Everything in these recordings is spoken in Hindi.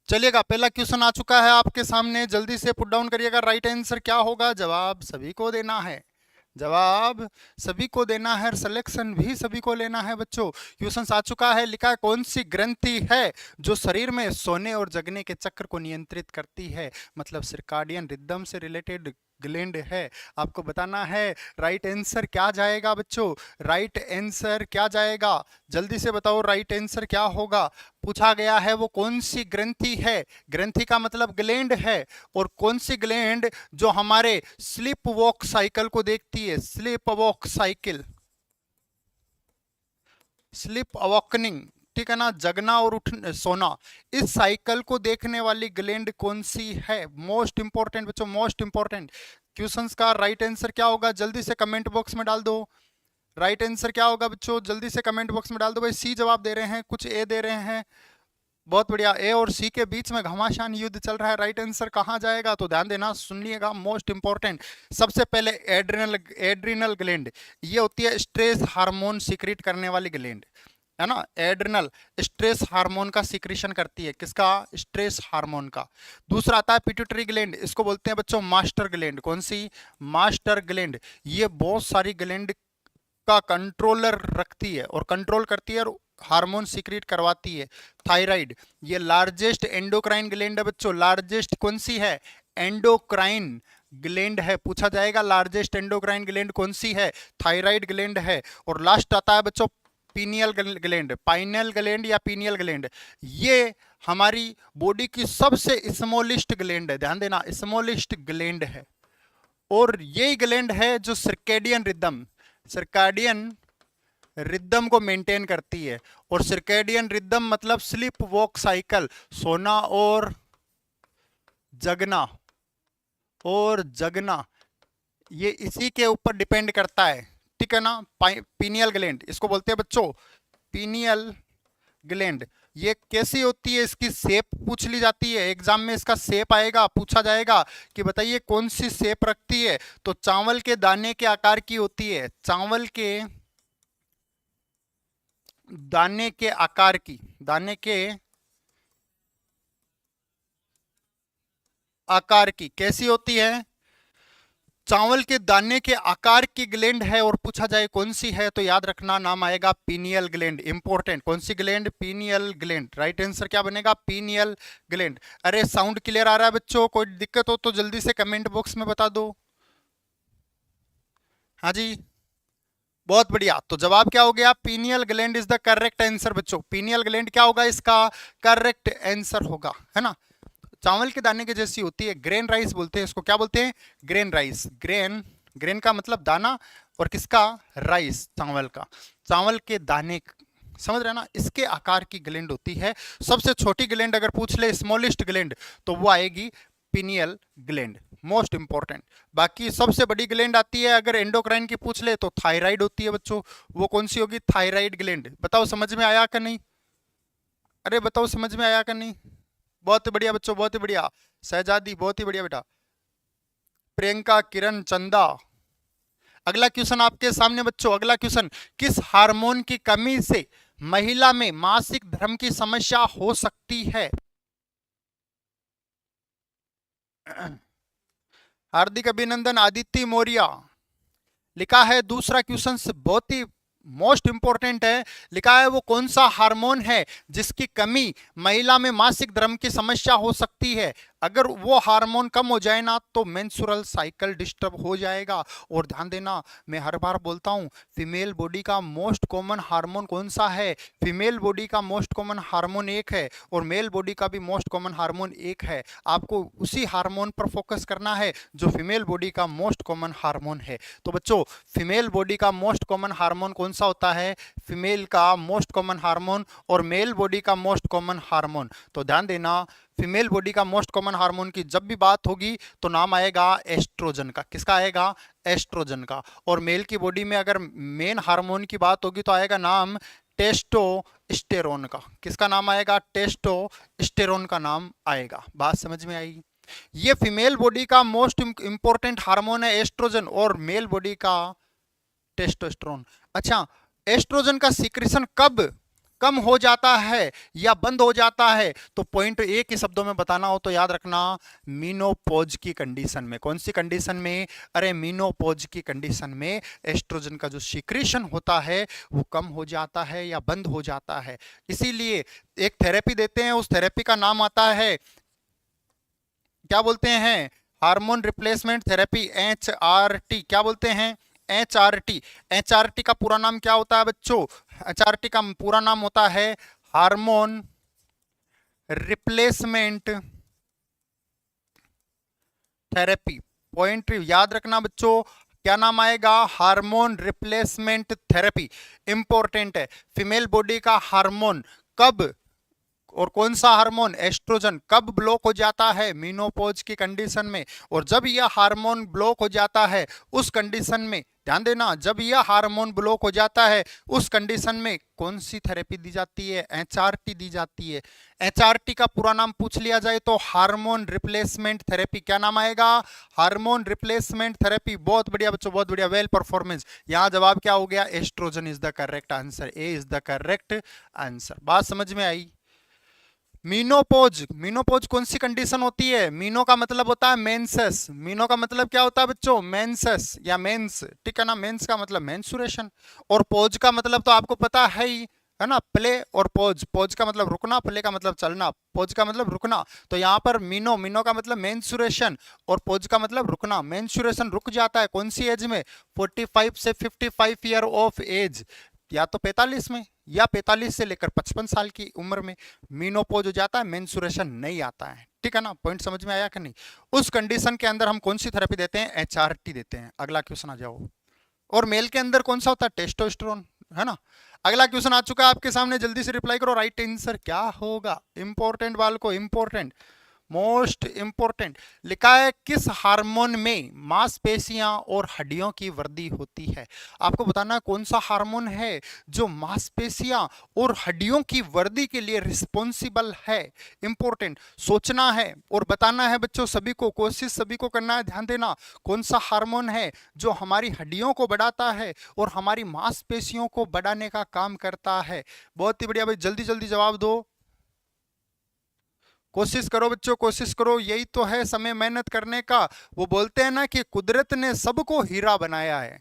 चलिएगा, पहला क्वेश्चन आ चुका है आपके सामने, जल्दी से पुट डाउन करिएगा। राइट आंसर क्या होगा? जवाब सभी को देना है, जवाब सभी को देना है, सिलेक्शन भी सभी को लेना है बच्चों। क्वेश्चन आ चुका है, लिखा है कौन सी ग्रंथि है जो शरीर में सोने और जगने के चक्र को नियंत्रित करती है, मतलब सर्काडियन रिदम से रिलेटेड ग्लैंड है। आपको बताना है राइट आंसर क्या जाएगा बच्चों, राइट आंसर क्या जाएगा, जल्दी से बताओ राइट आंसर क्या होगा। पूछा गया है वो कौन सी ग्रंथि है, ग्रंथि का मतलब ग्लैंड है, और कौन सी ग्लैंड जो हमारे स्लीप वॉक साइकिल को देखती है, स्लीप वॉक साइकिल, स्लीप अवॉकनिंग, ठीक है ना, जगना और उठ सोना, इस साइकिल को देखने वाली ग्लैंड कौन सी है। मोस्ट इंपॉर्टेंट बच्चों, मोस्ट इंपॉर्टेंट क्वेश्चंस का राइट आंसर क्या होगा, जल्दी से कमेंट बॉक्स में डाल दो। राइट आंसर क्या होगा बच्चों, जल्दी से कमेंट बॉक्स में डाल दो। भाई सी जवाब दे रहे हैं, कुछ ए दे रहे हैं, बहुत बढ़िया। ए और सी के बीच में घमासान युद्ध चल रहा है, राइट आंसर कहां जाएगा, तो ध्यान देना, सुनिएगा, मोस्ट इंपॉर्टेंट। सबसे पहले एड्रिनल, एड्रिनल ग्लैंड, ये होती है स्ट्रेस हार्मोन सीक्रेट करने वाली ग्लैंड, है ना। एड्रिनल स्ट्रेस हार्मोन का सीक्रेशन करती है, किसका, स्ट्रेस हार्मोन का। दूसरा आता है पिट्यूटरी ग्लैंड, इसको बोलते हैं बच्चों मास्टर ग्लैंड, कौन सी, मास्टर ग्लैंड। ये बहुत सारी ग्लैंड का कंट्रोलर रखती है और कंट्रोल करती है और हार्मोन सीक्रेट करवाती है। थायराइड, ये लार्जेस्ट एंडोक्राइन ग्लैंड है बच्चों, लार्जेस्ट कौन सी है, एंडोक्राइन ग्लैंड है, पूछा जाएगा लार्जेस्ट एंडोक्राइन ग्लैंड कौन सी है, थायराइड ग्लैंड है। और लास्ट आता है बच्चों पीनियल ग्लैंड, पाइनियल ग्लैंड या पीनियल ग्लैंड, ये हमारी बॉडी की सबसे स्मॉलेस्ट ग्लैंड है, ध्यान देना, स्मॉलेस्ट ग्लैंड है। और यही ग्लैंड है जो सर्केडियन रिदम, सर्काडियन रिदम को मेंटेन करती है। और सर्केडियन रिदम मतलब स्लीप वॉक साइकिल, सोना और जगना, और जगना, ये इसी के ऊपर डिपेंड करता है, ठीक है ना। पीनियल ग्लैंड इसको बोलते हैं बच्चों, पीनियल ग्लैंड। ये कैसी होती है, इसकी शेप पूछ ली जाती है एग्जाम में, इसका शेप आएगा, पूछा जाएगा कि बताइए कौन सी शेप रखती है, तो चावल के दाने के आकार की होती है, चावल के दाने के आकार की, दाने के आकार की कैसी होती है, चावल के दाने के आकार की ग्लैंड है, और पूछा जाए कौन सी है तो याद रखना नाम आएगा पीनियल ग्लैंड, इंपॉर्टेंट, कौन सी gland, pineal gland. Right answer क्या बनेगा, पीनियल ग्लैंड। अरे साउंड क्लियर आ रहा है बच्चों, कोई दिक्कत हो तो जल्दी से कमेंट बॉक्स में बता दो। हाँ जी, बहुत बढ़िया। तो जवाब क्या हो गया, pineal gland is the correct answer बच्चों, पीनियल ग्लैंड क्या होगा, इसका करेक्ट आंसर होगा, है ना। चावल के दाने की जैसी होती है, ग्रेन राइस बोलते हैं इसको, क्या बोलते हैं, ग्रेन राइस, ग्रेन, ग्रेन का मतलब दाना, और किसका, राइस, चावल का, चावल के दाने, समझ रहे हैं ना, इसके आकार की ग्लैंड होती है। सबसे छोटी ग्लैंड अगर पूछ ले, स्मॉलेस्ट ग्लैंड, तो वो आएगी पीनियल ग्लैंड, मोस्ट इंपॉर्टेंट। बाकी सबसे बड़ी ग्लैंड आती है अगर एंडोक्राइन की पूछ ले तो थायराइड होती है बच्चों, वो कौन सी होगी, थायराइड ग्लैंड। बताओ समझ में आया कि नहीं, अरे बताओ समझ में आया कि नहीं। बहुत ही बढ़िया बच्चों, बहुत ही बढ़िया, शहजादी बहुत ही बढ़िया बेटा, प्रियंका, किरण, चंदा। अगला क्वेश्चन आपके सामने बच्चों, अगला क्वेश्चन, किस हार्मोन की कमी से महिला में मासिक धर्म की समस्या हो सकती है। हार्दिक अभिनंदन आदित्य मौर्य, लिखा है दूसरा क्वेश्चन बहुत ही मोस्ट इंपॉर्टेंट है, लिखा है वो कौन सा हार्मोन है जिसकी कमी महिला में मासिक धर्म की समस्या हो सकती है। अगर वो हार्मोन कम हो जाए ना तो मेंस्ट्रुअल साइकिल डिस्टर्ब हो जाएगा। और ध्यान देना, मैं हर बार बोलता हूँ, फीमेल बॉडी का मोस्ट कॉमन हार्मोन कौन सा है, फीमेल बॉडी का मोस्ट कॉमन हार्मोन एक है, और मेल बॉडी का भी मोस्ट कॉमन हार्मोन एक है। आपको उसी हार्मोन पर फोकस करना है जो फीमेल बॉडी का मोस्ट कॉमन हार्मोन है। तो बच्चों, फीमेल बॉडी का मोस्ट कॉमन हार्मोन कौन सा होता है, फीमेल का मोस्ट कॉमन हार्मोन, और मेल बॉडी का मोस्ट कॉमन हार्मोन। तो ध्यान देना, फीमेल बॉडी का मोस्ट कॉमन हार्मोन की जब भी बात होगी तो नाम आएगा एस्ट्रोजन का, किसका आएगा, एस्ट्रोजन का। और मेल की बॉडी में अगर मेन हार्मोन की बात होगी तो आएगा नाम टेस्टोस्टेरोन का, किसका नाम आएगा, टेस्टोस्टेरोन का नाम आएगा। बात समझ में आई। ये फीमेल बॉडी का मोस्ट इंपॉर्टेंट हार्मोन है एस्ट्रोजन, और मेल बॉडी का टेस्टोस्टेरोन। अच्छा, एस्ट्रोजन का सीक्रेशन कब कम हो जाता है या बंद हो जाता है, तो पॉइंट एक ही शब्दों में बताना हो तो याद रखना मीनोपॉज की कंडीशन में। कौन सी कंडीशन में? अरे मीनोपॉज की कंडीशन में एस्ट्रोजन का जो सीक्रेशन होता है वो कम हो जाता है या बंद हो जाता है। इसीलिए एक थेरेपी देते हैं, उस थेरेपी का नाम आता है, क्या बोलते हैं? Hormone replacement therapy, HRT। क्या बोलते हैं? HRT। HRT का पूरा नाम क्या होता है बच्चों? HRT का पूरा नाम होता है हार्मोन रिप्लेसमेंट थेरेपी। पॉइंट याद रखना बच्चों, क्या नाम आएगा? Hormone replacement therapy. इंपॉर्टेंट है, फीमेल बॉडी का हार्मोन कब और कौन सा हार्मोन? एस्ट्रोजन कब ब्लॉक हो जाता है? मीनोपॉज की कंडीशन में। और जब यह हार्मोन ब्लॉक हो जाता है उस कंडीशन में, ध्यान देना, जब यह हार्मोन ब्लॉक हो जाता है उस कंडीशन में कौन सी थेरेपी दी जाती है? HRT दी जाती है। HRT का पूरा नाम पूछ लिया जाए तो हार्मोन रिप्लेसमेंट थेरेपी। क्या नाम आएगा? Hormone replacement therapy. बहुत बढ़िया बच्चों, बहुत बढ़िया, वेल परफॉर्मेंस। यहां जवाब क्या हो गया? Estrogen is the correct answer. A is the correct answer. बात समझ में आई? मीनोपोज, मीनोपोज कौन सी कंडीशन होती है? मीनो का मतलब होता है मेंसेस। मीनो का मतलब क्या होता है बच्चों? मेंसेस या मेंस, ठीक है ना। मेंस का मतलब मेंसुरेशन, और पोज का मतलब तो आपको पता है ही, है ना, प्ले और पोज। पोज का मतलब रुकना, प्ले का मतलब चलना, पोज का मतलब रुकना। तो यहाँ पर मीनो, मीनो का मतलब मेंसुरेशन और पोज का मतलब रुकना। मेंसुरेशन रुक जाता है कौन सी एज में? 45 से 55 ईयर ऑफ एज, या तो 45 में या 45 से लेकर 55 साल की उम्र में मीनोपोज हो जाता है, मेंसुरेशन नहीं आता है, ठीक है ना। पॉइंट समझ में आया कि नहीं? उस कंडीशन के अंदर हम कौन सी थेरेपी देते हैं? HRT देते हैं। अगला क्वेश्चन आ जाओ। और मेल के अंदर कौन सा होता है? टेस्टोस्टेरोन, है ना। अगला क्वेश्चन आ चुका है आपके सामने, जल्दी से रिप्लाई करो। राइट आंसर क्या होगा? इंपॉर्टेंट वाल को, इंपॉर्टेंट, मोस्ट इंपोर्टेंट। लिखा है किस हार्मोन में मांसपेशियां और हड्डियों की वृद्धि होती है? आपको बताना है कौन सा हार्मोन है जो मांसपेशियां और हड्डियों की वृद्धि के लिए रिस्पॉन्सिबल है। इंपॉर्टेंट, सोचना है और बताना है बच्चों सभी को, कोशिश सभी को करना है। ध्यान देना, कौन सा हार्मोन है जो हमारी हड्डियों को बढ़ाता है और हमारी मांसपेशियों को बढ़ाने का काम करता है। बहुत ही बढ़िया भाई, जल्दी जल्दी जवाब दो, कोशिश करो बच्चों, कोशिश करो। यही तो है समय मेहनत करने का। वो बोलते हैं ना कि कुदरत ने सबको हीरा बनाया है।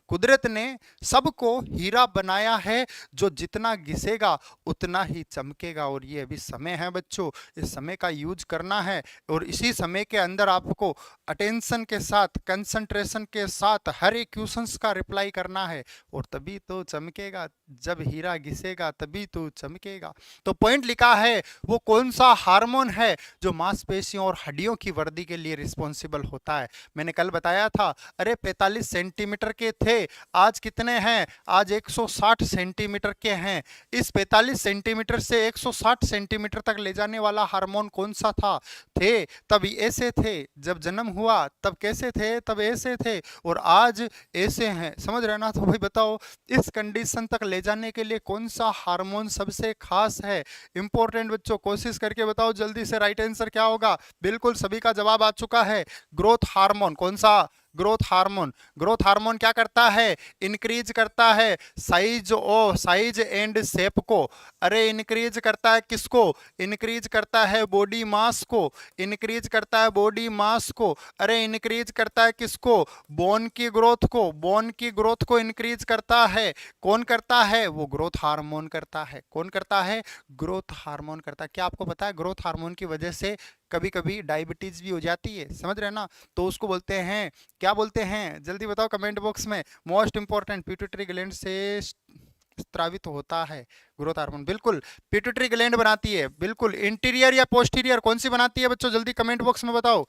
कुदरत ने सबको हीरा बनाया है, जो जितना घिसेगा उतना ही चमकेगा। और ये अभी समय है बच्चों, इस समय का यूज करना है और इसी समय के अंदर आपको अटेंशन के साथ, कंसंट्रेशन के साथ हर एक क्वेश्चंस का रिप्लाई करना है, और तभी तो चमकेगा। जब हीरा घिसेगा तभी तो चमकेगा। तो पॉइंट लिखा है वो कौन सा हार्मोन है जो मांसपेशियों और हड्डियों की वृद्धि के लिए रिस्पॉन्सिबल होता है। मैंने कल बताया था, अरे 45 सेंटीमीटर के थे, आज कितने हैं? आज 160 सेंटीमीटर के हैं। इस 45 सेंटीमीटर से 160 सेंटीमीटर तक ले जाने वाला हार्मोन कौन सा था? थे तब ऐसे थे, जब जन्म हुआ तब कैसे थे? तब ऐसे थे, और आज ऐसे हैं। समझ रहे ना? तो भाई बताओ, इस कंडीशन तक ले जाने के लिए कौन सा हार्मोन सबसे खास है? इंपॉर्टेंट बच्चों, कोशिश करके बताओ जल्दी से, राइट आंसर क्या होगा? बिल्कुल सभी का जवाब आ चुका है, ग्रोथ हार्मोन। कौन सा? Growth hormone. ग्रोथ हार्मोन क्या करता है? इंक्रीज करता है साइज एंड शेप को। अरे इंक्रीज करता है किसको? इंक्रीज करता है बॉडी मास को। इंक्रीज करता है बॉडी मास को। अरे इंक्रीज करता है किसको? बोन की ग्रोथ को। बोन की ग्रोथ को इंक्रीज करता है। कौन करता है? वो ग्रोथ हार्मोन करता है। कौन करता है? ग्रोथ हार्मोन करता है। क्या आपको पता है ग्रोथ हार्मोन की वजह से कभी कभी डायबिटीज भी हो जाती है? समझ रहे हैं ना? तो उसको बोलते हैं, क्या बोलते हैं? जल्दी बताओ कमेंट बॉक्स में। मोस्ट इंपॉर्टेंट, पिट्यूटरी ग्लैंड से स्रावित होता है ग्रोथ हार्मोन। बिल्कुल पिट्यूटरी ग्लैंड बनाती है। बिल्कुल, इंटीरियर या पोस्टीरियर, कौन सी बनाती है बच्चों? जल्दी कमेंट बॉक्स में बताओ,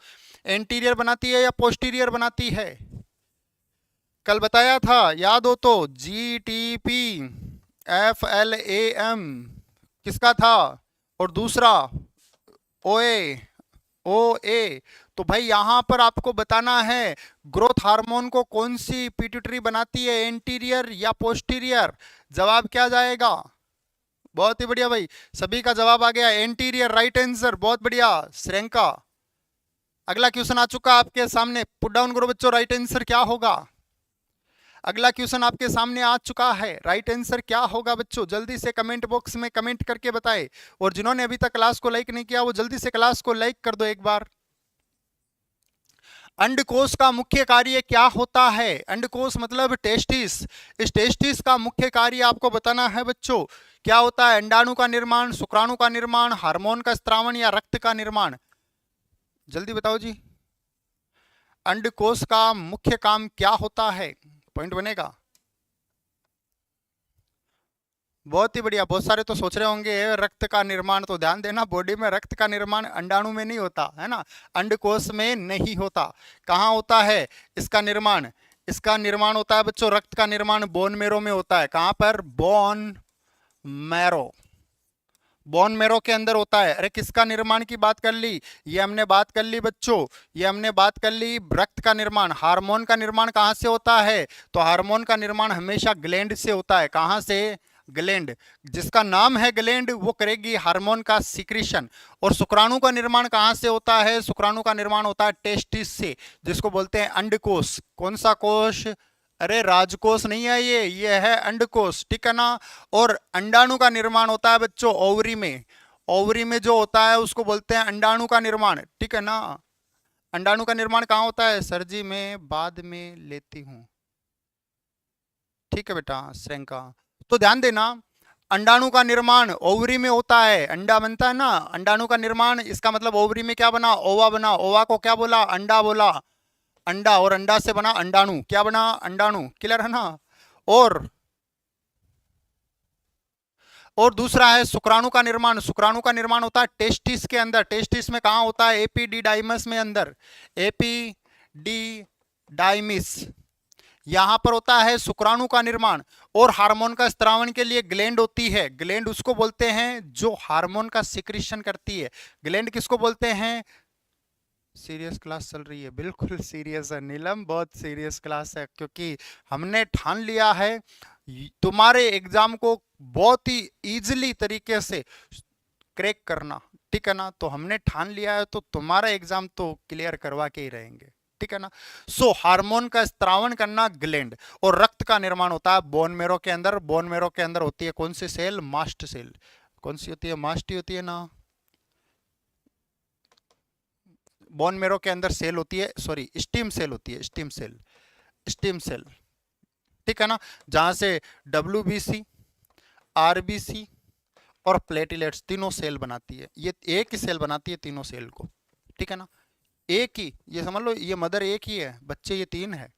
इंटीरियर बनाती है या पोस्टीरियर बनाती है? कल बताया था, याद हो तो, GTP FLAM किसका था? और दूसरा OA। तो भाई यहां पर आपको बताना है ग्रोथ हार्मोन को कौन सी पिट्यूटरी बनाती है, इंटीरियर या पोस्टीरियर? जवाब क्या जाएगा? बहुत ही बढ़िया भाई, सभी का जवाब आ गया, इंटीरियर, राइट आंसर। बहुत बढ़िया श्रेंका। अगला क्वेश्चन आ चुका आपके सामने, पुट डाउन करो बच्चों, राइट आंसर क्या होगा? अगला क्वेश्चन आपके सामने आ चुका है, राइट आंसर क्या होगा बच्चों? जल्दी से कमेंट बॉक्स में कमेंट करके बताएं। और जिन्होंने अभी तक क्लास को लाइक नहीं किया वो जल्दी से क्लास को लाइक कर दो एक बार। अंडकोश का मुख्य कार्य क्या होता है? अंडकोश मतलब टेस्टिस। इस टेस्टिस का मुख्य कार्य आपको बताना है बच्चों। क्या होता है? अंडाणु का निर्माण, शुक्राणु का निर्माण, हार्मोन का स्त्रावण या रक्त का निर्माण? जल्दी बताओ जी। अंडकोश का मुख्य काम क्या होता है? पॉइंट बनेगा। बहुत ही बढ़िया। बहुत सारे तो सोच रहे होंगे रक्त का निर्माण, तो ध्यान देना बॉडी में रक्त का निर्माण अंडाणु में नहीं होता है ना, अंडकोश में नहीं होता। कहाँ होता है इसका निर्माण? इसका निर्माण होता है बच्चों, रक्त का निर्माण बोन मेरो में होता है। कहाँ पर? Bone marrow. बोन मेरो के अंदर होता है। अरे किसका निर्माण की बात कर ली? ये हमने बात कर ली बच्चों, ये हमने बात कर ली रक्त का निर्माण। हार्मोन का निर्माण कहाँ से होता है? तो हार्मोन का निर्माण हमेशा ग्लैंड से होता है। कहाँ से? ग्लैंड। जिसका नाम है ग्लैंड वो करेगी हार्मोन का सिक्रीशन। और शुक्राणु का निर्माण कहाँ से होता है? शुक्राणु का निर्माण होता है टेस्टिस से, जिसको बोलते हैं अंडकोश। कौन सा कोश? अरे राजकोष नहीं है ये है अंडकोश, ठीक है ना। और अंडाणु का निर्माण होता है बच्चों ओवरी में। ओवरी में जो होता है उसको बोलते हैं अंडाणु का निर्माण, ठीक है ना। अंडाणु का निर्माण कहाँ होता है? सर जी मैं बाद में लेती हूँ, ठीक है बेटा श्रेंका। तो ध्यान देना, अंडाणु का निर्माण ओवरी में होता है। अंडा बनता है ना, अंडाणु का निर्माण, इसका मतलब ओवरी में क्या बना? ओवा बना। ओवा को क्या बोला? अंडा बोला। अंडा, और अंडा से बना अंडाणु। क्या बना? अंडाणु। क्लियर है ना। और दूसरा है शुक्राणु का निर्माण। शुक्राणु का निर्माण होता है टेस्टिस के अंदर। टेस्टिस में कहाँ होता है? एपिडिडाइमस में अंदर, एपिडिडाइमिस, यहां पर होता है शुक्राणु का निर्माण। और हार्मोन का स्त्रावण के लिए ग्लैंड होती है। ग्लैंड उसको बोलते हैं जो हार्मोन का सिक्रीशन करती है। ग्लैंड किसको बोलते हैं? सीरियस क्लास चल रही है, बिल्कुल सीरियस है नीलम, बहुत सीरियस क्लास है, क्योंकि हमने ठान लिया है तुम्हारे एग्जाम को बहुत ही इजीली तरीके से क्रैक करना, ठीक है ना। तो हमने ठान लिया है तो तुम्हारा एग्जाम तो क्लियर करवा के ही रहेंगे, ठीक है ना। सो हार्मोन का स्त्रावण करना ग्लैंड। और रक्त का निर्माण होता है बोन मेरो के अंदर। बोन मेरो के अंदर होती है कौन सी सेल? Mast cell. कौन सी होती है? मास्ट ही होती है ना। बोन मेरो के अंदर सेल होती है, सॉरी स्टीम सेल होती है, स्टीम सेल, स्टीम सेल, ठीक है ना। जहां से WBC, RBC और प्लेटलेट्स तीनों सेल बनाती है। ये एक ही सेल बनाती है तीनों सेल को, ठीक है ना। एक ही, ये समझ लो ये मदर एक ही है, बच्चे ये तीन है।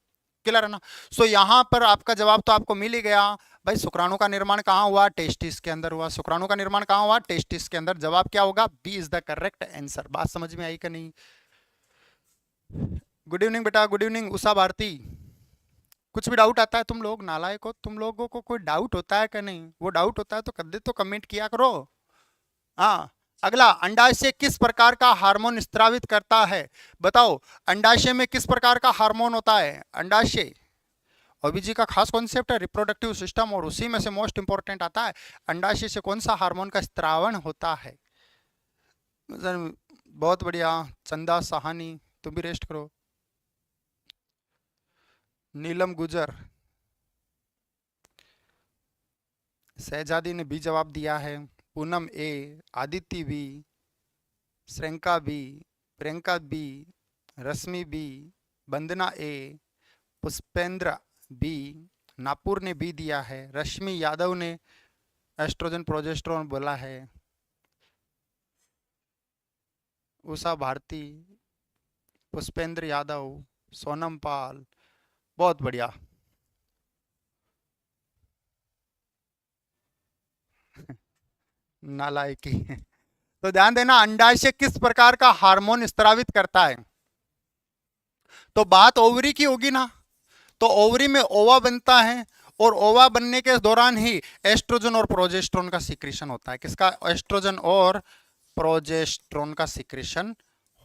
क्लियर है ना। सो यहां पर आपका जवाब तो आपको मिल ही गया भाई। शुक्राणु का निर्माण कहां हुआ? टेस्टिस के अंदर हुआ। शुक्राणु का निर्माण कहां हुआ? टेस्टिस के अंदर। जवाब क्या होगा? B is the correct answer. बात समझ में आई कि नहीं? गुड इवनिंग बेटा, गुड इवनिंग उषा भारती। कुछ भी डाउट आता है तुम लोग नालायक हो, तुम लोगों को कोई डाउट होता है कि नहीं? वो डाउट होता है तो कदे तो कमेंट किया करो। हाँ, अगला, अंडाशय किस प्रकार का हार्मोन स्त्रावित करता है? बताओ, अंडाशय में किस प्रकार का हार्मोन होता है? अंडाशय ओबीजी का खास कॉन्सेप्ट है रिप्रोडक्टिव सिस्टम, और उसी में से मोस्ट इंपॉर्टेंट आता है अंडाशय से कौन सा हार्मोन का स्त्रावण होता है। बहुत बढ़िया चंदा साहानी, तुम भी रेस्ट करो। नीलम गुजर, शहजादी ने भी जवाब दिया है। Poonam A, Aditya B, Shrenka B, Priyanka B, Rashmi B, Vandana A, Pushpendra B, Napur ने बी दिया है। रश्मि यादव ने एस्ट्रोजन प्रोजेस्टेरोन बोला है। उषा भारती, पुष्पेंद्र यादव, सोनम पाल, बहुत बढ़िया। नालायकी। तो ध्यान देना, अंडाशय किस प्रकार का हार्मोन स्त्रावित करता है? तो बात ओवरी की होगी ना। तो ओवरी में ओवा बनता है, और ओवा बनने के दौरान ही एस्ट्रोजन और प्रोजेस्टेरोन का सिक्रीशन होता है। किसका? एस्ट्रोजन और प्रोजेस्टेरोन का सिक्रीशन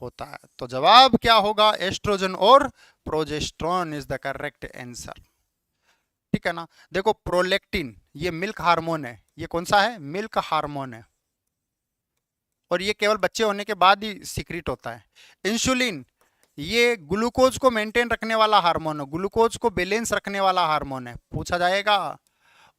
होता है। तो जवाब क्या होगा? एस्ट्रोजन और progesterone is the correct answer, ठीक है ना। देखो प्रोलेक्टिन ये मिल्क हार्मोन है। ये कौन सा है? मिल्क हार्मोन है, और ये केवल बच्चे होने के बाद ही सिक्रीट होता है। इंसुलिन ये ग्लूकोज को मेंटेन रखने वाला हार्मोन है, ग्लूकोज को बैलेंस रखने वाला हार्मोन है, पूछा जाएगा।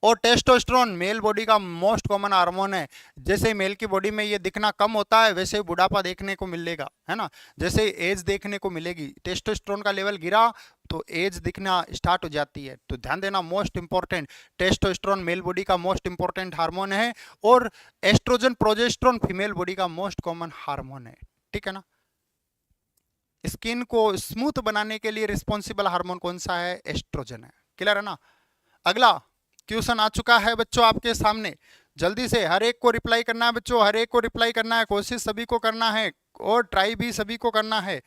और टेस्टोस्टेरोन मेल बॉडी का मोस्ट कॉमन हार्मोन है। जैसे मेल की बॉडी में ये दिखना कम होता है, वैसे बुढ़ापा देखने को मिलेगा, है ना, जैसे एज देखने को मिलेगी। टेस्टोस्टेरोन का लेवल गिरा तो एज दिखना स्टार्ट हो जाती है। तो ध्यान देना, most important, testosterone male body का मोस्ट इंपॉर्टेंट हार्मोन है, और एस्ट्रोजन प्रोजेस्टेरोन फीमेल बॉडी का मोस्ट कॉमन हार्मोन है, ठीक है ना। स्किन को स्मूथ बनाने के लिए रिस्पॉन्सिबल हार्मोन कौन सा है? एस्ट्रोजन है। क्लियर है ना। अगला क्वेश्चन आ चुका है बच्चों आपके सामने, जल्दी से हर एक को रिप्लाई करना है बच्चों, हर एक को रिप्लाई करना है, कोशिश सभी को करना है और ट्राई भी सभी को करना है।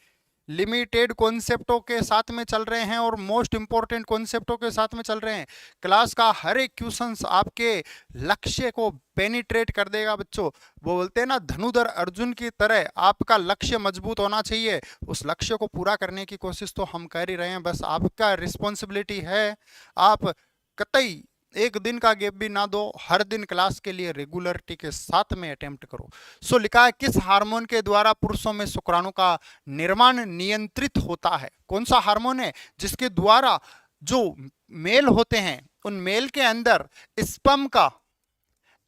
लिमिटेड कॉन्सेप्टों के साथ में चल रहे हैं और मोस्ट इंपॉर्टेंट कॉन्सेप्टों के साथ में चल रहे हैं। क्लास का हर एक क्वेश्चन आपके लक्ष्य को पेनिट्रेट कर देगा बच्चों। वो बोलते हैं ना, धनुधर अर्जुन की तरह आपका लक्ष्य मजबूत होना चाहिए। उस लक्ष्य को पूरा करने की कोशिश तो हम कर ही रहे हैं, बस आपका रिस्पॉन्सिबिलिटी है, आप कतई एक दिन का गैप भी ना दो, हर दिन क्लास के लिए रेगुलरिटी के साथ में अटेम्प्ट करो। सो लिखा है, किस हार्मोन के द्वारा पुरुषों में शुक्राणु का निर्माण नियंत्रित होता है? कौन सा हार्मोन है जिसके द्वारा जो मेल होते हैं उन मेल के अंदर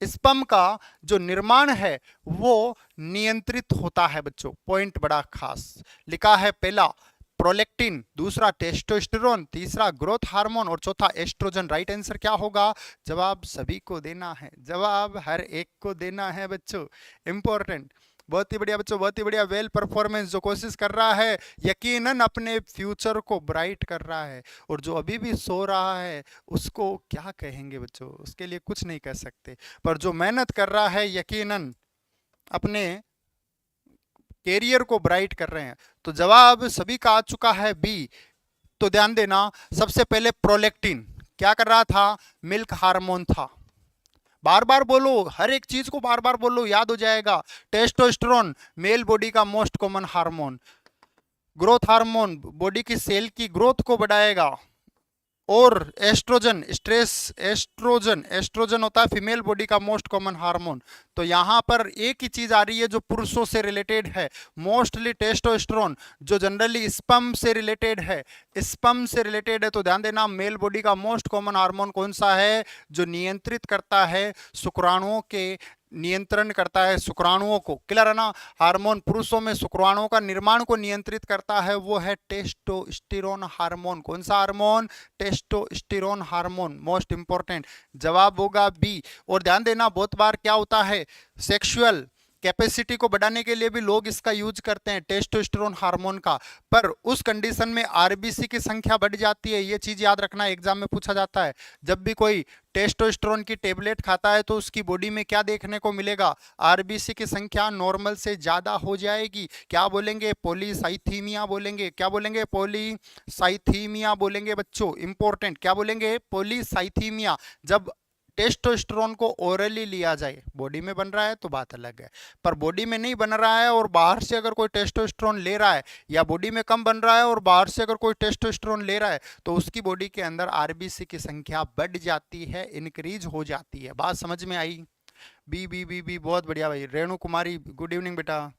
स्पर्म का जो निर्माण है वो नियंत्रित होता है बच्चों। पॉइंट बड़ा खास लिखा है, पहला प्रोलेक्टिन, दूसरा टेस्टोस्टेरोन, तीसरा ग्रोथ हार्मोन और चौथा एस्ट्रोजन। राइट आंसर क्या होगा? जवाब सभी को देना है, जवाब हर एक को देना है बच्चों, इंपॉर्टेंट। बहुत ही बढ़िया बच्चों, बहुत ही बढ़िया, वेल परफॉर्मेंस। जो कोशिश कर रहा है यकीनन अपने फ्यूचर को ब्राइट कर रहा है, और जो अभी भी सो रहा है उसको क्या कहेंगे बच्चों, उसके लिए कुछ नहीं कह सकते। पर जो मेहनत कर रहा है यकीनन अपने कैरियर को ब्राइट कर रहे हैं। तो जवाब सभी का आ चुका है बी। तो ध्यान देना, सबसे पहले प्रोलेक्टिन क्या कर रहा था? मिल्क हार्मोन था। बार बार बोलो, हर एक चीज को बार बार बोलो, याद हो जाएगा। टेस्टोस्टेरोन मेल बॉडी का most common hormone, growth hormone body की सेल की ग्रोथ को बढ़ाएगा, और एस्ट्रोजन एस्ट्रोजन होता है फीमेल बॉडी का मोस्ट कॉमन हार्मोन। तो यहाँ पर एक ही चीज आ रही है जो पुरुषों से रिलेटेड है, मोस्टली टेस्टोस्टेरोन, जो जनरली स्पर्म से रिलेटेड है, स्पर्म से रिलेटेड है। तो ध्यान देना, मेल बॉडी का मोस्ट कॉमन हार्मोन कौन सा है? जो नियंत्रित करता है शुक्राणुओं के, नियंत्रण करता है शुक्राणुओं को। क्लियर है ना। हार्मोन पुरुषों में शुक्राणुओं का निर्माण को नियंत्रित करता है, वो है टेस्टोस्टेरोन हार्मोन। कौन सा hormone? Testosterone hormone, most important. जवाब होगा बी। और ध्यान देना, बहुत बार क्या होता है, सेक्सुअल कैपेसिटी को बढ़ाने के लिए भी लोग इसका यूज करते हैं, टेस्टोस्टेरोन हार्मोन का, पर उस कंडीशन में आरबीसी की संख्या बढ़ जाती है। ये चीज याद रखना, एग्जाम में पूछा जाता है। जब भी कोई टेस्टोस्टेरोन की टेबलेट खाता है तो उसकी बॉडी में क्या देखने को मिलेगा? आरबीसी की संख्या नॉर्मल से ज्यादा हो जाएगी। क्या बोलेंगे? पॉलीसाइथीमिया बोलेंगे। क्या बोलेंगे? पॉलीसाइथीमिया बोलेंगे बच्चों, इंपॉर्टेंट। क्या बोलेंगे? पॉलीसाइथीमिया। जब टेस्टोस्टेरोन को ओरली लिया जाए, बॉडी में बन रहा है तो बात अलग है, पर बॉडी में नहीं बन रहा है और बाहर से अगर कोई टेस्टोस्टेरोन ले रहा है, या बॉडी में कम बन रहा है और बाहर से अगर कोई टेस्टोस्टेरोन ले रहा है, तो उसकी बॉडी के अंदर आरबीसी की संख्या बढ़ जाती है, इंक्रीज हो जाती है। बात समझ में आई? बी बी बी बी, बहुत बढ़िया भाई। रेणु कुमारी, गुड इवनिंग बेटा।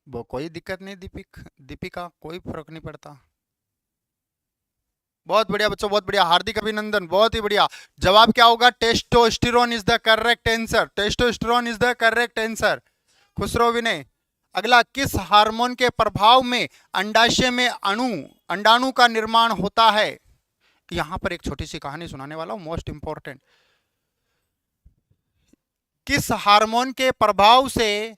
वो कोई दिक्कत नहीं दीपिका, कोई फर्क नहीं पड़ता। बहुत बढ़िया बच्चों, बहुत बढ़िया, हार्दिक अभिनंदन, बहुत ही बढ़िया। जवाब क्या होगा? Testosterone is the correct answer, testosterone is the correct answer. खुश रहो विनय। अगला, किस हार्मोन के प्रभाव में अंडाशय में अंडाणु का निर्माण होता है? यहां पर एक छोटी सी कहानी सुनाने वाला हूं, मोस्ट इंपॉर्टेंट। किस हार्मोन के प्रभाव से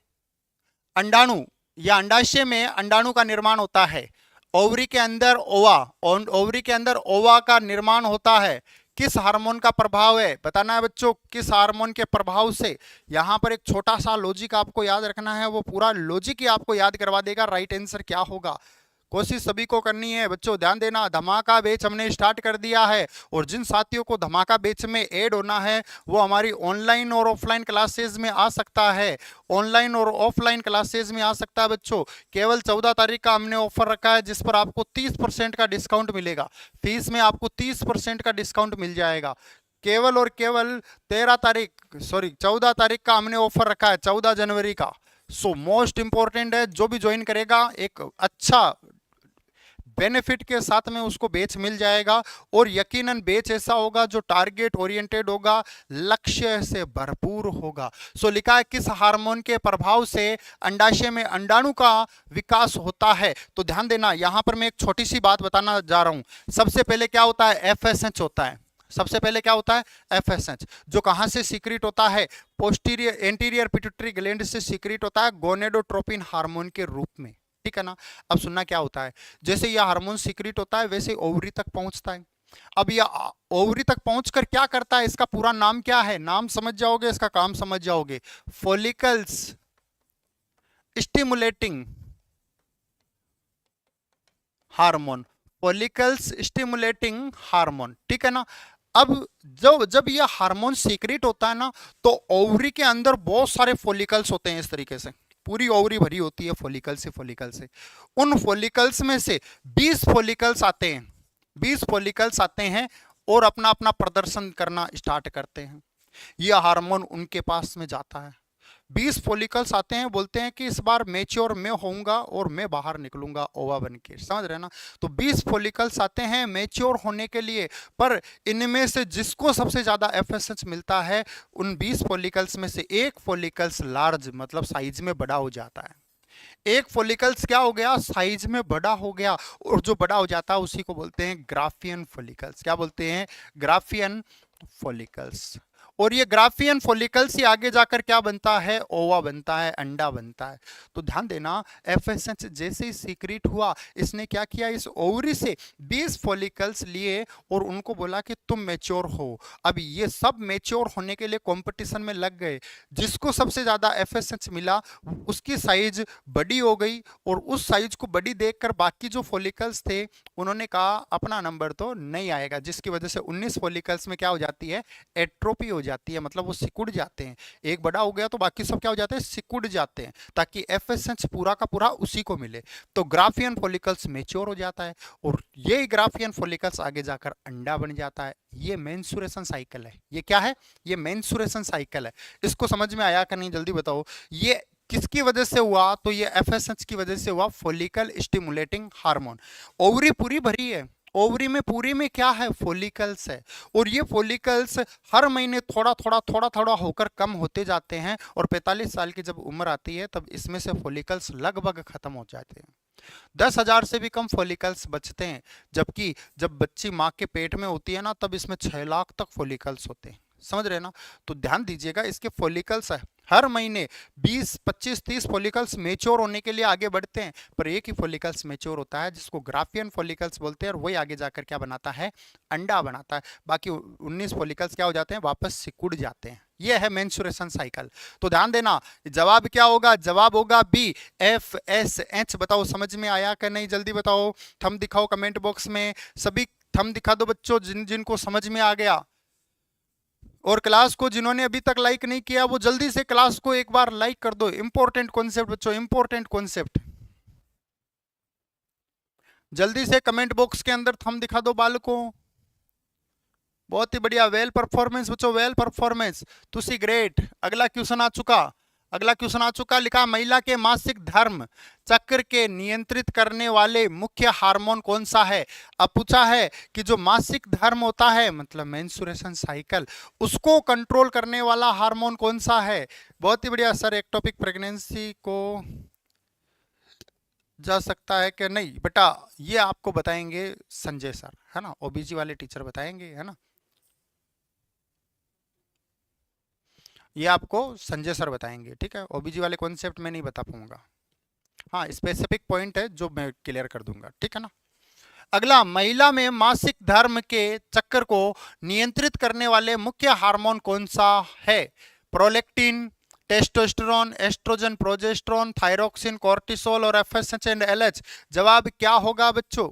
अंडाणु या अंडाशय में अंडाणु का निर्माण होता है? ओवरी के अंदर ओवा, ओवरी के अंदर ओवा का निर्माण होता है। किस हार्मोन का प्रभाव है? बताना है बच्चों, किस हार्मोन के प्रभाव से। यहां पर एक छोटा सा लॉजिक आपको याद रखना है, वो पूरा लॉजिक ही आपको याद करवा देगा राइट आंसर क्या होगा। कोशिश सभी को करनी है बच्चों, ध्यान देना। धमाका बैच हमने स्टार्ट कर दिया है, और जिन साथियों को धमाका बैच में ऐड होना है वो हमारी ऑनलाइन और ऑफलाइन क्लासेज में आ सकता है, ऑनलाइन और ऑफलाइन क्लासेज में आ सकता है बच्चों। केवल 14 तारीख का हमने ऑफर रखा है, जिस पर आपको 30% का डिस्काउंट मिलेगा। फीस में आपको 30% का डिस्काउंट मिल जाएगा। केवल और केवल 14 तारीख का हमने ऑफर रखा है, 14 जनवरी का। सो मोस्ट इंपॉर्टेंट है, जो भी ज्वाइन करेगा एक अच्छा बेनिफिट के साथ में उसको बैच मिल जाएगा, और यकीनन बैच ऐसा होगा जो टारगेट ओरिएंटेड होगा, लक्ष्य से भरपूर होगा। सो लिखा है किस हार्मोन के प्रभाव से अंडाशय में अंडाणु का विकास होता है। तो ध्यान देना, यहां पर मैं एक छोटी सी बात बताना जा रहा हूं। सबसे पहले क्या होता है, एफएसएच होता है। सबसे पहले क्या होता है, एफएसएच, जो कहां से सीक्रेट होता है, पोस्टीरियर एंटीरियर पिट्यूटरी ग्लैंड से सीक्रेट होता है गोनेडोट्रोपिन हार्मोन के रूप में, ठीक है ना। अब सुनना क्या होता है, जैसे यह हार्मोन सीक्रेट होता है वैसे ओवरी तक पहुंचता है। अब यह ओवरी तक पहुंचकर क्या करता है, इसका पूरा नाम क्या है, नाम समझ जाओगे, इसका काम समझ जाओगे, follicles stimulating hormone, follicles stimulating hormone, ठीक है ना। अब जब यह हार्मोन सीक्रेट होता है ना, तो ओवरी के अंदर बहुत सारे फॉलिकल्स होते हैं, इस तरीके से पूरी ओवरी भरी होती है फॉलिकल से। उन फॉलिकल्स में से 20 फॉलिकल्स आते हैं, 20 फॉलिकल्स आते हैं और अपना अपना प्रदर्शन करना स्टार्ट करते हैं। यह हार्मोन उनके पास में जाता है, 20 फॉलिकल्स आते हैं, बोलते हैं कि इस बार मैच्योर मैं होऊंगा और मैं बाहर निकलूंगा ओवा बन के, समझ रहे ना। तो 20 फॉलिकल्स आते हैं मैच्योर होने के लिए, पर इनमें से जिसको सबसे ज्यादा एफएसएच मिलता है, उन 20 फॉलिकल्स में से एक फॉलिकल्स लार्ज मतलब साइज में बड़ा हो जाता है। एक फॉलिकल्स क्या हो गया, साइज में बड़ा हो गया, और जो बड़ा हो जाता है उसी को बोलते हैं ग्राफियन फॉलिकल्स। क्या बोलते हैं, ग्राफियन फॉलिकल्स। और ये ग्राफियन फॉलिकल्स ही आगे जाकर क्या बनता है, ओवा बनता है, अंडा बनता है। तो ध्यान देना, एफएसएच जैसे ही सीक्रेट हुआ, इसने क्या किया, इस ओवरी से 20 फॉलिकल्स लिए और उनको बोला कि तुम मैच्योर हो। अब ये सब मैच्योर होने के लिए कंपटीशन में लग गए, जिसको सबसे ज्यादा एफएसएच मिला उसकी साइज बड़ी हो गई, और उस साइज को बड़ी देखकर बाकी जो फॉलिकल्स थे उन्होंने कहा अपना नंबर तो नहीं आएगा, जिसकी वजह से 19 फॉलिकल्स में क्या हो जाती है, एट्रोपी हो जाती है, मतलब वो सिकुड़ जाते हैं। एक बड़ा हो गया तो बाकी सब क्या हो जाते हैं, सिकुड़ जाते हैं, ताकि एफएसएच पूरा का पूरा उसी को मिले। तो ग्राफियन फॉलिकल्स मैच्योर हो जाता है, और ये ग्राफियन फॉलिकल्स आगे जाकर अंडा बन जाता है। ये मेंस्ट्रुएशन साइकिल है। ये क्या है, ये मेंस्ट्रुएशन साइकिल है। इसको समझ में आया कि नहीं, जल्दी बताओ। ये किसकी वजह से हुआ, तो ये एफएसएच की वजह से हुआ, फॉलिकल स्टिमुलेटिंग हार्मोन। ओवरी पूरी भरी है, ओवरी में पूरी में क्या है, फॉलिकल्स है, और ये फॉलिकल्स हर महीने थोड़ा थोड़ा होकर कम होते जाते हैं, और 45 साल की जब उम्र आती है तब इसमें से फॉलिकल्स लगभग खत्म हो जाते हैं। 10,000 से भी कम फॉलिकल्स बचते हैं, जबकि जब बच्ची माँ के पेट में होती है ना, तब इसमें 6 लाख तक फॉलिकल्स होते हैं, समझ रहे ना। तो ध्यान दीजिएगा, इसके फॉलिकल्स है हर महीने 20, 25, 30 फॉलिकल्स मैच्योर होने के लिए आगे बढ़ते हैं, पर एक ही फॉलिकल्स मैच्योर होता है जिसको ग्राफियन फॉलिकल्स बोलते हैं, और वही आगे जाकर क्या बनाता है, अंडा बनाता है। बाकी 19 फॉलिकल्स क्या हो जाते हैं, वापस सिकुड़ जाते हैं। ये है मेंस्ट्रुएशन साइकिल। तो ध्यान देना, जवाब क्या होगा, जवाब होगा बी, एफएसएच। बताओ समझ में आया कि नहीं, जल्दी बताओ, थंब दिखाओ कमेंट बॉक्स में, सभी थंब दिखा दो बच्चों जिनको समझ में आ गया। और क्लास को जिन्होंने अभी तक लाइक नहीं किया वो जल्दी से क्लास को एक बार लाइक कर दो। इंपॉर्टेंट कॉन्सेप्ट बच्चों, इंपॉर्टेंट कॉन्सेप्ट। जल्दी से कमेंट बॉक्स के अंदर थंब दिखा दो बालकों। बहुत ही बढ़िया, वेल परफॉर्मेंस बच्चों, वेल परफॉर्मेंस, तुसी ग्रेट। अगला क्वेश्चन आ चुका, अगला क्वेश्चन आ चुका। लिखा महिला के मासिक धर्म चक्र के नियंत्रित करने वाले मुख्य हार्मोन कौन सा है। अब पूछा है कि जो मासिक धर्म होता है मतलब मेंस्ट्रुएशन साइकिल, उसको कंट्रोल करने वाला हार्मोन कौन सा है। बहुत ही बढ़िया सर, एक्टोपिक प्रेगनेंसी को जा सकता है कि नहीं बेटा, ये आपको बताएंगे संजय सर, है ना, ओबीजी वाले टीचर बताएंगे, है ना, ये आपको संजय सर बताएंगे, ठीक है। ओबीजी वाले कॉन्सेप्ट में नहीं बता पाऊंगा, हाँ स्पेसिफिक पॉइंट है जो मैं क्लियर कर दूंगा, ठीक है ना। अगला, महिला में मासिक धर्म के चक्कर को नियंत्रित करने वाले मुख्य हार्मोन कौन सा है। Prolactin, testosterone, estrogen, progesterone, thyroxine, cortisol और एफएसएच एंड एलएच। जवाब क्या होगा बच्चों,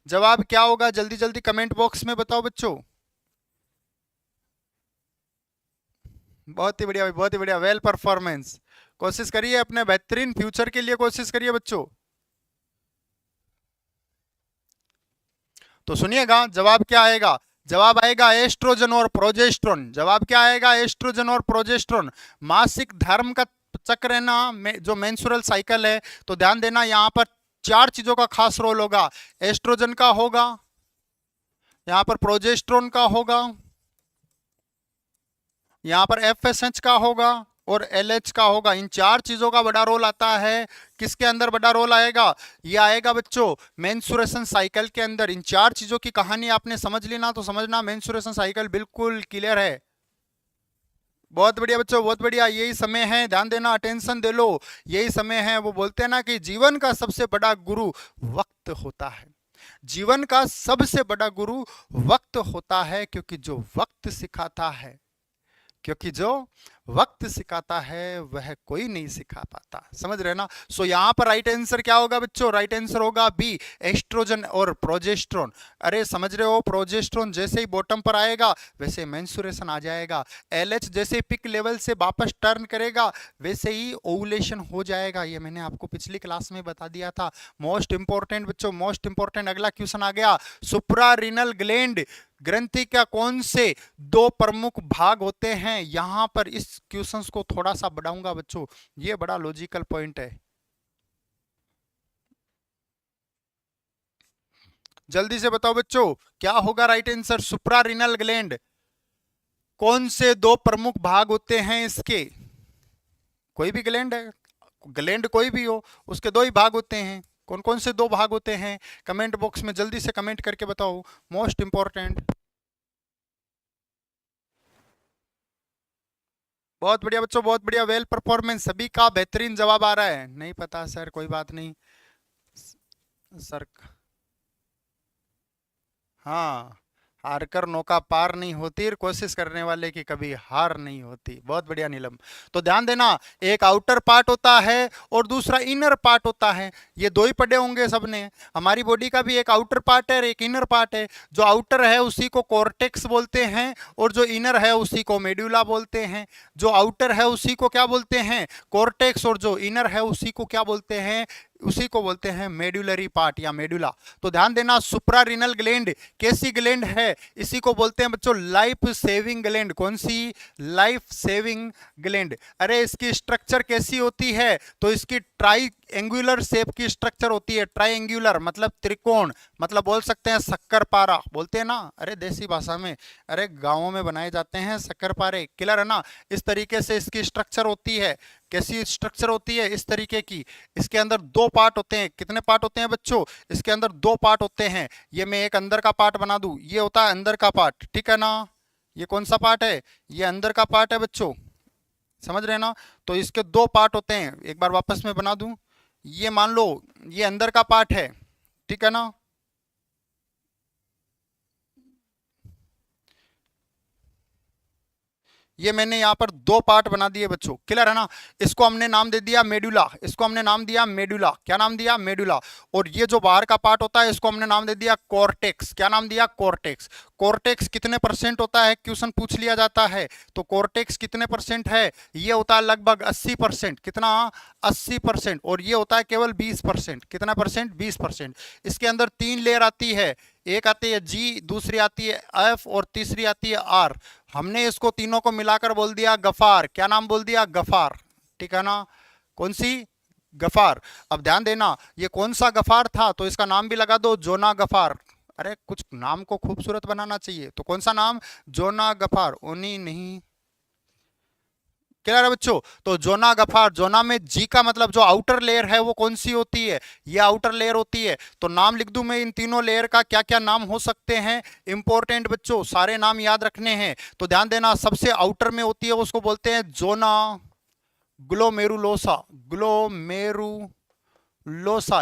जवाब क्या होगा, जल्दी जल्दी कमेंट बॉक्स में बताओ बच्चों। बहुत ही बढ़िया, बहुत ही बढ़िया, वेल परफॉर्मेंस। कोशिश करिए अपने बेहतरीन फ्यूचर के लिए, कोशिश करिए बच्चों। तो सुनिएगा जवाब क्या आएगा, जवाब आएगा एस्ट्रोजन और प्रोजेस्टेरोन। जवाब क्या आएगा? एस्ट्रोजन और प्रोजेस्टेरोन। मासिक धर्म का चक्र है ना, जो मेंस्ट्रुअल साइकिल है, तो ध्यान देना यहाँ पर चार चीजों का खास रोल होगा। एस्ट्रोजन का होगा, यहाँ पर प्रोजेस्टेरोन का होगा, यहाँ पर एफएसएच का होगा और एलएच का होगा। इन चार चीजों का बड़ा रोल आता है। किसके अंदर बड़ा रोल आएगा? ये आएगा बच्चों मेंस्ट्रुएशन साइकिल के अंदर। इन चार चीजों की कहानी आपने समझ ली ना, तो समझना मेंस्ट्रुएशन साइकिल बिल्कुल क्लियर है। बहुत बढ़िया बच्चों, बहुत बढ़िया। यही समय है, ध्यान देना, अटेंशन दे लो। यही समय है, वो बोलते हैं ना कि जीवन का सबसे बड़ा गुरु वक्त होता है। जीवन का सबसे बड़ा गुरु वक्त होता है, क्योंकि जो वक्त सिखाता है, क्योंकि जो वक्त सिखाता है वह कोई नहीं सिखा पाता। समझ रहे ना? सो यहाँ पर राइट आंसर क्या होगा बच्चों? राइट आंसर होगा बी, एस्ट्रोजन और प्रोजेस्टेरोन। अरे समझ रहे हो, प्रोजेस्टेरोन जैसे ही बॉटम पर आएगा वैसे मेंस्ट्रुएशन आ जाएगा। एलएच जैसे पिक लेवल से वापस टर्न करेगा वैसे ही ओवुलेशन हो जाएगा। ये मैंने आपको पिछली क्लास में बता दिया था। मोस्ट इंपॉर्टेंट बच्चों, मोस्ट इंपॉर्टेंट अगला क्वेश्चन आ गया। सुप्रारीनल ग्लैंड ग्रंथि का कौन से दो प्रमुख भाग होते हैं? यहां पर इस क्वेश्चंस को थोड़ा सा बढ़ाऊंगा बच्चों, ये बड़ा लॉजिकल पॉइंट है। जल्दी से बताओ बच्चों, क्या होगा राइट आंसर? सुप्रारीनल ग्लैंड कौन से दो प्रमुख भाग होते हैं इसके? कोई भी ग्लैंड है, ग्लैंड कोई भी हो, उसके दो ही भाग होते हैं। कौन कौन से दो भाग होते हैं? कमेंट बॉक्स में जल्दी से कमेंट करके बताओ, मोस्ट इंपॉर्टेंट। बहुत बढ़िया बच्चों, बहुत बढ़िया, वेल परफॉर्मेंस। सभी का बेहतरीन जवाब आ रहा है। नहीं पता सर, कोई बात नहीं सर। हाँ, हार कर नौका पार नहीं होती और कोशिश करने वाले की कभी हार नहीं होती। बहुत बढ़िया नीलम। तो ध्यान देना, एक आउटर पार्ट होता है और दूसरा इनर पार्ट होता है। ये दो ही पढ़े होंगे सबने। हमारी बॉडी का भी एक आउटर पार्ट है और एक इनर पार्ट है। जो आउटर है उसी को कॉर्टेक्स बोलते हैं और जो इनर है उसी को मेडुला बोलते हैं। जो आउटर है उसी को क्या बोलते हैं? कॉर्टेक्स। और जो इनर है उसी को क्या बोलते हैं? उसी को बोलते हैं मेडुलरी पार्ट या मेडुला। तो ध्यान देना, सुप्रारीनल ग्लैंड कैसी ग्लैंड है? इसी को बोलते हैं बच्चों लाइफ सेविंग ग्लैंड। कौन सी? Life saving gland. अरे इसकी स्ट्रक्चर कैसी होती है? तो इसकी ट्राई एंगुलर शेप की स्ट्रक्चर होती है। ट्राइंगुलर मतलब त्रिकोण, मतलब बोल सकते हैं शक्करपारा बोलते हैं ना, अरे देसी भाषा में। अरे गांवों में बनाए जाते हैं शक्करपारे, क्लियर है ना? इस तरीके से इसकी स्ट्रक्चर होती है। कैसी स्ट्रक्चर होती है? इस तरीके की। इसके अंदर दो पार्ट होते हैं। कितने पार्ट होते हैं बच्चों? इसके अंदर दो पार्ट होते हैं। ये मैं एक अंदर का पार्ट बना दूं, ये होता है अंदर का पार्ट, ठीक है ना? ये कौन सा पार्ट है? ये अंदर का पार्ट है बच्चों, समझ रहे हैं ना? तो इसके दो पार्ट होते हैं। एक बार वापस में बना दूं, ये मान लो ये अंदर का पार्ट है, ठीक है ना? ये मैंने यहाँ पर दो पार्ट बना दिए बच्चों, क्लियर है ना? इसको हमने नाम दे दिया मेडुला, इसको हमने नाम दिया मेडुला। क्या नाम दिया? मेडुला। और ये जो बाहर का पार्ट होता है इसको हमने नाम दे दिया कॉर्टेक्स। क्या नाम दिया? कॉर्टेक्स। कॉर्टेक्स कितने परसेंट होता है? क्वेश्चन पूछ लिया जाता है। तो कॉर्टेक्स कितने परसेंट है? ये होता है लगभग 80%। कितना? 80%। और ये होता है केवल 20%। कितना परसेंट? 20%। इसके अंदर तीन लेयर आती है। एक आती है जी, दूसरी आती है एफ और तीसरी आती है आर। हमने इसको तीनों को मिलाकर बोल दिया गफार। क्या नाम बोल दिया? गफार, ठीक है ना? कौन सी? गफार। अब ध्यान देना, ये कौन सा गफार था? तो इसका नाम भी लगा दो, जोना गफार। अरे कुछ नाम को खूबसूरत बनाना चाहिए, तो कौन सा नाम? जोना गफार। उन्हीं नहीं, क्लियर है बच्चों? तो जोना गफार। जोना में जी का मतलब जो आउटर लेयर है वो कौन सी होती है? ये आउटर लेयर होती है। तो नाम लिख दूं मैं इन तीनों लेयर का, क्या क्या नाम हो सकते हैं? इंपॉर्टेंट बच्चों, सारे नाम याद रखने हैं। तो ध्यान देना, सबसे आउटर में होती है उसको बोलते हैं जोना ग्लोमेरुलोसा। ग्लोमेरुलोसा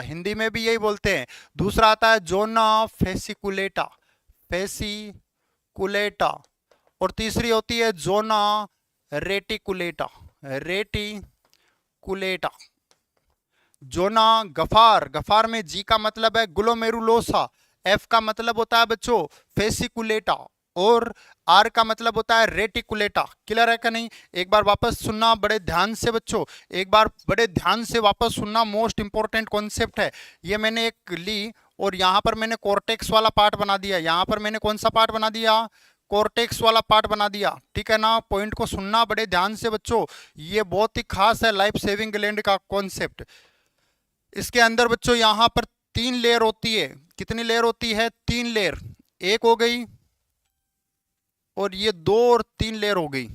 हिंदी में भी यही बोलते हैं। दूसरा आता है जोना फेसिकुलेटा, फेसिकुलेटा। और तीसरी होती है जोना रेटिकुलेटा, रेटिकुलेटा। जोना गफार। गफार में जी का मतलब है ग्लोमेरुलोसा, एफ का मतलब होता है बच्चों फेसिकुलेटा और आर का मतलब होता है रेटिकुलेटा। क्लियर है क्या नहीं? एक बार वापस सुनना बड़े ध्यान से बच्चों, एक बार बड़े ध्यान से वापस सुनना, मोस्ट इंपॉर्टेंट कॉन्सेप्ट है ये। मैंने एक ली और यहां पर मैंने कॉर्टेक्स वाला पार्ट बना दिया, यहां पर मैंने कौन सा पार्ट बना दिया, कॉर्टेक्स वाला पार्ट बना दिया। ठीक है ना, पॉइंट को सुनना बड़े ध्यान से बच्चों, ये बहुत ही खास है लाइफ सेविंग ग्लैंड का कॉन्सेप्ट। इसके अंदर बच्चों यहां पर 3 लेयर होती है। कितनी लेयर होती है? 3 लेयर। एक हो गई, और ये 2 और 3 लेयर हो गई।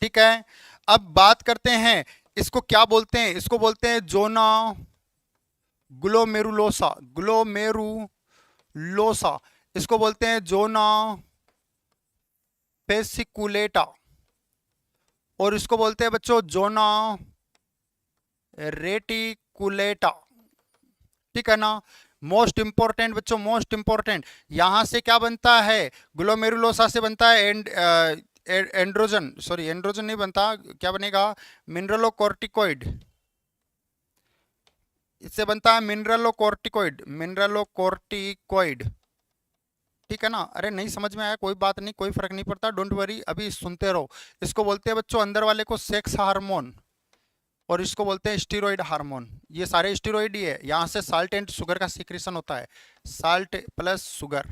ठीक है, अब बात करते हैं इसको क्या बोलते हैं। इसको बोलते हैं जोना ग्लोमेरुलोसा, ग्लोमेरुलोसा। इसको बोलते हैं जोना फेसिकुलेटा, और इसको बोलते हैं बच्चों जोना रेटिकुलेटा। ठीक है ना, मोस्ट इंपॉर्टेंट बच्चों, मोस्ट इंपॉर्टेंट, यहां से क्या बनता है, ग्लोमेरुलोसा से बनता है एंड्रोजन, सॉरी एंड्रोजन नहीं बनता, क्या बनेगा, मिनरलोकॉर्टिकोइड। इससे बनता है मिनरलोकॉर्टिकोइड, मिनरलोकॉर्टिकोइड। ठीक है ना, अरे नहीं समझ में आया कोई बात नहीं, कोई फर्क नहीं पड़ता, डोंट वरी, अभी सुनते रहो। इसको बोलते हैं बच्चों अंदर वाले को सेक्स हार्मोन, और इसको बोलते हैं स्टीरॉइड हार्मोन। ये सारे स्टीरॉइड ही है, यहां से साल्ट एंड शुगर का सीक्रेशन होता है, साल्ट प्लस शुगर।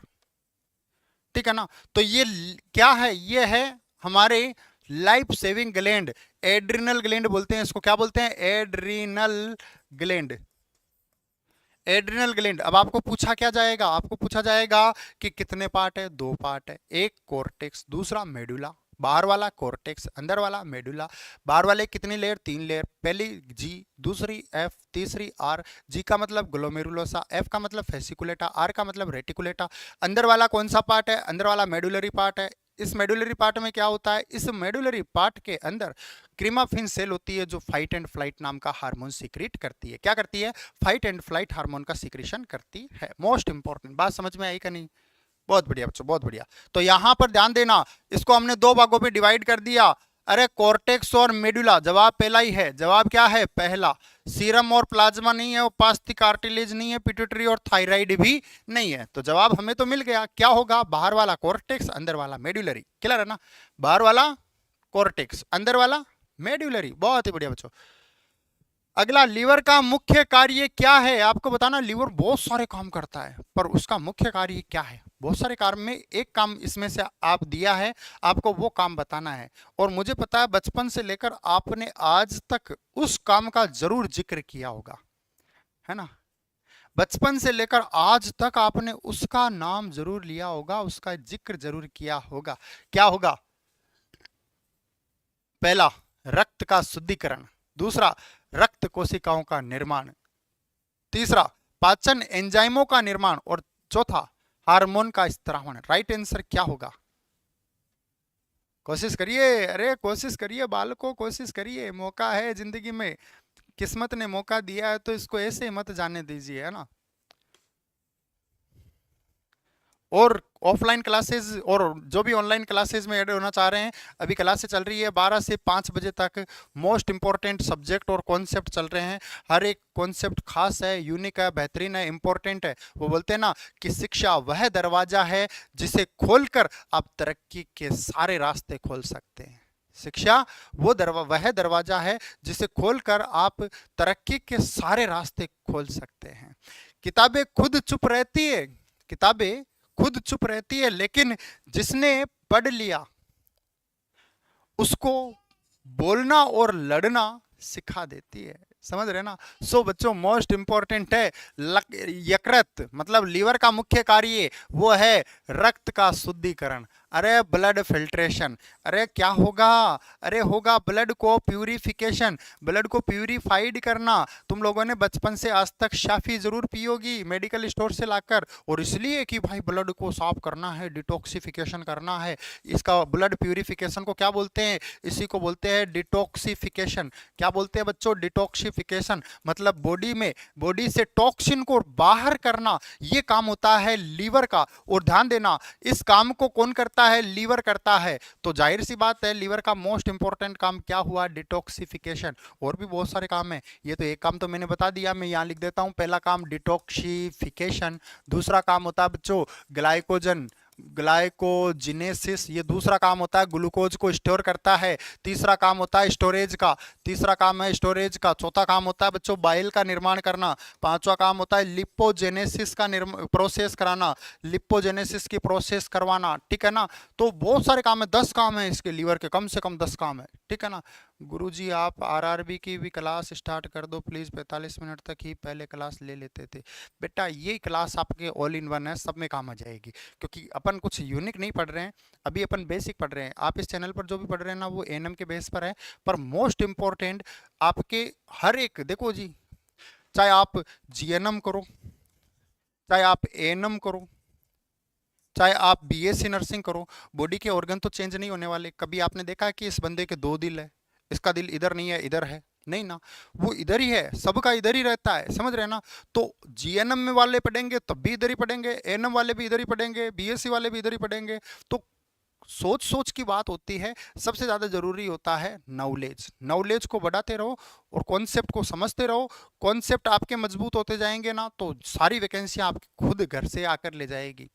ठीक है ना, तो ये क्या है, ये है हमारे life saving gland, adrenal gland बोलते हैं इसको। क्या बोलते हैं? Adrenal gland, adrenal gland. अब आपको पूछा क्या जाएगा, आपको पूछा जाएगा कि कितने पार्ट है, 2 पार्ट है, एक कॉर्टेक्स, दूसरा मेडुला। बाहर वाला कॉर्टेक्स, अंदर वाला मेडुला। बाहर वाले कितनी लेयर? 3 लेयर, पहली जी, दूसरी एफ, तीसरी आर। जी का मतलब ग्लोमेरुलोसा, एफ का मतलब फेसिकुलेटा, आर का मतलब रेटिकुलेटा। अंदर वाला कौन सा पार्ट है? अंदर वाला मेडुलरी पार्ट है। इस मेडुलरी पार्ट में क्या होता है? इस मेडुलरी पार्ट के अंदर क्रीमाफिन सेल होती है जो फाइट एंड फ्लाइट नाम का हार्मोन सीक्रेट करती है। क्या करती है? फाइट एंड फ्लाइट हार्मोन का सीक्रेशन करती है। मोस्ट इंपॉर्टेंट बात समझ में आई का नहीं? बहुत बढ़िया बच्चों, बहुत बढ़िया। तो यहां पर ध्यान देना, इसको हमने 2 भागों में डिवाइड कर दिया। अरे कॉर्टेक्स और मेडुला, जवाब पहला ही है। जवाब क्या है? पहला। सीरम और प्लाज्मा नहीं है, उपास्थि कार्टिलेज नहीं है, पिट्यूटरी और थायराइड भी नहीं है। तो जवाब हमें तो मिल गया। क्या होगा? बाहर वाला कॉर्टेक्स, अंदर वाला मेडुलरी। क्लियर है ना? बाहर वाला कॉर्टेक्स, अंदर वाला मेडुलरी। बहुत ही बढ़िया बच्चों। अगला, लीवर का मुख्य कार्य क्या है? आपको बताना, लीवर बहुत सारे काम करता है, पर उसका मुख्य कार्य क्या है? बहुत सारे काम में एक काम इसमें से आप दिया है, आपको वो काम बताना है। और मुझे पता है बचपन से लेकर आपने आज तक उस काम का जरूर जिक्र किया होगा, है ना? बचपन से लेकर आज तक आपने उसका नाम जरूर लिया होगा, उसका जिक्र जरूर किया होगा। क्या होगा? पहला, रक्त का शुद्धिकरण। दूसरा, रक्त कोशिकाओं का निर्माण। तीसरा, पाचन एंजाइमों का निर्माण। और चौथा, हार्मोन का स्त्रावण। राइट आंसर क्या होगा? कोशिश करिए, अरे कोशिश करिए बालकों, कोशिश करिए, मौका है जिंदगी में, किस्मत ने मौका दिया है तो इसको ऐसे मत जाने दीजिए, है ना? और ऑफलाइन क्लासेस और जो भी ऑनलाइन क्लासेस में ऐड होना चाह रहे हैं, अभी क्लासेस चल रही है 12 से 5 बजे तक। मोस्ट इंपॉर्टेंट सब्जेक्ट और कॉन्सेप्ट चल रहे हैं। हर एक कॉन्सेप्ट खास है, यूनिक है, बेहतरीन है, इंपॉर्टेंट है। वो बोलते हैं ना कि शिक्षा वह दरवाजा है जिसे खोलकर आप तरक्की के सारे रास्ते खोल सकते हैं। शिक्षा वह दरवाजा है जिसे खोलकर आप तरक्की के सारे रास्ते खोल सकते हैं। किताबें खुद चुप रहती है, किताबें खुद चुप रहती है, लेकिन जिसने पढ़ लिया उसको बोलना और लड़ना सिखा देती है। समझ रहे ना? सो बच्चों, मोस्ट इंपॉर्टेंट है यकृत, मतलब लीवर का मुख्य कार्य वो है रक्त का शुद्धिकरण। अरे ब्लड फिल्ट्रेशन। अरे क्या होगा? अरे होगा ब्लड को प्यूरिफिकेशन, ब्लड को प्यूरिफाइड करना। तुम लोगों ने बचपन से आज तक शाफी जरूर पी होगी मेडिकल स्टोर से लाकर, और इसलिए कि भाई ब्लड को साफ करना है, डिटॉक्सिफिकेशन करना है। इसका ब्लड प्यूरिफिकेशन को क्या बोलते हैं? इसी को बोलते हैं डिटॉक्सिफिकेशन। क्या बोलते हैं बच्चों? डिटॉक्सिफिकेशन। मतलब बॉडी से टॉक्सिन को बाहर करना, ये काम होता है लीवर का। और ध्यान देना, इस काम को कौन करता है? लीवर करता है। तो जाहिर सी बात है लीवर का मोस्ट इंपॉर्टेंट काम क्या हुआ? डिटॉक्सिफिकेशन। और भी बहुत सारे काम है, ये तो एक काम तो मैंने बता दिया, मैं यहां लिख देता हूं। पहला काम डिटॉक्सिफिकेशन, दूसरा काम होता है बच्चों ग्लाइकोजन ग्लाइकोजिनेसिस, ये दूसरा काम होता है, ग्लूकोज को स्टोर करता है। तीसरा काम होता है स्टोरेज का, तीसरा काम है स्टोरेज का। चौथा काम होता है बच्चों बाइल का निर्माण करना। पांचवा काम होता है लिपोजेनेसिस का प्रोसेस कराना, लिपोजेनेसिस की प्रोसेस करवाना, ठीक है ना। तो बहुत सारे काम है, 10 काम है इसके, लीवर के कम से कम 10 काम है, ठीक है ना। गुरुजी आप आरआरबी की भी क्लास स्टार्ट कर दो प्लीज, 45 मिनट तक ही पहले क्लास ले लेते थे। बेटा ये क्लास आपके ऑल इन वन है, सब में काम आ जाएगी, क्योंकि अपन कुछ यूनिक नहीं पढ़ रहे हैं, अभी अपन बेसिक पढ़ रहे हैं। आप इस चैनल पर जो भी पढ़ रहे हैं ना वो एएनएम के बेस पर है, पर मोस्ट इंपॉर्टेंट आपके हर एक, देखो जी, चाहे आप जीएनएम करो, चाहे आप एएनएम करो, चाहे आप बीएससी नर्सिंग करो, बॉडी के ऑर्गन तो चेंज नहीं होने वाले। कभी आपने देखा है कि इस बंदे के 2 दिल है, इसका दिल इधर नहीं है इधर है, नहीं ना, वो इधर ही है, सबका इधर ही रहता है, समझ रहे हैं ना। तो जीएनएम में वाले पढ़ेंगे तब भी इधर ही पढ़ेंगे, एएनएम वाले भी इधर ही पढ़ेंगे, बीएससी वाले भी इधर ही पढ़ेंगे। तो सोच सोच की बात होती है। सबसे ज्यादा जरूरी होता है नॉलेज, नॉलेज को बढ़ाते रहो और कॉन्सेप्ट को समझते रहो। कॉन्सेप्ट आपके मजबूत होते जाएंगे ना तो सारी वैकेंसियां आपके खुद घर से आकर ले जाएगी।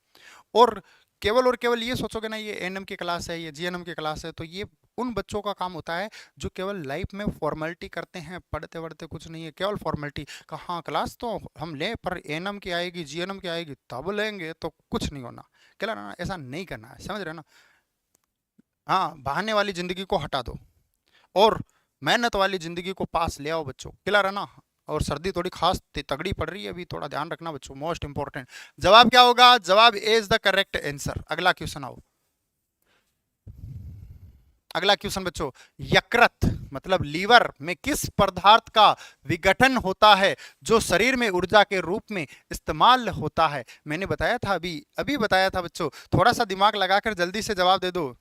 और केवल ये सोचोगे ना ये एएनएम की क्लास है, ये जीएनएम की क्लास है, तो ये उन बच्चों का काम होता है जो केवल लाइफ में फॉर्मेलिटी करते हैं, पढ़ते पढ़ते कुछ नहीं है, केवल फॉर्मेलिटी का। हाँ क्लास तो हम लें पर एएनएम की आएगी जीएनएम की आएगी तब लेंगे, तो कुछ नहीं होना, क्या ना, ऐसा नहीं करना है, समझ रहे ना। हाँ बहाने वाली जिंदगी को हटा दो और मेहनत वाली जिंदगी को पास ले आओ बच्चों, क्लियर है ना। और सर्दी थोड़ी खास तगड़ी पड़ रही है अभी, थोड़ा ध्यान रखना बच्चों, मोस्ट इंपॉर्टेंट। जवाब क्या होगा, जवाब ए इज द करेक्ट आंसर। अगला क्वेश्चन आओ, अगला क्वेश्चन बच्चों, यकृत मतलब लीवर में किस पदार्थ का विघटन होता है जो शरीर में ऊर्जा के रूप में इस्तेमाल होता है। मैंने बताया था, अभी अभी बताया था बच्चों, थोड़ा सा दिमाग लगाकर जल्दी से जवाब दे दो।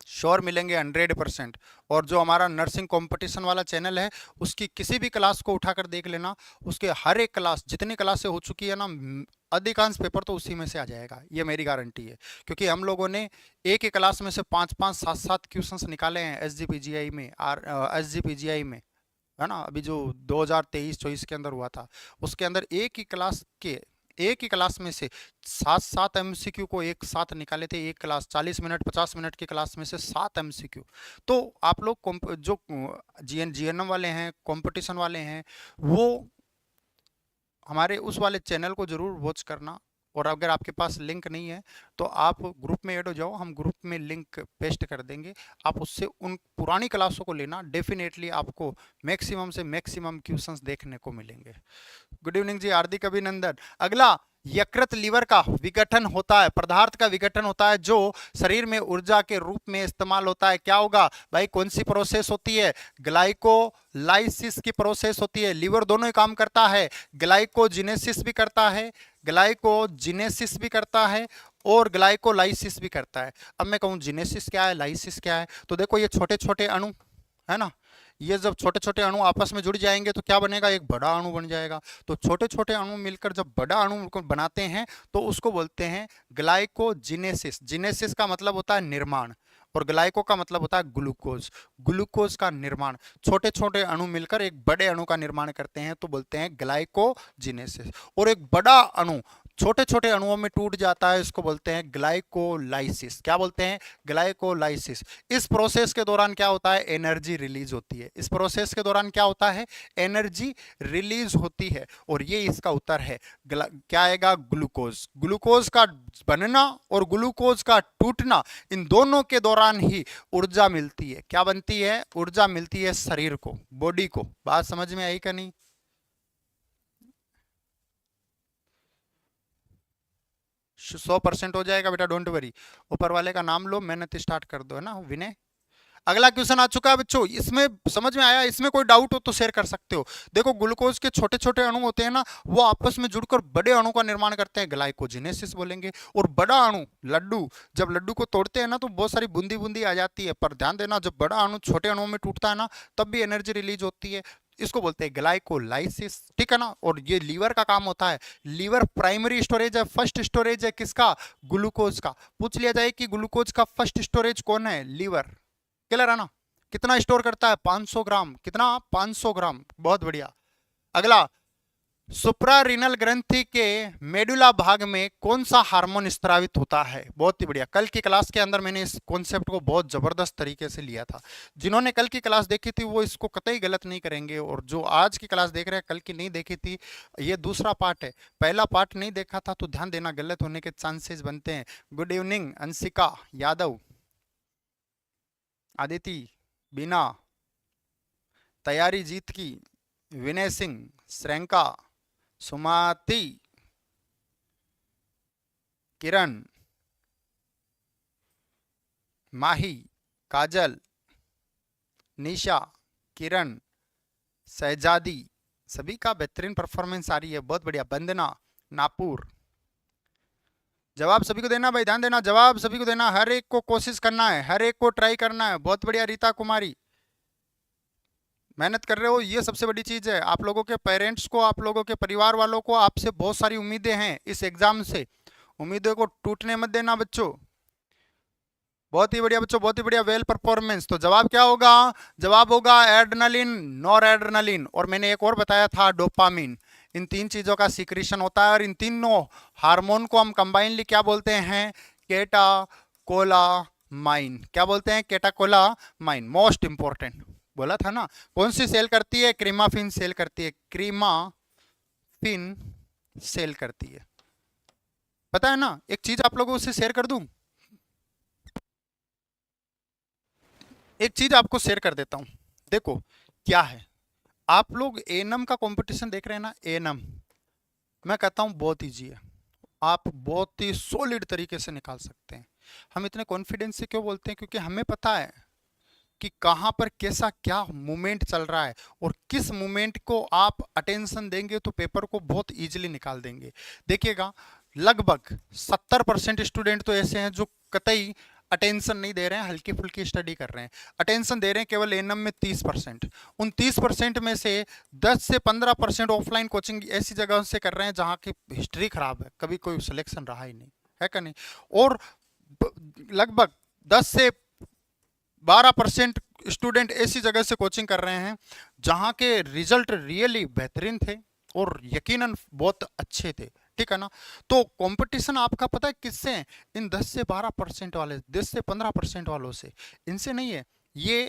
श्योर मिलेंगे 100%। और जो हमारा नर्सिंग कंपटीशन वाला चैनल है उसकी किसी भी क्लास को उठाकर देख लेना, उसके हर एक क्लास जितनी क्लासें हो चुकी है ना, अधिकांश पेपर तो उसी में से आ जाएगा, ये मेरी गारंटी है। क्योंकि हम लोगों ने एक ही क्लास में से 5-5, 7-7 क्वेश्चंस निकाले हैं एसजीपीजीआई में, एसजीपीजीआई में, है ना। अभी जो 2023-24 के अंदर हुआ था उसके अंदर एक ही क्लास में से 7-7 एमसीक्यू को एक साथ निकाले थे। एक क्लास 40 मिनट 50 मिनट की क्लास में से 7 एमसीक्यू। तो आप लोग जो जीएनएम वाले हैं, कंपटीशन वाले हैं, वो हमारे उस वाले चैनल को जरूर वॉच करना। और अगर आपके पास लिंक नहीं है तो आप ग्रुप में ऐड हो जाओ, हम ग्रुप में लिंक पेस्ट कर देंगे, आप उससे उन पुरानी क्लासों को लेना, डेफिनेटली आपको मैक्सिमम से मैक्सिमम क्वेश्चंस देखने को मिलेंगे। गुड इवनिंग जी, हार्दिक अभिनंदन। अगला, यकृत लीवर का विघटन होता है, पदार्थ का विघटन होता है जो शरीर में ऊर्जा के रूप में इस्तेमाल होता है। क्या होगा भाई, कौन सी प्रोसेस होती है, ग्लाइकोलाइसिस की प्रोसेस होती है। लीवर दोनों ही काम करता है, ग्लाइकोजिनेसिस भी करता है, ग्लाइकोजिनेसिस भी करता है और ग्लाइकोलाइसिस भी करता है। अब मैं कहूँ जिनेसिस क्या है, लाइसिस क्या है, तो देखो ये छोटे छोटे अणु है ना, ये जब छोटे छोटे अणु आपस में जुड़ जाएंगे तो क्या बनेगा, एक बड़ा अणु बन जाएगा। तो छोटे छोटे अणु मिलकर जब बड़ा अणु को बनाते हैं तो उसको बोलते हैं ग्लाइकोजिनेसिस। जिनेसिस का मतलब होता है निर्माण और ग्लाइको का मतलब होता है ग्लूकोज, ग्लूकोज का निर्माण। छोटे छोटे अणु मिलकर एक बड़े अणु का निर्माण करते हैं तो बोलते हैं ग्लाइकोजिनेसिस। और एक बड़ा अणु छोटे छोटे अणुओं में टूट जाता है, इसको बोलते हैं ग्लाइकोलाइसिस। क्या बोलते हैं, ग्लाइकोलाइसिस। इस प्रोसेस के दौरान क्या होता है, एनर्जी रिलीज होती है। इस प्रोसेस के दौरान क्या होता है, एनर्जी रिलीज होती है। और ये इसका उत्तर है, क्या आएगा, ग्लूकोज। ग्लूकोज का बनना और ग्लूकोज का टूटना, इन दोनों के दौरान ही ऊर्जा मिलती है। क्या बनती है, ऊर्जा मिलती है शरीर को, बॉडी को। बात समझ में आई क्या नहीं? 100% हो जाएगा बेटा, डोंट वरी। ऊपर वाले का नाम लो, मेहनत स्टार्ट कर दो, है ना विनय। अगला क्वेश्चन आ चुका है बच्चों, इसमें समझ में आया, इसमें कोई डाउट हो तो शेयर कर सकते हो। देखो ग्लूकोज के छोटे छोटे अणु होते हैं ना, वो आपस में जुड़कर बड़े अणु का निर्माण करते हैं, ग्लाइकोजिनेसिस बोलेंगे। और बड़ा अणु लड्डू, जब लड्डू को तोड़ते हैं ना तो बहुत सारी बूंदी बूंदी आ जाती है, पर ध्यान देना जब बड़ा अणु छोटे अणुओं में टूटता है ना तब भी एनर्जी रिलीज होती है, इसको बोलते हैं ग्लाइकोलाइसिस, ठीक है ना। और ये लीवर का काम होता है। लीवर प्राइमरी स्टोरेज है, फर्स्ट स्टोरेज है किसका, ग्लूकोज का। पूछ लिया जाए कि ग्लूकोज का फर्स्ट स्टोरेज कौन है, लीवर, क्लियर है ना। कितना स्टोर करता है, 500 ग्राम, कितना, 500 ग्राम, बहुत बढ़िया। अगला, सुप्रारीनल ग्रंथि के मेडुला भाग में कौन सा हार्मोन स्रावित होता है? बहुत ही बढ़िया। कल की क्लास के अंदर मैंने इस कॉन्सेप्ट को बहुत जबरदस्त तरीके से लिया था। जिन्होंने कल की क्लास देखी थी वो इसको कतई गलत नहीं करेंगे, और जो आज की क्लास देख रहे हैं कल की नहीं देखी थी, ये दूसरा पार्ट है। पहला पार्ट नहीं देखा था तो ध्यान देना, गलत होने के चांसेस बनते हैं। गुड इवनिंग अंशिका यादव, आदिति, बीना, तैयारी जीत की, विनय सिंह, श्रृंका, सुमाति, किरण, माही, काजल, निशा, किरण, सहजादी, सभी का बेहतरीन परफॉर्मेंस आ रही है, बहुत बढ़िया। वंदना, नापुर, जवाब सभी को देना भाई, ध्यान देना, जवाब सभी को देना, हर एक को कोशिश करना है, हर एक को ट्राई करना है। बहुत बढ़िया रीता कुमारी, मेहनत कर रहे हो, ये सबसे बड़ी चीज है। आप लोगों के पेरेंट्स को, आप लोगों के परिवार वालों को आपसे बहुत सारी उम्मीदें हैं इस एग्जाम से, उम्मीदों को टूटने मत देना बच्चों। बहुत ही बढ़िया बच्चों, बहुत ही बढ़िया, वेल परफॉर्मेंस। तो जवाब क्या होगा? जवाब होगा एड्रेनलिन, नॉर एड्रेनलिन, और मैंने एक और बताया था डोपामिन। इन तीन चीजों का सीक्रेशन होता है, और इन तीनों हार्मोन को हम कंबाइनली क्या बोलते हैं? केटाकोलामाइन। क्या बोलते हैं? केटाकोलामाइन। मोस्ट इंपॉर्टेंट बोला था ना। कौन सी सेल करती है? क्रीमाफिन सेल करती है, क्रीमाफिन सेल करती है, पता है ना। एक चीज आप लोगों से शेयर कर दूं, एक चीज आपको शेयर कर देता हूं। देखो क्या है, आप लोग एएनएम का कंपटीशन देख रहे हैं ना, एएनएम, मैं कहता हूं बहुत इजी है, आप बहुत ही सॉलिड तरीके से निकाल सकते हैं। हम इतने कॉन्फिडेंस से क्यों बोलते हैं? क्योंकि हमें पता है कि कहां पर कैसा क्या मूवमेंट चल रहा है, और किस मूवमेंट को आप अटेंशन देंगे तो पेपर को बहुत इजीली निकाल देंगे। देखिएगा, लगभग 70% स्टूडेंट तो ऐसे हैं जो कतई अटेंशन नहीं दे रहे हैं, हल्की फुल्की स्टडी कर रहे हैं। अटेंशन दे रहे हैं केवल एएनएम में 30%। उन 30% में से 10 से 15% ऑफलाइन कोचिंग ऐसी जगह से कर रहे हैं जहां की हिस्ट्री खराब है, कभी कोई सिलेक्शन रहा ही नहीं है, का नहीं। और लगभग 10 से 12% स्टूडेंट ऐसी जगह से कोचिंग कर रहे हैं जहां के रिजल्ट रियली बेहतरीन थे और यकीनन बहुत अच्छे थे, ठीक है ना। तो कंपटीशन आपका पता है किससे है? इन 10 से 12% वाले, 10 से 15% वालों से, इनसे नहीं है ये,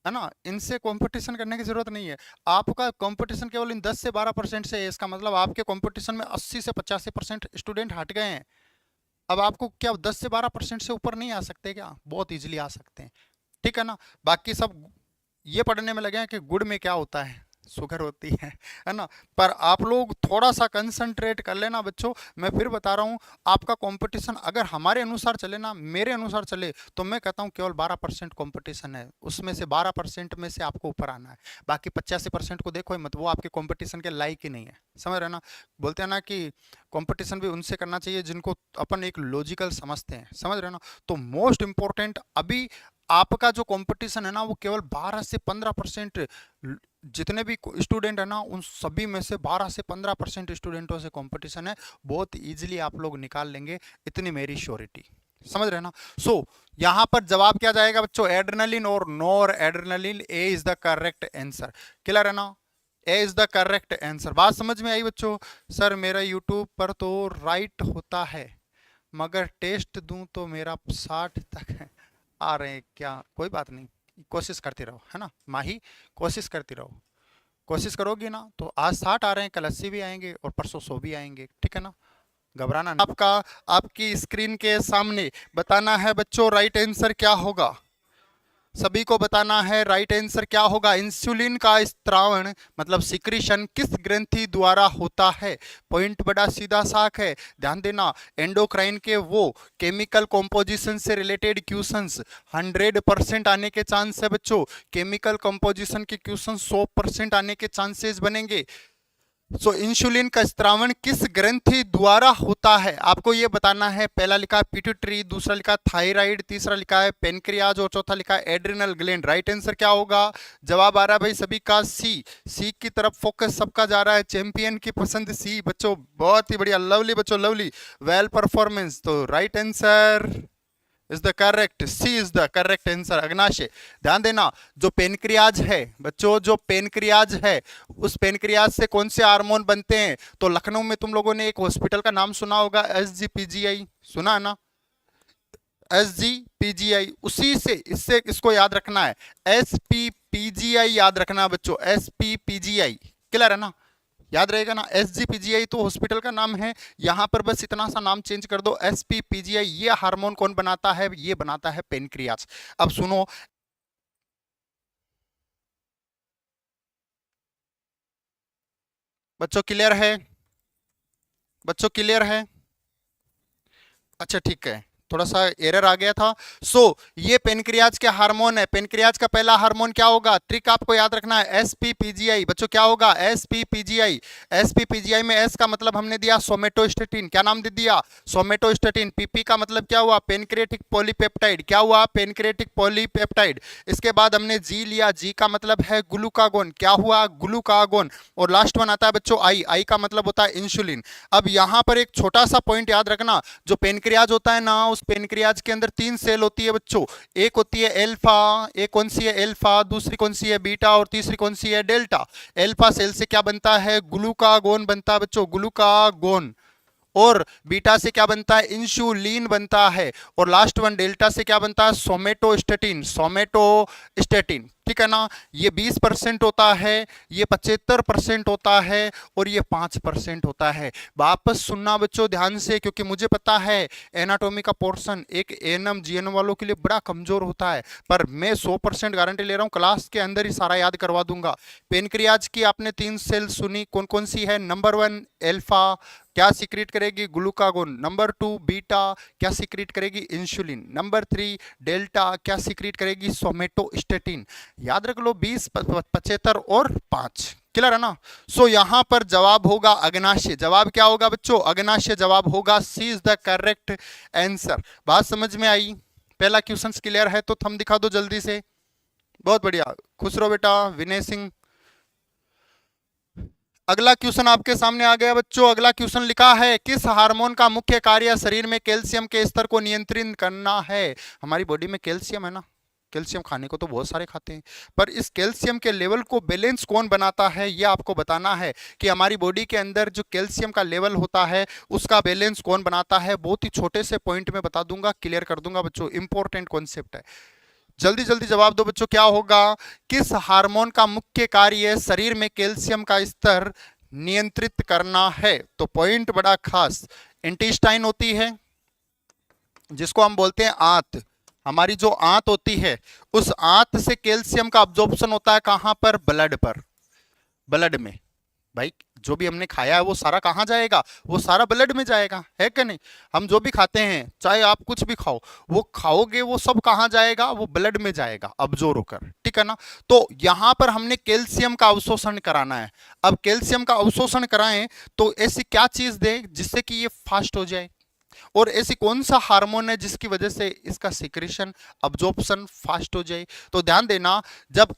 है ना। इनसे कंपटीशन करने की जरूरत नहीं है। आपका कंपटीशन केवल इन 10 से 12% से है। इसका मतलब आपके कंपटीशन में 80 से 85% स्टूडेंट हट गए हैं। अब आपको क्या 10 से 12% से ऊपर नहीं आ सकते क्या? बहुत इजीली आ सकते हैं, ठीक है ना। बाकी सब ये पढ़ने में लगे हैं कि गुड़ में क्या होता है, शुगर होती है ना। पर आप लोग थोड़ा सा कंसंट्रेट कर लेना बच्चों। मैं फिर बता रहा हूँ, आपका कंपटीशन अगर हमारे अनुसार चले ना, मेरे अनुसार चले, तो मैं कहता हूँ केवल 12% कंपटीशन है, उसमें से 12% में से आपको ऊपर आना है। बाकी 85% को देखो ही मत, वो आपके कंपटीशन के लायक ही नहीं है, समझ रहे ना। बोलते हैं ना कि कंपटीशन भी उनसे करना चाहिए जिनको अपन एक लॉजिकल समझते हैं, समझ रहे ना। तो मोस्ट इंपॉर्टेंट अभी आपका जो कंपटीशन है ना, वो केवल 12 से 15%, जितने भी स्टूडेंट है ना उन सभी में से 12 से 15% स्टूडेंटों से कंपटीशन है। बहुत इजीली आप लोग निकाल लेंगे, इतनी मेरी श्योरिटी, समझ रहे ना। सो यहां पर जवाब क्या जाएगा बच्चों? एड्रेनलिन और nor adrenaline. A is the correct answer, clear है ना। ए इज द करेक्ट आंसर। बात समझ में आई बच्चों? सर मेरा यूट्यूब पर तो राइट होता है, मगर टेस्ट दूं तो मेरा 60 तक है आ रहे हैं क्या? कोई बात नहीं, कोशिश करते रहो, है ना माही, कोशिश करती रहो। कोशिश करोगी ना तो आज 60 आ रहे हैं, कल 80 भी आएंगे और परसों 100 भी आएंगे, ठीक है ना। घबराना नहीं। आपका आपकी स्क्रीन के सामने बताना है बच्चों राइट आंसर क्या होगा, सभी को बताना है राइट आंसर क्या होगा। इंसुलिन का स्त्रावण मतलब सिक्रीशन किस ग्रंथि द्वारा होता है? पॉइंट बड़ा सीधा साफ है, ध्यान देना। एंडोक्राइन के वो केमिकल कॉम्पोजिशन से रिलेटेड क्वेश्चंस 100% आने के चांस है बच्चों। केमिकल कॉम्पोजिशन के क्वेश्चन 100% आने के चांसेस बनेंगे। सो इंसुलिन का स्त्रावण किस ग्रंथि द्वारा होता है आपको ये बताना है। पहला लिखा है पिट्यूटरी, दूसरा लिखा है थायराइड, तीसरा लिखा है पेनक्रियाज और चौथा लिखा है एड्रिनल ग्लैंड। राइट आंसर क्या होगा? जवाब आ रहा है भाई सभी का सी। सी की तरफ फोकस सबका जा रहा है, चैंपियन की पसंद सी बच्चों। बहुत ही बढ़िया, लवली बच्चों, लवली, वेल परफॉर्मेंस। तो right answer is the correct, C is the correct answer अग्नाशय। ध्यान देना, जो पेनक्रियाज है बच्चों, जो पेनक्रियाज है, उस पेनक्रियाज से कौन से हार्मोन बनते हैं? तो लखनऊ में तुम लोगों ने एक हॉस्पिटल का नाम सुना होगा, SGPGI, सुना है ना? SGPGI, उसी से, इससे इसको याद रखना है, SPPGI याद रखना है बच्चों, SPPGI, क्लियर है ना? याद रहेगा ना? SGPGI तो हॉस्पिटल का नाम है, यहां पर बस इतना सा नाम चेंज कर दो, SPPGI। ये हार्मोन कौन बनाता है? ये बनाता है पेनक्रियाज। अब सुनो, बच्चों क्लियर है? बच्चों क्लियर है? अच्छा ठीक है, थोड़ा सा एरर आ गया था। ये पेनक्रियाज के हार्मोन है। पेनक्रियाज का पहला हार्मोन क्या होगा? ट्रिक आपको याद रखना है, SPPGI। बच्चों क्या होगा? SPPGI। SPPGI में S का मतलब हमने दिया सोमेटोस्टेटिन। क्या नाम दे दिया? सोमेटोस्टेटिन। PP का मतलब क्या हुआ? Pancreatic polypeptide. क्या हुआ? Pancreatic polypeptide. इसके बाद हमने G लिया, G का मतलब है ग्लूकागोन। क्या हुआ? ग्लूकागोन। और लास्ट वन आता है बच्चों I। I का मतलब होता है इंसुलिन। अब यहां पर एक छोटा सा पॉइंट याद रखना, जो पेनक्रियाज होता है ना, उस पेनक्रियाज के अंदर 3 सेल होती है बच्चों। एक होती है एल्फा, एक कौन सी है? एल्फा। दूसरी कौन सी है? बीटा। और तीसरी कौन सी है? डेल्टा। एल्फा सेल से क्या बनता है? ग्लूकागोन बनता है बच्चों, ग्लूकागोन। और बीटा से क्या बनता है? इंसुलिन बनता है। और लास्ट वन डेल्टा से क्या बनता है? Somatostatin, somatostatin. ठीक है ना? ये 20% होता है, ये 75% होता है, और ये 5% होता है। वापस सुनना बच्चों ध्यान से, क्योंकि मुझे पता है एनाटॉमी का पोर्शन एक एएनएम जीएनएम वालों के लिए बड़ा कमजोर होता है, पर मैं 100% गारंटी ले रहा हूं, क्लास के अंदर ही सारा याद करवा दूंगा। पेनक्रियाज की आपने 3 सेल सुनी, कौन कौन सी है? नंबर 1 एल्फा, क्या सीक्रेट करेगी? ग्लूकागोन। नंबर 2 बीटा, क्या सीक्रेट करेगी? इंसुलिन। नंबर 3 डेल्टा, क्या सीक्रेट करेगी? सोमेटोस्टेटिन। याद रख लो, 20, 75 और 5। क्लियर है ना? यहां पर जवाब होगा अग्नाशय। जवाब क्या होगा बच्चों? अग्नाशय जवाब होगा। सी इज द करेक्ट आंसर। बात समझ में आई? पहला क्वेश्चन क्लियर है तो थंब दिखा दो जल्दी से। बहुत बढ़िया, खुश रहो बेटा विनय सिंह। अगला क्वेश्चन आपके सामने आ गया बच्चों। अगला क्वेश्चन लिखा है, किस हार्मोन का मुख्य कार्य शरीर में कैल्शियम के स्तर को नियंत्रित करना है? हमारी बॉडी में कैल्शियम है ना, कैल्शियम खाने को तो बहुत सारे खाते हैं, पर इस कैल्शियम के लेवल को बैलेंस कौन बनाता है? ये आपको बताना है कि हमारी बॉडी के अंदर जो कैल्शियम का लेवल होता है उसका बैलेंस कौन बनाता है। बहुत ही छोटे से पॉइंट में बता दूंगा, क्लियर कर दूंगा बच्चों, इंपॉर्टेंट कॉन्सेप्ट है। जल्दी जल्दी जवाब दो बच्चों, क्या होगा? किस हार्मोन का मुख्य कार्य शरीर में कैल्शियम का स्तर नियंत्रित करना है? तो पॉइंट बड़ा खास, इंटेस्टाइन होती है, जिसको हम बोलते हैं आंत। हमारी जो आंत होती है, उस आंत से कैल्शियम का अब्जॉर्प्शन होता है कहां पर? ब्लड पर, ब्लड में। भाई जो भी हमने खाया है वो सारा कहाँ जाएगा? वो सारा ब्लड में जाएगा, है कि नहीं? हम जो भी खाते हैं, चाहे आप कुछ भी खाओ, वो खाओगे वो सब कहाँ जाएगा? वो ब्लड में जाएगा अब्जॉर्ब होकर। ठीक है ना? तो यहां पर हमने कैल्शियम का अवशोषण कराना है। अब कैल्शियम का अवशोषण कराएं तो ऐसी क्या चीज दे जिससे कि ये फास्ट हो जाए? और ऐसी कौन सा हार्मोन है जिसकी वजह से इसका सिक्रेशन, अब्जॉर्प्शन फास्ट हो जाए? तो ध्यान देना, जब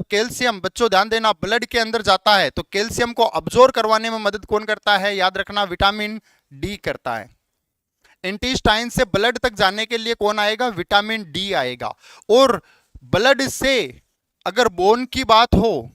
कैल्शियम बच्चों ध्यान देना ब्लड के अंदर जाता है तो कैल्शियम को अब्जॉर्ब करवाने में मदद कौन करता है? याद रखना, विटामिन डी करता है। इंटेस्टाइन से ब्लड तक जाने के लिए कौन आएगा? विटामिन डी आएगा। और ब्लड से अगर बोन की बात हो,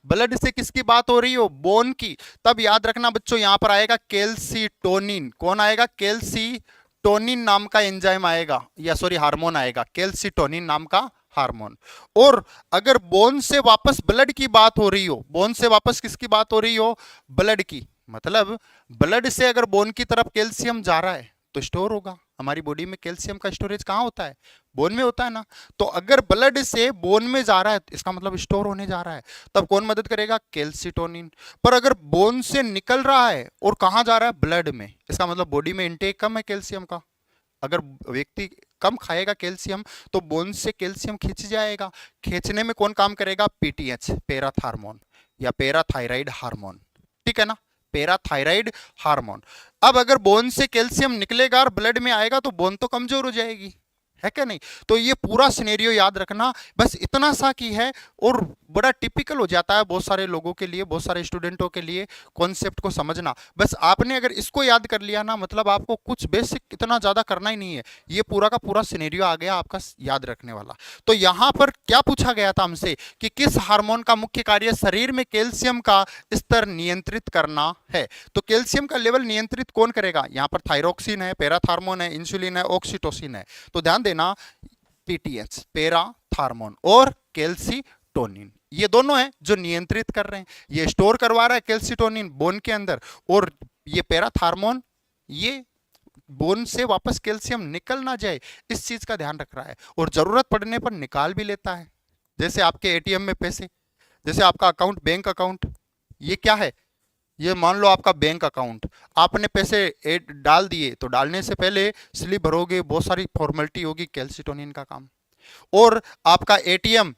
ब्लड से किसकी बात हो रही हो? बोन की, तब याद रखना बच्चों यहां पर आएगा कैल्सीटोनिन। कौन आएगा? कैल्सीटोनिन नाम का एंजाइम आएगा, या सॉरी हार्मोन आएगा, कैल्सीटोनिन नाम का हार्मोन। और अगर बोन से वापस ब्लड की बात हो रही हो, बोन से वापस किसकी बात हो रही हो? ब्लड की। मतलब ब्लड से अगर बोन की तरफ कैल्शियम जा रहा है तो स्टोर होगा। हमारी बॉडी में कैल्शियम का स्टोरेज कहाँ होता है? बोन में होता है ना। तो अगर ब्लड से बोन में जा रहा है तो इसका मतलब स्टोर होने जा रहा है, तब कौन मदद करेगा? कैल्सीटोनिन। पर अगर बोन से निकल रहा है और कहाँ जा रहा है? ब्लड में, इसका मतलब बॉडी में इंटेक कम है कैल्शियम का। अगर व्यक्ति कम खाएगा कैल्शियम तो बोन से कैल्शियम खींच जाएगा। खींचने में कौन काम करेगा? पीटीएच, पैराथार्मोन या पैराथायराइड हार्मोन। ठीक है ना? Parathyroid hormone. अब अगर बोन से कैल्शियम निकलेगा और ब्लड में आएगा तो बोन तो कमजोर हो जाएगी, है क्या नहीं? तो ये पूरा सिनेरियो याद रखना, बस इतना सा की है, और बड़ा टिपिकल हो जाता है बहुत सारे लोगों के लिए, बहुत सारे स्टूडेंटों के लिए कॉन्सेप्ट को समझना। बस आपने अगर इसको याद कर लिया ना, मतलब आपको कुछ बेसिक इतना ज्यादा करना ही नहीं है, ये पूरा का पूरा सिनेरियो आ गया आपका याद रखने वाला। तो यहां पर क्या पूछा गया था हमसे कि किस हार्मोन का मुख्य कार्य शरीर में कैल्शियम का स्तर नियंत्रित करना है? तो कैल्शियम का लेवल नियंत्रित कौन करेगा? यहां पर थायरोक्सिन है, पैराथार्मोन है, इंसुलिन है, ऑक्सीटोसिन है। तो ध्यान देना, पीटीएच, पैराथार्मोन और कैल्सीटोनिन, ये दोनों हैं जो नियंत्रित कर रहे हैं। ये स्टोर करवा रहा है कैल्सीटोनिन बोन के अंदर, और ये पैराथार्मोन ये बोन से वापस कैल्शियम निकल ना जाए इस चीज का ध्यान रख रहा है, और जरूरत पड़ने पर निकाल भी लेता है। जैसे आपके एटीएम में पैसे, जैसे आपका अकाउंट, बैंक अकाउंट, ये क्या है? ये मान लो आपका बैंक अकाउंट, आपने पैसे डाल दिए, तो डालने से पहले स्लिप भरोगे, बहुत सारी फॉर्मेलिटी होगी, कैल्सीटोनिन का काम। और आपका एटीएम,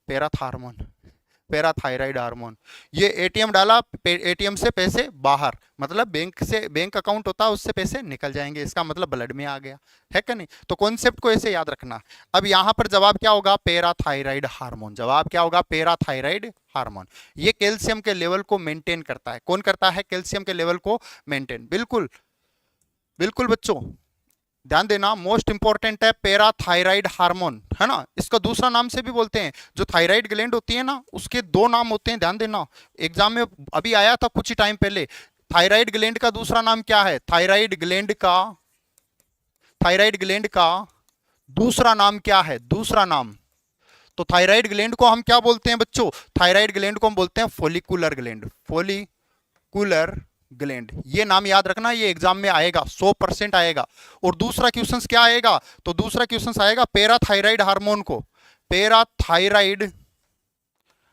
पैराथार्मोन, पैराथायराइड हार्मोन, ये एटीएम डाला, एटीएम से पैसे बाहर, मतलब बैंक से, बैंक अकाउंट होता है उससे पैसे निकल जाएंगे, इसका मतलब ब्लड में आ गया, है क्या नहीं? तो कॉन्सेप्ट को ऐसे याद रखना। अब यहां पर जवाब क्या होगा? Parathyroid hormone. जवाब क्या होगा? Parathyroid hormone. ये कैल्शियम के लेवल को मेंटेन करता है। कौन करता है? कैल्शियम के लेवल को मेंटेन। बिल्कुल बिल्कुल बच्चों ध्यान देना, मोस्ट इंपॉर्टेंट है पैराथायराइड हार्मोन, है ना? इसका दूसरा नाम से भी बोलते हैं, जो थायराइड ग्लैंड होती है ना, उसके दो नाम होते हैं, ध्यान देना। एग्जाम में अभी आया था कुछ ही टाइम पहले, थायराइड ग्लैंड का दूसरा नाम क्या है? थायराइड ग्लैंड का दूसरा नाम क्या है? दूसरा नाम, तो थायराइड ग्लैंड को हम क्या बोलते हैं बच्चों? थायराइड ग्लैंड को हम बोलते हैं फोलिकुलर ग्लैंड, फोलिकुलर ग्लैंड। ये नाम याद रखना, ये एग्जाम में आएगा, 100% आएगा। और दूसरा क्वेश्चन क्या आएगा? तो दूसरा क्वेश्चन आएगा पैराथायराइड हार्मोन को, पैराथायराइड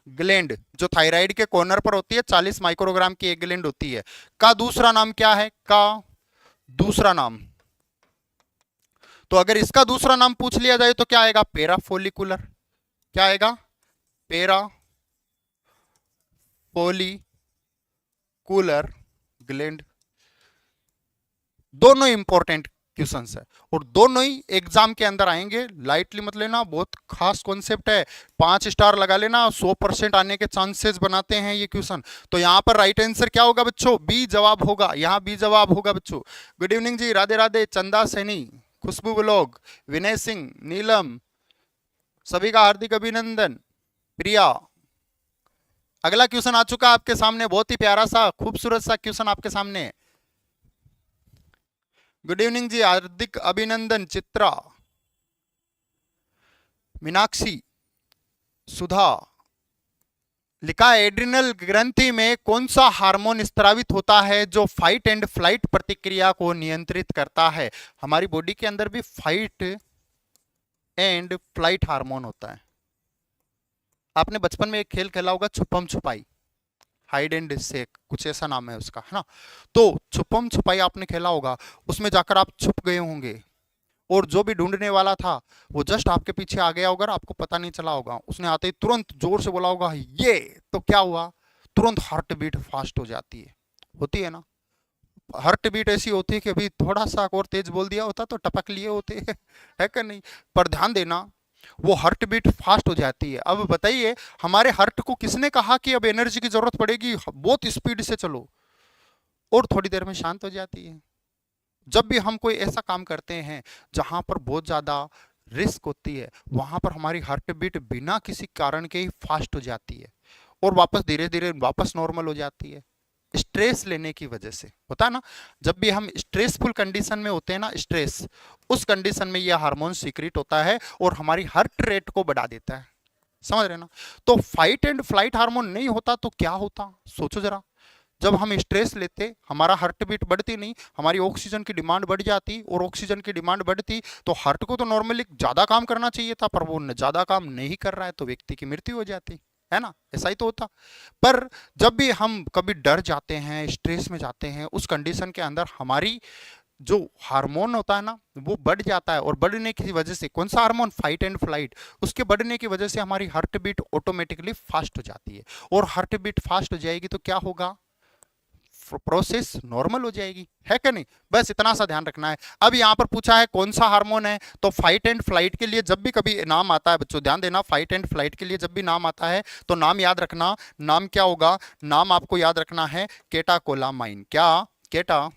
ग्लैंड जो थायराइड के कॉर्नर पर होती है, 40 माइक्रोग्राम की एक ग्लैंड होती है, का दूसरा नाम क्या है? का दूसरा नाम, तो अगर इसका दूसरा नाम पूछ लिया जाए तो क्या आएगा? पैराफोलिकुलर। क्या आएगा? Parafollicular gland. दोनों इंपॉर्टेंट क्वेश्चंस है, और दोनों ही एग्जाम के अंदर आएंगे, लाइटली मत लेना, बहुत खास कॉन्सेप्ट है। 5 स्टार लगा लेना, 100% आने के चांसेस बनाते हैं ये क्वेश्चन। तो यहाँ पर राइट आंसर क्या होगा बच्चों? बी जवाब होगा, यहाँ बी जवाब होगा बच्चों। गुड इवनिंग जी, राधे राधे। चंदा सैनी, खुशबू ब्लॉग, विनय सिंह, नीलम, सभी का हार्दिक अभिनंदन। प्रिया, अगला क्वेश्चन आ चुका आपके सामने, बहुत ही प्यारा सा खूबसूरत सा क्वेश्चन आपके सामने है। गुड इवनिंग जी, हार्दिक अभिनंदन। चित्रा, मीनाक्षी, सुधा, लिखा है एड्रिनल ग्रंथि में कौन सा हार्मोन स्त्रावित होता है जो फाइट एंड फ्लाइट प्रतिक्रिया को नियंत्रित करता है? हमारी बॉडी के अंदर भी फाइट एंड फ्लाइट हार्मोन होता है। आपने बचपन में एक खेल खेला होगा, छुपम छुपाई, हाइड एंड सेक, कुछ ऐसा नाम है उसका, है ना? तो छुपम छुपाई आपने खेला होगा, उसमें जाकर आप छुप गए होंगे, और जो भी ढूंढने वाला था वो जस्ट आपके पीछे आ गया होगा, आपको पता नहीं चला होगा, उसने आते ही तुरंत जोर से बोला होगा ये, तो क्या हुआ? तुरंत हार्ट बीट फास्ट हो जाती है, होती है ना? हार्ट बीट ऐसी होती है कि अभी थोड़ा सा और तेज बोल दिया होता तो टपक लिए होते है कि नहीं? पर ध्यान देना, वो हार्ट बीट फास्ट हो जाती है। अब बताइए, हमारे हार्ट को किसने कहा कि अब एनर्जी की जरूरत पड़ेगी, बहुत स्पीड से चलो, और थोड़ी देर में शांत हो जाती है। जब भी हम कोई ऐसा काम करते हैं जहां पर बहुत ज्यादा रिस्क होती है, वहां पर हमारी हार्ट बीट बिना किसी कारण के ही फास्ट हो जाती है, और वापस धीरे धीरे वापस नॉर्मल हो जाती है, स्ट्रेस लेने की वजह से। होता है ना, जब भी हम स्ट्रेसफुल कंडीशन में होते हैं ना, स्ट्रेस, उस कंडीशन में यह हार्मोन सीक्रेट होता है और हमारी हार्ट रेट को बढ़ा देता है, समझ रहे ना? तो फाइट एंड फ्लाइट हार्मोन नहीं होता तो क्या होता, सोचो जरा। जब हम स्ट्रेस लेते, हमारा हार्ट बीट बढ़ती नहीं, हमारी ऑक्सीजन की डिमांड बढ़ जाती, और ऑक्सीजन की डिमांड बढ़ती तो हार्ट को तो नॉर्मली ज्यादा काम करना चाहिए था, पर वो ज्यादा काम नहीं कर रहा है, तो व्यक्ति की मृत्यु हो जाती है ना? ऐसा ही तो होता। पर जब भी हम कभी डर जाते हैं, स्ट्रेस में जाते हैं, उस कंडीशन के अंदर हमारी जो हार्मोन होता है ना, वो बढ़ जाता है, और बढ़ने की वजह से, कौन सा हार्मोन? फाइट एंड फ्लाइट, उसके बढ़ने की वजह से हमारी हार्ट बीट ऑटोमेटिकली फास्ट हो जाती है, और हार्ट बीट फास्ट हो जाएगी तो क्या होगा? प्रोसेस नॉर्मल हो जाएगी, है कि नहीं? बस इतना सा ध्यान रखना है। अब यहाँ पर पूछा है कौन सा हार्मोन है, तो फाइट एंड फ्लाइट के लिए जब भी कभी नाम आता है बच्चों, ध्यान देना, फाइट एंड फ्लाइट के लिए जब भी नाम आता है तो नाम याद रखना। नाम क्या होगा? नाम आपको याद रखना है केटाकोलामाइन। क्या? केटाकोलामाइन।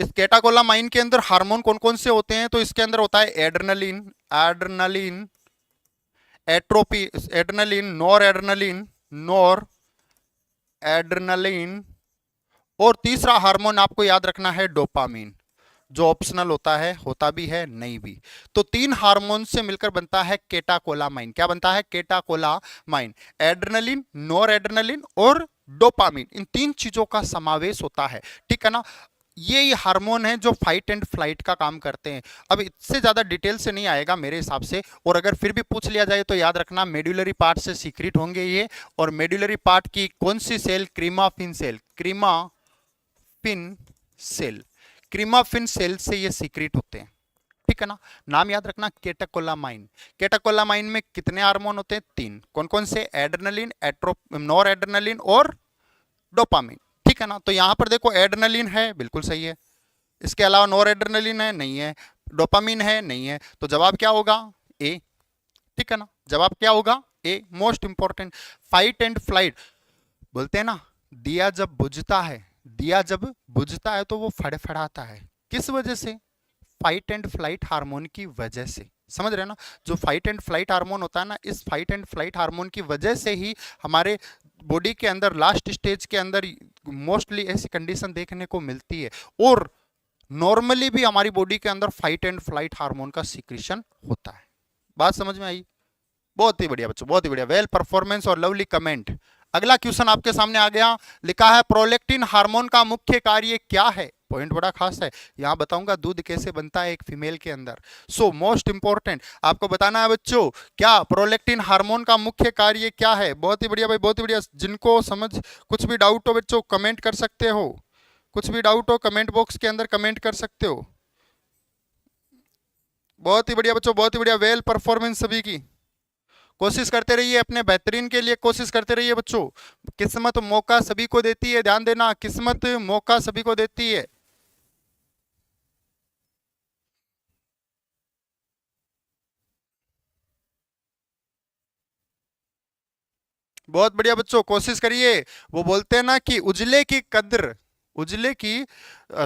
इस केटाकोलामाइन के अंदर हार्मोन कौन कौन से होते हैं? तो इसके अंदर होता है adrenaline, adrenaline, atrophy, adrenaline, nor adrenaline, nor adrenaline, और तीसरा हार्मोन आपको याद रखना है डोपामीन, जो ऑप्शनल होता है, होता भी है नहीं भी। तो 3 हार्मोन से मिलकर बनता है केटाकोलामाइन। क्या बनता है? केटाकोलामाइन। एड्रेनलिन, नॉर एड्रेनलिन और डोपामीन, इन 3 चीजों का समावेश होता है, ठीक है ना? ये हार्मोन है जो फाइट एंड फ्लाइट का काम करते हैं। अब इससे ज्यादा डिटेल से नहीं आएगा मेरे हिसाब से, और अगर फिर भी पूछ लिया जाए तो याद रखना मेड्यूलरी पार्ट से सीक्रेट होंगे ये। और मेड्यूलरी पार्ट की कौन सी सेल? क्रीमाफिन सेल, क्रीमाफिन सेल, क्रीमाफिन सेल से ये सीक्रेट होते हैं, ठीक है ना? नाम याद रखना केटाकोलामाइन। केटाकोलामाइन में कितने हार्मोन होते हैं? 3। कौन कौन से? एड्रेनलिन, नॉर एड्रेनलिन और डोपामिन, ठीक है ना? तो यहां पर देखो एड्रेनलिन है, बिल्कुल सही है। इसके अलावा नॉर एड्रेनलिन है, नहीं है। डोपामिन है, नहीं है। तो जवाब क्या होगा? ए, ठीक है ना? जवाब क्या होगा? A. Most important, fight and flight बोलते हैं ना, दिया जब बुझता है, दिया जब बुझता है तो वो फड़फड़ाता है, किस वजह से? फाइट एंड फ्लाइट हार्मोन की वजह से। समझ रहे हैं ना? जो फाइट एंड फ्लाइट हार्मोन होता है ना, इस फाइट एंड फ्लाइट हार्मोन की वजह से ही हमारे बॉडी के अंदर लास्ट स्टेज के अंदर मोस्टली ऐसी कंडीशन देखने को मिलती है। और नॉर्मली भी हमारी बॉडी के अंदर फाइट एंड फ्लाइट हार्मोन का सीक्रेशन होता है। बात समझ में आई? बहुत ही बढ़िया बच्चों, बहुत ही बढ़िया, वेल परफॉर्मेंस और लवली कमेंट। अगला क्वेश्चन आपके सामने आ गया, लिखा है प्रोलेक्टिन हार्मोन का मुख्य कार्य क्या है? पॉइंट बड़ा खास है, यहां बताऊंगा दूध कैसे बनता है एक फीमेल के अंदर। सो मोस्ट इंपॉर्टेंट आपको बताना है बच्चों, क्या प्रोलेक्टिन हार्मोन का मुख्य कार्य क्या है? बहुत ही बढ़िया भाई, बहुत ही बढ़िया। जिनको समझ कुछ भी डाउट हो बच्चों कमेंट कर सकते हो, कुछ भी डाउट हो कमेंट बॉक्स के अंदर कमेंट कर सकते हो। बहुत ही बढ़िया बच्चों, बहुत ही बढ़िया, वेल परफॉर्मेंस सभी की। कोशिश करते रहिए, अपने बेहतरीन के लिए कोशिश करते रहिए बच्चों। किस्मत मौका सभी को देती है, ध्यान देना, किस्मत मौका सभी को देती है। बहुत बढ़िया बच्चों, कोशिश करिए। वो बोलते हैं ना कि उजले की कद्र, उजले की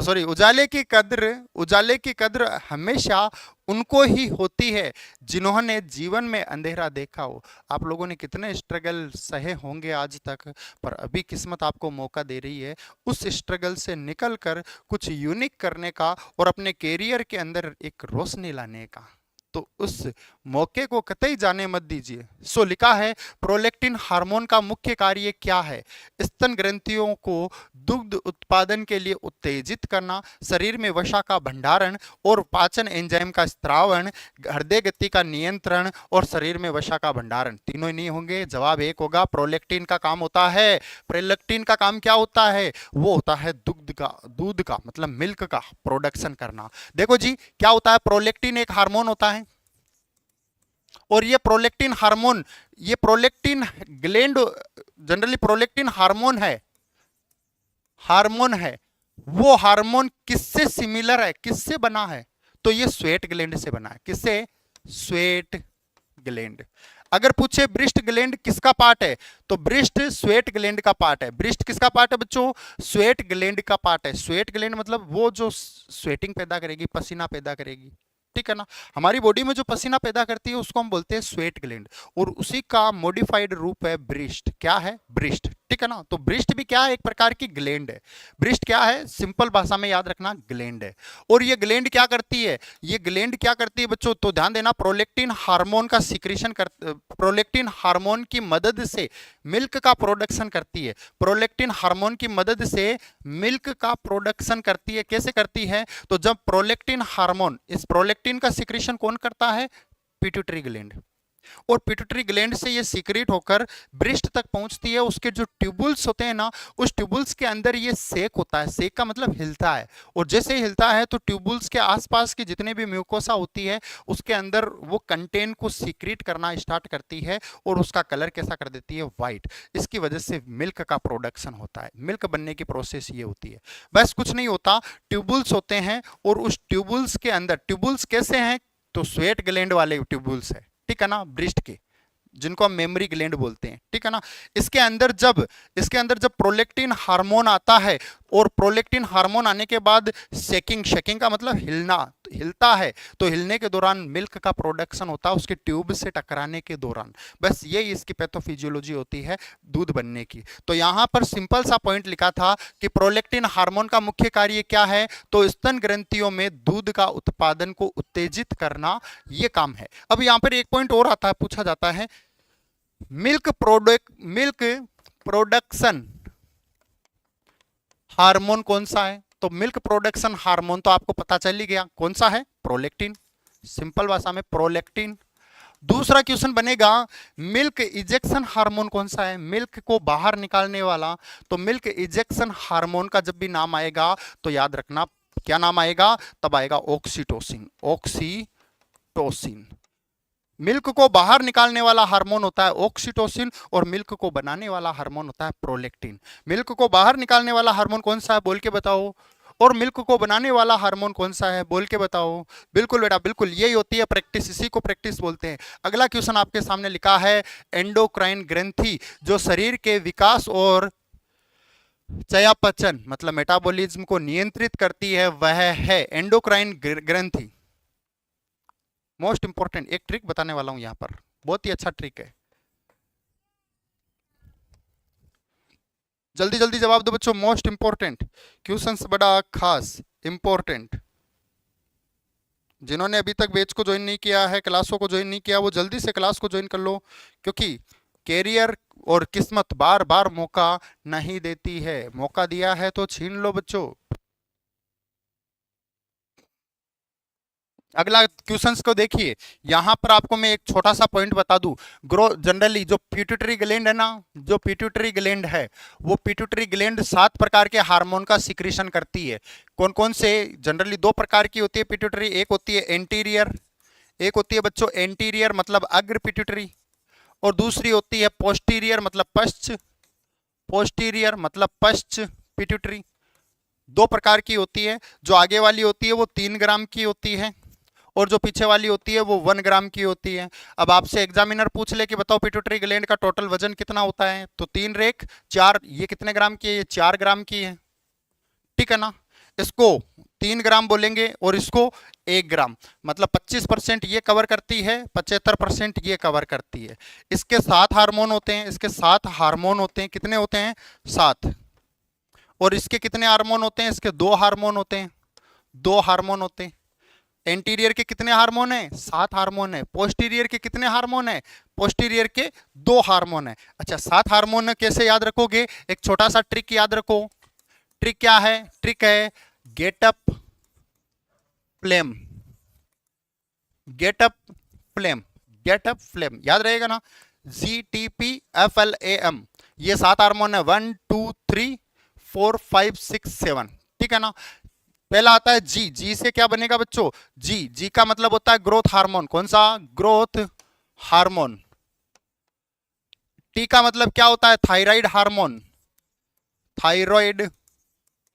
सॉरी उजाले की कद्र, उजाले की कद्र हमेशा उनको ही होती है जिन्होंने जीवन में अंधेरा देखा हो। आप लोगों ने कितने स्ट्रगल सहे होंगे आज तक, पर अभी किस्मत आपको मौका दे रही है उस स्ट्रगल से निकलकर कुछ यूनिक करने का और अपने कैरियर के अंदर एक रोशनी लाने का। तो उस मौके को कतई जाने मत दीजिए। सो लिखा है प्रोलेक्टिन हार्मोन का मुख्य कार्य क्या है? स्तन ग्रंथियों को दुग्ध उत्पादन के लिए उत्तेजित करना, शरीर में वसा का भंडारण और पाचन एंजाइम का स्त्रावण, हृदय गति का नियंत्रण और शरीर में वसा का भंडारण। तीनों ही नहीं होंगे, जवाब एक होगा। प्रोलेक्टिन का काम होता है, प्रोलेक्टिन का काम क्या होता है? वो होता है दुग्ध का, दूध का मतलब मिल्क का प्रोडक्शन करना। देखो जी क्या होता है, प्रोलेक्टिन एक हार्मोन होता है और ये प्रोलेक्टिन हार्मोन, ये prolactin gland, generally prolactin hormone है, हार्मोन है। वो हार्मोन किससे सिमिलर है, किससे बना है? तो ये स्वेट ग्लैंड से बना है। किससे? Sweat gland. अगर पूछे ब्रेस्ट ग्लैंड किसका पार्ट है, तो ब्रेस्ट स्वेट ग्लैंड का पार्ट है। ब्रेस्ट किसका पार्ट है बच्चों? स्वेट ग्लैंड का पार्ट है। स्वेट ग्लैंड मतलब वो जो स्वेटिंग पैदा करेगी, पसीना पैदा करेगी, ठीक है ना? हमारी बॉडी में जो पसीना पैदा करती है उसको हम बोलते हैं स्वेट ग्लैंड, और उसी का मॉडिफाइड रूप है ब्रेस्ट। क्या है? ब्रेस्ट, ठीक है ना? तो ब्रेस्ट भी क्या है? एक प्रकार की ग्लैंड है। ब्रेस्ट क्या है? सिंपल भाषा में याद रखना, ग्लैंड है। और ये ग्लैंड क्या करती है? ये ग्लैंड क्या करती है बच्चों? तो ध्यान देना, प्रोलेक्टिन हार्मोन का सिक्रीशन कर, प्रोलेक्टिन हार्मोन की मदद से मिल्क का प्रोडक्शन करती है। प्रोलेक्टिन हार्मोन की मदद से मिल्क का प्रोडक्शन करती है। कैसे करती है? तो जब प्रोलेक्टिन हार्मोन, इस प्रोलेक्टिन का सिक्रीशन कौन करता है? Pituitary gland. और पिट्यूटरी ग्लैंड से ये सीक्रेट होकर ब्रेस्ट तक पहुंचती है। उसके जो ट्यूबुल्स होते हैं ना, उस ट्यूबुल्स के अंदर ये सेक होता है, सेक का मतलब हिलता है, और जैसे ही हिलता है तो ट्यूबुल्स के आसपास की जितने भी म्यूकोसा होती है उसके अंदर वो कंटेंट को सीक्रेट करना स्टार्ट करती है और उसका कलर कैसा कर देती है, व्हाइट। इसकी वजह से मिल्क का प्रोडक्शन होता है, मिल्क बनने की प्रोसेस ये होती है। बस कुछ नहीं होता, ट्यूबुल्स होते हैं और उस ट्यूबुल्स के अंदर, ट्यूबुल्स कैसे हैं, तो स्वेट ग्लैंड वाले ट्यूबुल्स है, ठीक है ना, ब्रेस्ट के, जिनको हम मेमोरी ग्लैंड बोलते हैं, ठीक है ना। इसके अंदर जब प्रोलेक्टिन हार्मोन आता है, और प्रोलेक्टिन हार्मोन आने के बाद शेकिंग, शेकिंग का मतलब हिलना, हिलता है, तो हिलने के दौरान मिल्क का प्रोडक्शन होता है उसके ट्यूब से टकराने के दौरान। बस यही इसकी पैथोफिजियोलॉजी होती है दूध बनने की। तो यहां पर सिंपल सा पॉइंट लिखा था कि प्रोलेक्टिन हार्मोन का मुख्य कार्य क्या है, तो स्तन ग्रंथियों में दूध का उत्पादन को उत्तेजित करना, यह काम है। अब यहां पर एक पॉइंट और आता है, पूछा जाता है मिल्क प्रोडक्शन हार्मोन कौन सा है, तो मिल्क प्रोडक्शन हार्मोन तो आपको पता चल ही गया कौन सा है, प्रोलेक्टिन, सिंपल भाषा में प्रोलेक्टिन। दूसरा क्वेश्चन बनेगा मिल्क इजेक्शन हार्मोन कौन सा है, मिल्क को बाहर निकालने वाला, तो मिल्क इजेक्शन हार्मोन का जब भी नाम आएगा तो याद रखना क्या नाम आएगा, तब आएगा ऑक्सीटोसिन, ऑक्सीटोसिन। मिल्क को बाहर निकालने वाला हार्मोन होता है ऑक्सीटोसिन, और मिल्क को बनाने वाला हार्मोन होता है प्रोलेक्टिन। मिल्क को बाहर निकालने वाला हार्मोन कौन सा है, बोल के बताओ, और मिल्क को बनाने वाला हार्मोन कौन सा है, बोल के बताओ। बिल्कुल बेटा, बिल्कुल यही होती है प्रैक्टिस, इसी को प्रैक्टिस बोलते हैं। अगला क्वेश्चन आपके सामने लिखा है एंडोक्राइन ग्रंथि जो शरीर के विकास और चयापचय मतलब मेटाबॉलिज्म को नियंत्रित करती है, वह है एंडोक्राइन ग्रंथि। मोस्ट इंपॉर्टेंट एक ट्रिक बताने वाला हूं यहां पर, बहुत ही अच्छा ट्रिक है, जल्दी जल्दी जवाब दो बच्चों। मोस्ट इंपॉर्टेंट क्वेश्चंस, बड़ा खास इंपॉर्टेंट। जिन्होंने अभी तक बैच को ज्वाइन नहीं किया है, क्लासों को ज्वाइन नहीं किया, वो जल्दी से क्लास को ज्वाइन कर लो, क्योंकि कैरियर और किस्मत बार बार मौका नहीं देती है, मौका दिया है तो छीन लो बच्चों। अगला क्वेश्चंस को देखिए, यहां पर आपको मैं एक छोटा सा पॉइंट बता दूं। ग्रो जनरली जो पिट्यूटरी ग्लैंड है ना, जो पिट्यूटरी ग्लैंड है, वो पिट्यूटरी ग्लैंड 7 प्रकार के हार्मोन का सिक्रीशन करती है। कौन कौन से, जनरली 2 प्रकार की होती है पिट्यूटरी, एक होती है एंटीरियर, एक होती है बच्चों एंटीरियर मतलब अग्र पिट्यूटरी, और दूसरी होती है पोस्टीरियर मतलब पश्च, पोस्टीरियर मतलब पश्च पिट्यूटरी। 2 प्रकार की होती है, जो आगे वाली होती है वो 3 ग्राम की होती है, और जो पीछे वाली होती है वो 1 ग्राम की होती है। अब आपसे एग्जामिनर पूछ ले कि बताओ पिट्यूटरी ग्लैंड का टोटल वजन कितना होता है, तो 3 रेख 4, ये कितने ग्राम की है, ये 4 ग्राम की है, ठीक है ना। इसको 3 ग्राम बोलेंगे और इसको 1 ग्राम, मतलब 25% ये कवर करती है, 75% ये कवर करती है। इसके 7 हार्मोन होते हैं, इसके 7 हार्मोन होते हैं, कितने होते हैं, 7। और इसके कितने हार्मोन होते हैं, इसके 2 हार्मोन होते हैं, 2 हार्मोन होते हैं। एंटीरियर के कितने हार्मोन है, 7 हार्मोन है। पोस्टीरियर के कितने हार्मोन है, पोस्टीरियर के 2 हार्मोन है। अच्छा 7 हार्मोन कैसे याद रखोगे, एक छोटा सा ट्रिक याद रखो। ट्रिक क्या है, ट्रिक है get up flame, get up flame, get up flame, याद रहेगा ना, GTP-FLAM, ये 7 हार्मोन है, 1 2 3 4 5 6 7, ठीक है ना। पहला आता है जी, जी से क्या बनेगा बच्चों, जी, जी का मतलब होता है ग्रोथ हार्मोन, कौन सा, ग्रोथ हार्मोन। टी का मतलब क्या होता है, थायराइड हार्मोन, थायराइड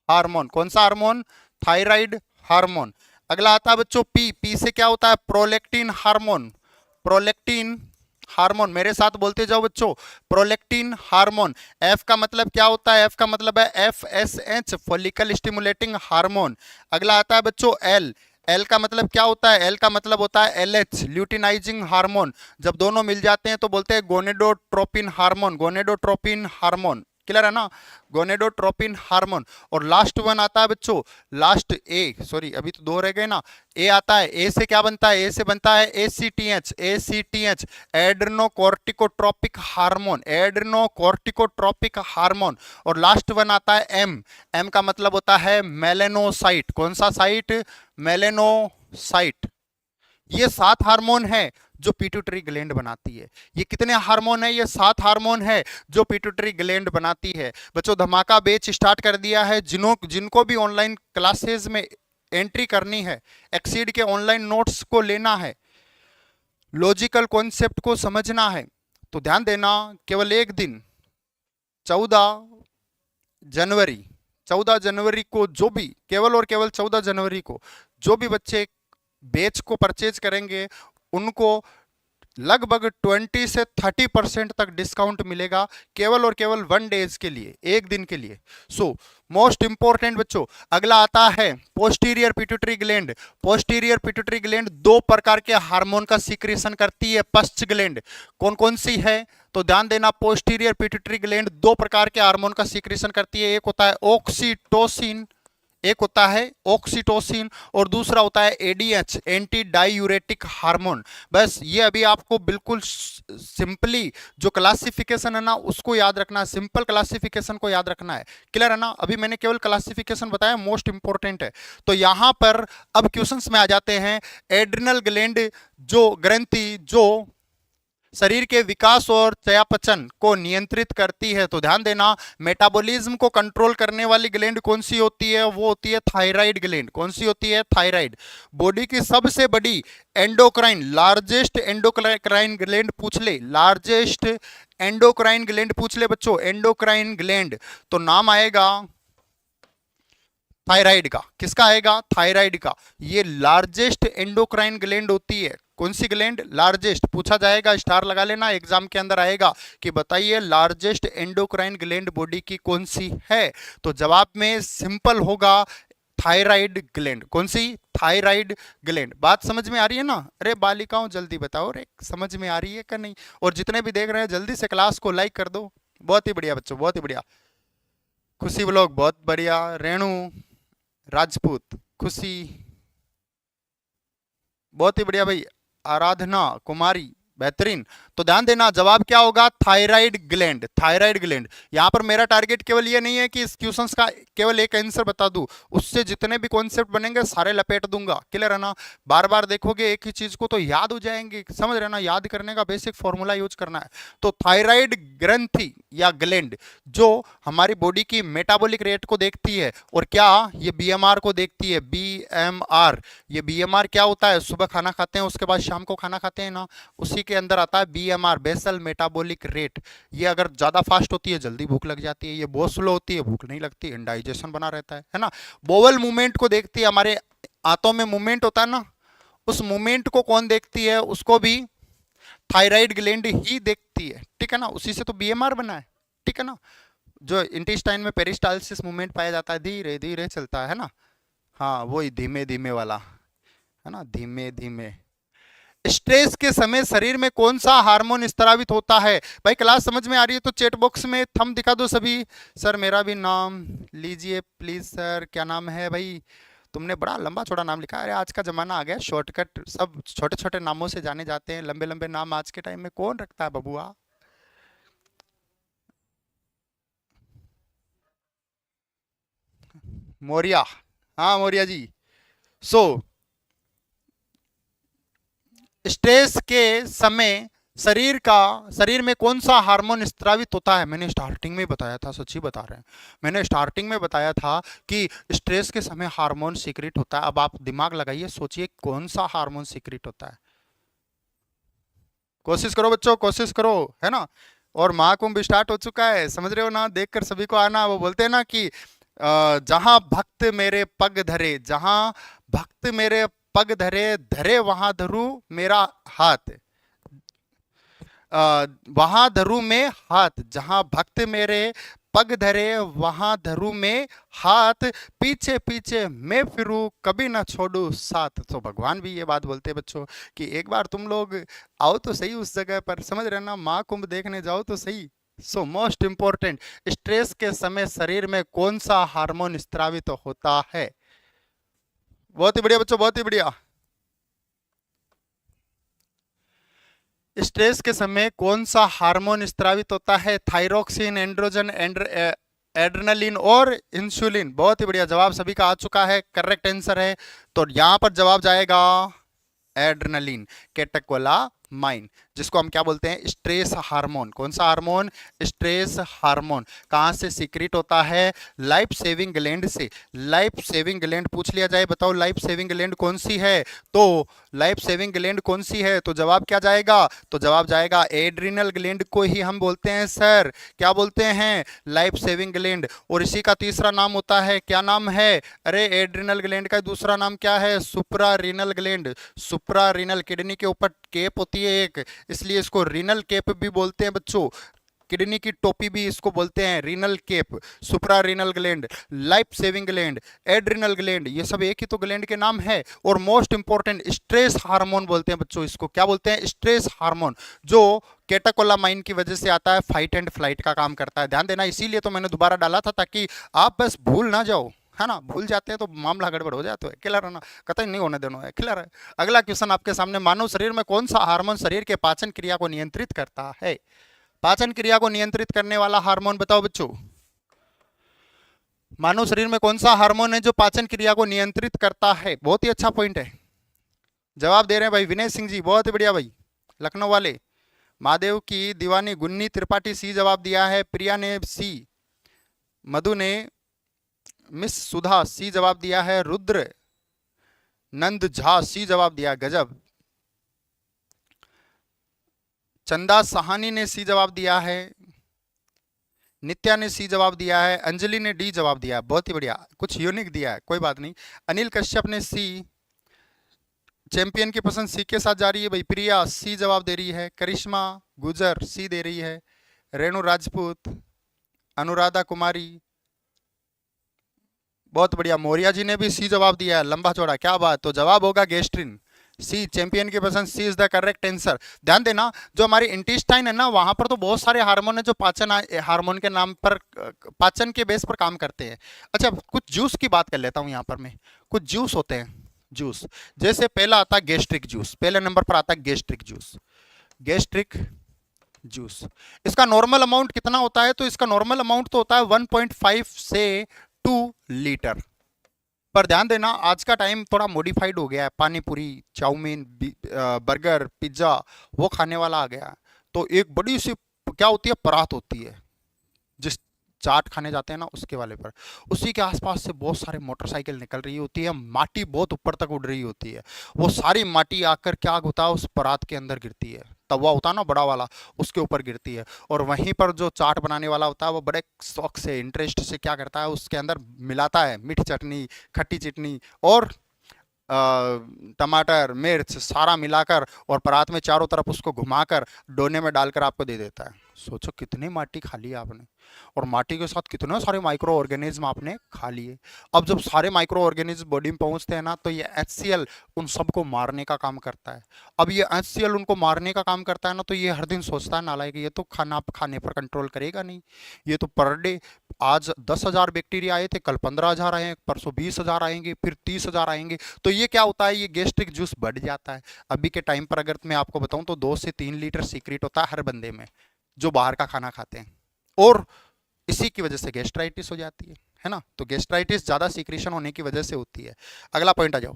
हार्मोन, कौन सा हार्मोन, थायराइड हार्मोन। अगला आता है बच्चों पी, पी से क्या होता है, प्रोलेक्टिन हार्मोन, प्रोलेक्टिन हार्मोन, मेरे साथ बोलते जाओ बच्चों, प्रोलेक्टिन हार्मोन। एफ का मतलब क्या होता है, एफ का मतलब है FSH, फॉलिकल स्टिमुलेटिंग हार्मोन। अगला आता है बच्चों एल, एल का मतलब क्या होता है, एल का मतलब होता है LH, ल्यूटिनाइजिंग हार्मोन। जब दोनों मिल जाते हैं तो बोलते हैं gonadotropin hormone, gonadotropin hormone, clear है ना, गोनेडोट्रोपिन हार्मोन। और लास्ट वन आता है बच्चों, लास्ट ए, सॉरी अभी तो 2 रह गए ना, ए आता है, ए से क्या बनता है, ए से बनता है ACTH, ACTH adrenocorticotropic hormone, adrenocorticotropic hormone. और लास्ट वन आता है एम, एम का मतलब होता है मेलेनोसाइट, कौन सा साइट, मेलेनोसाइट। ये 7 हार्मोन है जो पिट्यूटरी ग्लैंड बनाती है। ये कितने हार्मोन है? ये 7 हार्मोन है जो पिट्यूटरी ग्लैंड बनाती है। बच्चों धमाका बैच स्टार्ट कर दिया है। जिनको भी ऑनलाइन क्लासेस में एंट्री करनी है, एक्सीड के ऑनलाइन नोट्स को लेना है, लॉजिकल कॉन्सेप्ट को समझना है, तो ध्यान देना, केवल एक दिन 14 जनवरी को जो भी, केवल और केवल 14 जनवरी को जो भी बच्चे बैच को परचेज करेंगे उनको लगभग 20 से 30% तक डिस्काउंट मिलेगा, केवल और केवल 1 डेज के लिए, एक दिन के लिए। सो मोस्ट इंपॉर्टेंट बच्चों, अगला आता है posterior pituitary gland. Posterior pituitary gland 2 प्रकार के हार्मोन का सीक्रेशन करती है। पश्च ग्लैंड कौन कौन सी है? तो ध्यान देना, पोस्टीरियर पिट्यूटरी ग्लैंड 2 प्रकार के हार्मोन का सीक्रेशन करती है। एक होता है ऑक्सीटोसिन, एक होता है ऑक्सीटोसिन, और दूसरा होता है एडीएच, एंटी डायूरेटिक हार्मोन। बस ये अभी आपको बिल्कुल सिंपली जो क्लासिफिकेशन है ना उसको याद रखना है, सिंपल क्लासिफिकेशन को याद रखना है। क्लियर है ना? अभी मैंने केवल क्लासिफिकेशन बताया, मोस्ट इंपॉर्टेंट है। तो यहां पर अब क्वेश्चंस में आ जाते हैं। एड्रिनल ग्लैंड जो ग्रंथि जो शरीर के विकास और चयापचय को नियंत्रित करती है, तो ध्यान देना, मेटाबॉलिज्म को कंट्रोल करने वाली ग्लैंड कौन सी होती है? वो होती है थायराइड ग्लैंड। कौन सी होती है? थायराइड। बॉडी की सबसे बड़ी एंडोक्राइन, लार्जेस्ट एंडोक्राइन ग्लैंड पूछ ले, लार्जेस्ट एंडोक्राइन ग्लैंड पूछ ले बच्चों, एंडोक्राइन ग्लैंड, तो नाम आएगा थायराइड का। किसका आएगा? थायराइड का। ये लार्जेस्ट एंडोक्राइन ग्लैंड होती है। कौन सी ग्लैंड? लार्जेस्ट। पूछा जाएगा, स्टार लगा लेना, एग्जाम के अंदर आएगा कि बताइए लार्जेस्ट एंडोक्राइन ग्लैंड बॉडी की कौन सी है? तो जवाब में सिंपल होगा थायराइड ग्लैंड। कौन सी? Thyroid gland. बात समझ में आ रही है ना? अरे बालिकाओं जल्दी बताओ रे, समझ में आ रही है क्या नहीं? और जितने भी देख रहे हैं जल्दी से क्लास को लाइक कर दो। बहुत ही बढ़िया बच्चों, बहुत ही बढ़िया। खुशी ब्लॉग बहुत बढ़िया, रेणु राजपूत, खुशी बहुत ही बढ़िया भाई, आराधना कुमारी बेहतरीन। तो ध्यान देना, जवाब क्या होगा? Thyroid gland. Thyroid gland. यहां पर मेरा टारगेट केवल ये नहीं है कि इस क्वेश्चंस का केवल एक आंसर बता दूं, उससे जितने भी कॉन्सेप्ट बनेंगे सारे लपेट दूंगा। क्लियर है ना? बार बार देखोगे एक ही चीज को तो याद हो जाएंगे। समझ रहे ना? याद करने का बेसिक फॉर्मूला यूज करना है। तो थायराइड ग्रंथि या ग्लैंड जो हमारी बॉडी की मेटाबॉलिक रेट को देखती है, और क्या ये बीएमआर को देखती है। बीएमआर, ये बीएमआर क्या होता है? सुबह खाना खाते हैं उसके बाद शाम को खाना खाते हैं ना, उसी के अंदर आता है बीएमआर, बेसल मेटाबॉलिक रेट। ये अगर ज्यादा फास्ट होती है जल्दी भूख लग जाती है, ये बहुत स्लो होती है भूख नहीं लगती, इंडाइजेशन बना रहता है ना। बोवल मूवमेंट को देखती है, हमारे आंतों में मूवमेंट होता है ना, उस मूवमेंट को कौन देखती है? उसको भी थायराइड ग्लैंड ही देखती है। ठीक है ना? उसी से तो बीएमआर बना है। ठीक है ना? जो इंटेस्टाइन में पेरिस्टालसिस मूवमेंट पाया जाता है, धीरे धीरे चलता है ना, हाँ वही धीमे धीमे वाला है ना, धीमे धीमे। स्ट्रेस के समय शरीर में कौन सा हार्मोन स्रावित होता है? भाई क्लास समझ में आ रही है तो चैट बॉक्स में थंब दिखा दो सभी। सर मेरा भी नाम लीजिए प्लीज। सर क्या नाम है भाई? तुमने बड़ा लंबा चौड़ा नाम लिखा है। अरे आज का जमाना आ गया, शॉर्टकट, सब छोटे छोटे नामों से जाने जाते हैं, लंबे लंबे नाम आज के टाइम में कौन रखता है बबुआ? मौर्या, हाँ मौर्या जी। सो स्ट्रेस के समय शरीर में कौन सा हार्मोन स्रावित होता है? मैंने स्टार्टिंग में बताया था, सच्ची बता रहे हैं, मैंने स्टार्टिंग में बताया था कि स्ट्रेस के समय हार्मोन सीक्रेट होता है। अब आप दिमाग लगाइए, सोचिए कौन सा हार्मोन सीक्रेट होता है। कोशिश करो बच्चों, कोशिश करो, है ना। और महाकुंभ स्टार्ट हो चुका है, समझ रहे हो ना? देखकर सभी को आना। वो बोलते हैं ना कि जहां भक्त मेरे पग धरे, जहां भक्त मेरे पग धरे, धरे वहां धरू मेरा हाथ, वहां धरू में हाथ, जहां भक्त मेरे पग धरे वहां धरू में हाथ, पीछे पीछे मैं फिरू कभी ना छोड़ू साथ। तो भगवान भी ये बात बोलते हैं बच्चों कि एक बार तुम लोग आओ तो सही उस जगह पर, समझ रहे ना, महाकुंभ देखने जाओ तो सही। सो मोस्ट इंपॉर्टेंट, स्ट्रेस के समय शरीर में कौन सा हार्मोन स्रावित होता है? बहुत ही बढ़िया बच्चों, बहुत ही बढ़िया। स्ट्रेस के समय कौन सा हार्मोन स्रावित होता है? थायरोक्सिन, एंड्रोजन, एड्रेनलिन और इंसुलिन। बहुत ही बढ़िया, जवाब सभी का आ चुका है, करेक्ट आंसर है। तो यहां पर जवाब जाएगा एड्रेनलिन, कैटेकोला माइन, जिसको हम क्या बोलते हैं, स्ट्रेस हार्मोन। कौन सा हार्मोन? Stress hormone. कहां से सीक्रेट होता है? लाइफ सेविंग ग्लैंड से। लाइफ सेविंग ग्लैंड पूछ लिया जाए, बताओ लाइफ सेविंग ग्लैंड कौन सी है? तो लाइफ सेविंग ग्लैंड कौन सी है, तो जवाब क्या जाएगा? तो जवाब जाएगा एड्रिनल ग्लैंड को ही हम बोलते हैं सर, क्या बोलते हैं? Life saving gland. और इसी का तीसरा नाम होता है, क्या नाम है? अरे एड्रिनल ग्लैंड का दूसरा नाम क्या है? सुप्रा renal gland. Supra renal, kidney के ऊपर केप होती है एक, इसलिए इसको रीनल केप भी बोलते हैं बच्चों। किडनी की टोपी भी इसको बोलते हैं renal cap. Supra renal gland, life saving gland, adrenal gland, ये सब एक ही तो ग्लैंड के नाम है। और मोस्ट इंपॉर्टेंट स्ट्रेस हार्मोन बोलते हैं बच्चों इसको, क्या बोलते हैं? स्ट्रेस हार्मोन, जो कैटाकोलामाइन की वजह से आता है, फाइट एंड फ्लाइट का काम करता है। ध्यान देना, इसीलिए तो मैंने दोबारा डाला था ताकि आप बस भूल ना जाओ, है ना। भूल जाते हैं तो मामला गड़बड़ हो जाता है। क्लियर है ना? कतई नहीं होने देना है। क्लियर है? अगला क्वेश्चन आपके सामने, मानव शरीर में कौन सा हार्मोन शरीर के पाचन क्रिया को नियंत्रित करता है? पाचन क्रिया को नियंत्रित करने वाला हार्मोन बताओ बच्चों। मानव शरीर में कौन सा हार्मोन है जो पाचन क्रिया को नियंत्रित करता है? बहुत ही अच्छा पॉइंट है। जवाब दे रहे हैं भाई विनय सिंह जी, बहुत ही बढ़िया भाई, लखनऊ वाले। महादेव की दीवानी गुन्नी त्रिपाठी सी जवाब दिया है। प्रिया ने सी, मधु ने, मिस सुधा सी जवाब दिया है। रुद्र नंद झा सी जवाब दिया, गजब। चंदा सहानी ने सी जवाब दिया है। नित्या ने सी जवाब दिया है। अंजलि ने डी जवाब दिया है, बहुत ही बढ़िया, कुछ यूनिक दिया है, कोई बात नहीं। अनिल कश्यप ने सी। चैंपियन की पसंद सी के साथ जा रही है भाई। प्रिया सी जवाब दे रही है। करिश्मा गुजर सी दे रही है। रेणु राजपूत, अनुराधा कुमारी, बहुत बढ़िया। मौर्या जी ने भी सी जवाब दिया है, लंबा चौड़ा, क्या बात। तो जवाब होगा गेस्ट्रिन, सी। चैंपियन की पसंद सी इज द करेक्ट आंसर। ध्यान देना, जो हमारी इंटेस्टाइन है ना, वहां पर तो बहुत सारे हार्मोन है जो पाचन हार्मोन के नाम पर, पाचन के बेस पर काम करते हैं। अच्छा, कुछ जूस की बात कर लेता हूं यहाँ पर मैं। कुछ जूस होते हैं, जूस, जैसे पहला आता है गैस्ट्रिक जूस, पहले नंबर पर आता है गैस्ट्रिक जूस। गैस्ट्रिक जूस, इसका नॉर्मल अमाउंट कितना होता है? तो इसका नॉर्मल अमाउंट तो होता है 1.5 से 2 लीटर। पर ध्यान देना, आज का टाइम थोड़ा मॉडिफाइड हो गया है, पानी पूरी, चाउमीन, बर्गर, पिज्जा, वो खाने वाला आ गया है। तो एक बड़ी सी क्या होती है, परात होती है, जिस चाट खाने जाते हैं ना उसके वाले पर, उसी के आसपास से बहुत सारे मोटरसाइकिल निकल रही होती है, माटी बहुत ऊपर तक उड़ रही होती है। वो सारी माटी आकर क्या होता है, उस परात के अंदर गिरती है। तवा होता है ना बड़ा वाला, उसके ऊपर गिरती है। और वहीं पर जो चाट बनाने वाला होता है वो बड़े शौक से, इंटरेस्ट से क्या करता है, उसके अंदर मिलाता है मीठी चटनी, खट्टी चटनी और टमाटर, मिर्च, सारा मिलाकर, और परात में चारों तरफ उसको घुमाकर डोने में डालकर आपको दे देता है। सोचो कितनी माटी खा ली आपने, और माटी के साथ कितने सारे माइक्रो ऑर्गेनिज्म आपने खा लिए। अब जब सारे माइक्रो ऑर्गेनिज्म बॉडी में पहुंचते हैं ना, तो ये HCl उन सबको मारने का काम करता है। अब ये HCl उनको मारने का काम करता है ना, तो ये हर दिन सोचता है नालायक, ये तो खाने पर कंट्रोल करेगा नहीं, ये तो पर डे, आज 10,000 बैक्टीरिया आए थे, कल 15,000 आए, परसों 20,000 आएंगे, फिर 30,000 आएंगे। तो ये क्या होता है, ये गैस्ट्रिक जूस बढ़ जाता है। अभी के टाइम पर अगर मैं आपको बताऊं तो 2 से 3 लीटर सीक्रेट होता है हर बंदे में, जो बाहर का खाना खाते हैं, और इसी की वजह से गैस्ट्राइटिस हो जाती है ना। तो गैस्ट्राइटिस ज्यादा सीक्रेशन होने की वजह से होती है। अगला पॉइंट आ जाओ,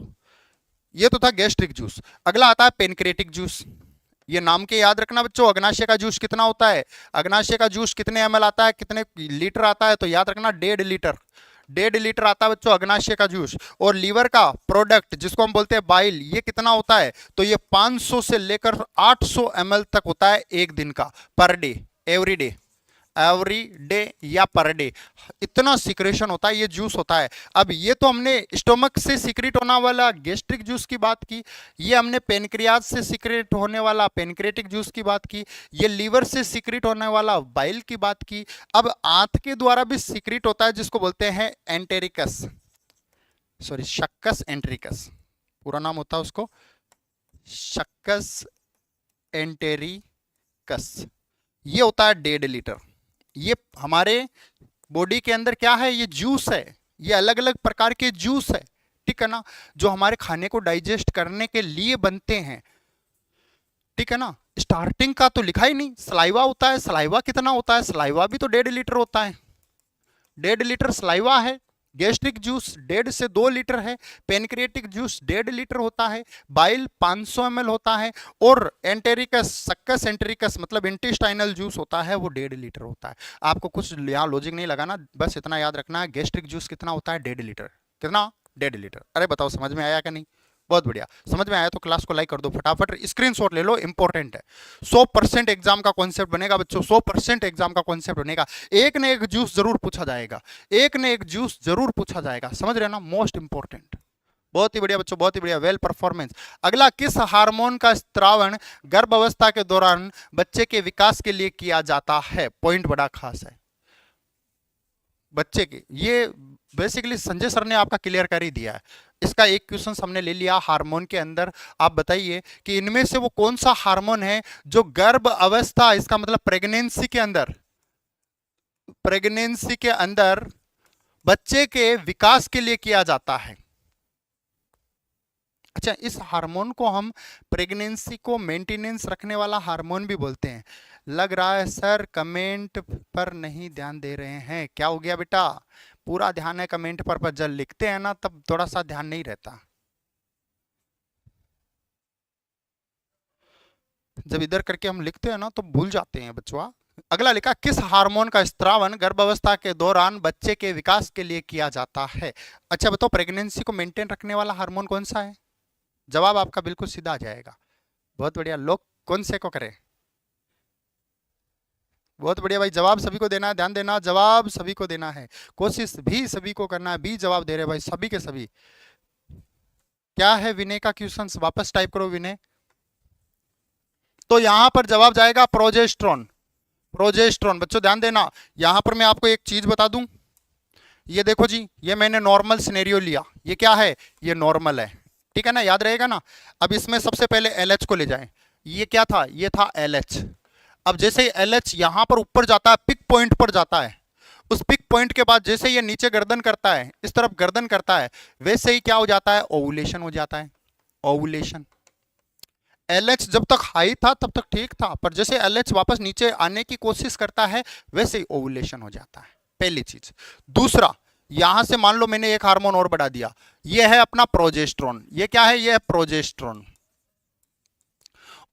ये तो था गैस्ट्रिक जूस। अगला आता है पेनक्रेटिक जूस। ये नाम के याद रखना बच्चों। अग्नाशय का जूस कितना होता है? अग्नाशय का जूस कितने ml आता है, कितने लीटर आता है? तो याद रखना 1.5 लीटर, 1.5 लीटर आता है बच्चों अग्नाशय का जूस। और लीवर का प्रोडक्ट जिसको हम बोलते हैं बाइल, ये कितना होता है? तो ये 500 से लेकर 800 ml तक होता है एक दिन का, पर डे, एवरी डे या पर डे, इतना सिक्रेशन होता है, ये जूस होता है। अब ये तो हमने स्टोमक से सिक्रेट होने वाला गैस्ट्रिक जूस की बात की, ये हमने पेनक्रियाज से सिक्रेट होने वाला पेनक्रेटिक जूस की बात की, ये लीवर से सिक्रेट होने वाला बाइल की बात की। अब आंत के द्वारा भी सिक्रेट होता है, जिसको बोलते हैं एंटेरिकस, सॉरी शक्कस एंटेरिकस, पूरा नाम होता है उसको शक्कस एंटेरिकस। ये होता है 1.5 लीटर। ये हमारे बॉडी के अंदर क्या है, ये जूस है, ये अलग अलग प्रकार के जूस है, ठीक है ना, जो हमारे खाने को डाइजेस्ट करने के लिए बनते हैं, ठीक है ना। स्टार्टिंग का तो लिखा ही नहीं, सलाइवा होता है। सलाइवा कितना होता है? सलाइवा भी तो 1.5 लीटर होता है। 1.5 लीटर सलाइवा है, गैस्ट्रिक जूस 1.5 से 2 लीटर है, पेनक्रिएटिक जूस 1.5 लीटर होता है, बाइल 500 ml होता है, और एंटेरिकस सक्कस एंटेरिकस मतलब इंटेस्टाइनल जूस होता है वो 1.5 लीटर होता है। आपको कुछ यहाँ लॉजिक नहीं लगाना, बस इतना याद रखना है गैस्ट्रिक जूस कितना होता है, 1.5 लीटर। कितना? 1.5 लीटर। अरे बताओ समझ में आया कि नहीं? बहुत बढ़िया। समझ में आया तो क्लास को लाइक कर दो, फटाफट स्क्रीनशॉट ले लो, इंपॉर्टेंट है। 100% एग्जाम का कॉन्सेप्ट बनेगा बच्चों, 100% एग्जाम का कॉन्सेप्ट बनेगा। एक ने एक जूस जरूर पूछा जाएगा, एक ने एक जूस जरूर पूछा जाएगा, समझ रहे ना? Most important. बहुत ही बढ़िया बच्चों, बहुत ही बढ़िया, वेल परफॉर्मेंस। अगला, किस हार्मोन का स्त्रावण गर्भ अवस्था के दौरान बच्चे के विकास के लिए किया जाता है? पॉइंट बड़ा खास है बच्चे के, ये बेसिकली संजय सर ने आपका क्लियर कर ही दिया है। इसका एक क्वेश्चन हमने ले लिया हार्मोन के अंदर। आप बताइए कि इनमें से वो कौन सा हार्मोन है जो गर्भ अवस्था, इसका मतलब प्रेगनेंसी के अंदर बच्चे के विकास के लिए किया जाता है। अच्छा, इस हार्मोन को हम प्रेगनेंसी को मेंटेनेंस रखने वाला हार्मोन भी बोलते हैं। लग रहा है सर कमेंट पर नहीं ध्यान दे रहे हैं, क्या हो गया बेटा? पूरा ध्यान है कमेंट पर जब लिखते हैं ना तब थोड़ा सा ध्यान नहीं रहता। जब इधर करके हम लिखते हैं ना तो भूल जाते हैं बच्चों। अगला लिखा, किस हार्मोन का स्त्रावण गर्भावस्था के दौरान बच्चे के विकास के लिए किया जाता है? अच्छा बताओ, प्रेगनेंसी को मेंटेन रखने वाला हार्मोन कौन सा है? जवाब आपका बिल्कुल सीधा आ जाएगा। बहुत बढ़िया, लोग कौन से को करें? बहुत बढ़िया भाई, जवाब सभी को देना है, ध्यान देना, जवाब सभी को देना है, कोशिश भी सभी को करना है, भी जवाब दे रहे भाई सभी के सभी। क्या है विनय का क्वेश्चन? वापस टाइप करो विनय। तो यहां पर जवाब जाएगा प्रोजेस्ट्रॉन। प्रोजेस्ट्रॉन बच्चों ध्यान देना, यहां पर मैं आपको एक चीज बता दूं, ये देखो जी, ये मैंने नॉर्मल सिनेरियो लिया, ये क्या है? ये नॉर्मल है, ठीक है ना? याद रहेगा ना? अब इसमें सबसे पहले LH को ले जाएं। ये क्या था? ये था LH। अब जैसे ही LH यहां पर ऊपर जाता है, पिक पॉइंट पर जाता है, उस पिक पॉइंट के बाद जैसे ये नीचे गर्दन करता है, इस तरफ गर्दन करता है, वैसे ही क्या हो जाता है? ओवुलेशन हो जाता है। ओवुलेशन। LH जब तक हाई था तब तक ठीक था, पर जैसे LH वापस नीचे आने की कोशिश करता है वैसे ही ओवुलेशन हो जाता है, पहली चीज। दूसरा, यहां से मान लो मैंने एक हार्मोन और बढ़ा दिया, ये है अपना प्रोजेस्ट्रॉन। ये क्या है? ये है प्रोजेस्ट्रॉन।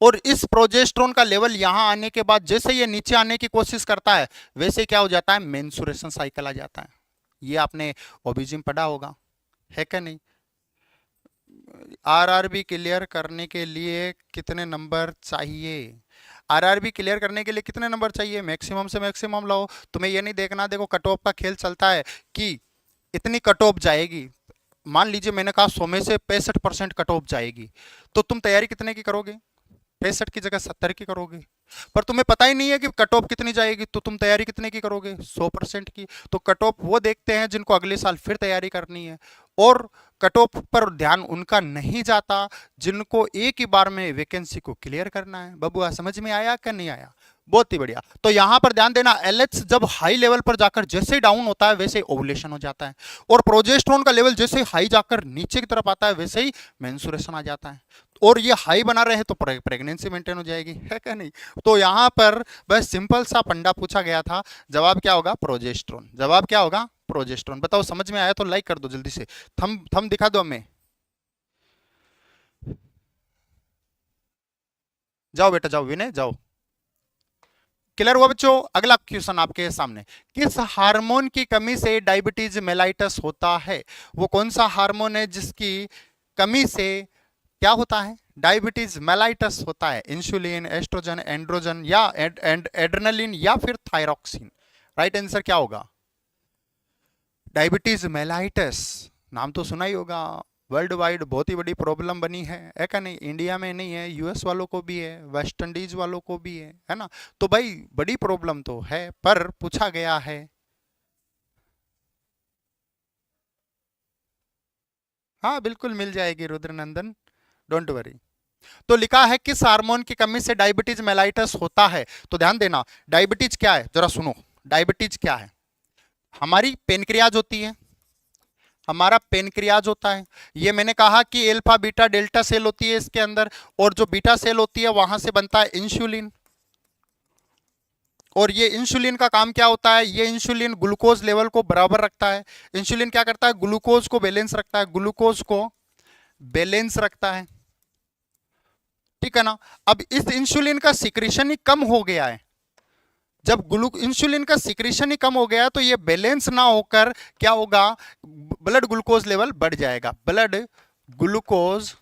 और इस प्रोजेस्ट्रॉन का लेवल यहां आने के बाद जैसे ये नीचे आने की कोशिश करता है वैसे क्या हो जाता है? मेंस्ट्रुएशन साइकिल आ जाता है। ये आपने ओबीजी में पढ़ा होगा, है क्या नहीं? आरआरबी क्लियर करने के लिए कितने नंबर चाहिए? आरआरबी क्लियर करने के लिए कितने नंबर चाहिए? मैक्सिमम से मैक्सिमम लो। तुम्हें ये नहीं देखना, देखो कट ऑफ का खेल चलता है कि इतनी कट ऑफ जाएगी। मान लीजिए मैंने कहा 100 में से 65% कट ऑफ जाएगी, तो तुम तैयारी कितने की करोगे? 65 की जगह 70 की करोगे। पर तुम्हें पता ही नहीं है कि कट ऑफ कितनी जाएगी, तो तुम तैयारी कितने की करोगे? 100% की। तो कट ऑफ वो देखते हैं जिनको अगले साल फिर तैयारी करनी है, और कट ऑफ पर ध्यान उनका नहीं जाता जिनको एक ही बार में वैकेंसी को क्लियर करना है। बबुआ समझ में आया क्या नहीं आया? बहुत ही बढ़िया। तो यहां पर ध्यान देना, LH जब हाई लेवल पर जाकर जैसे डाउन होता है वैसे ओवुलेशन हो जाता है, और प्रोजेस्टेरोन का लेवल जैसे हाई जाकर नीचे की तरफ आता है वैसे ही मेंस्ट्रुएशन आ जाता है, और ये हाई बना रहे तो प्रेगनेंसी मेंटेन हो जाएगी, है क्या नहीं? तो यहां पर बस सिंपल सा फंडा पूछा गया था, जवाब क्या होगा? प्रोजेस्टेरोन। जवाब क्या होगा? प्रोजेस्टेरोन। बताओ समझ में आया तो लाइक कर दो जल्दी से, थम दिखा दो हमें। जाओ बेटा जाओ, विनय जाओ। क्लियर हुआ बच्चों? अगला क्वेश्चन आपके सामने, किस हार्मोन की कमी से डायबिटीज मेलाइटस होता है? वो कौन सा हार्मोन है जिसकी कमी से क्या होता है? डायबिटीज मेलाइटस होता है। इंसुलिन, एस्ट्रोजन, एंड्रोजन, या एड्रेनलिन, या फिर थायरॉक्सिन? राइट आंसर क्या होगा? डायबिटीज मेलाइटस, नाम तो सुना ही होगा। वर्ल्ड वाइड बहुत ही बड़ी प्रॉब्लम बनी है क्या नहीं? इंडिया में नहीं है, यूएस वालों को भी है, वेस्ट इंडीज वालों को भी है ना? तो भाई बड़ी प्रॉब्लम तो है, पर पूछा गया है। हाँ बिल्कुल मिल जाएगी रुद्रनंदन, डोंट वरी। तो लिखा है किस हार्मोन की कमी से डायबिटीज मेलाइटस होता है? तो ध्यान देना, डायबिटीज क्या है जरा सुनो। डायबिटीज क्या है? हमारी पेनक्रियाज होती है, हमारा पेनक्रियाज होता है। ये मैंने कहा कि अल्फा बीटा डेल्टा सेल होती है इसके अंदर, और जो बीटा सेल होती है वहां से बनता है इंसुलिन, और ये इंसुलिन का काम क्या होता है, ये इंसुलिन ग्लूकोज लेवल को बराबर रखता है। इंसुलिन क्या करता है, ग्लूकोज को बैलेंस रखता है, ग्लूकोज को बैलेंस रखता है, ठीक है ना। अब इस इंसुलिन का सिक्रीशन ही कम हो गया है, जब इंसुलिन का सिक्रीशन ही कम हो गया तो ये बैलेंस ना होकर क्या होगा, ब्लड ग्लूकोज लेवल बढ़ जाएगा, ब्लड ग्लूकोज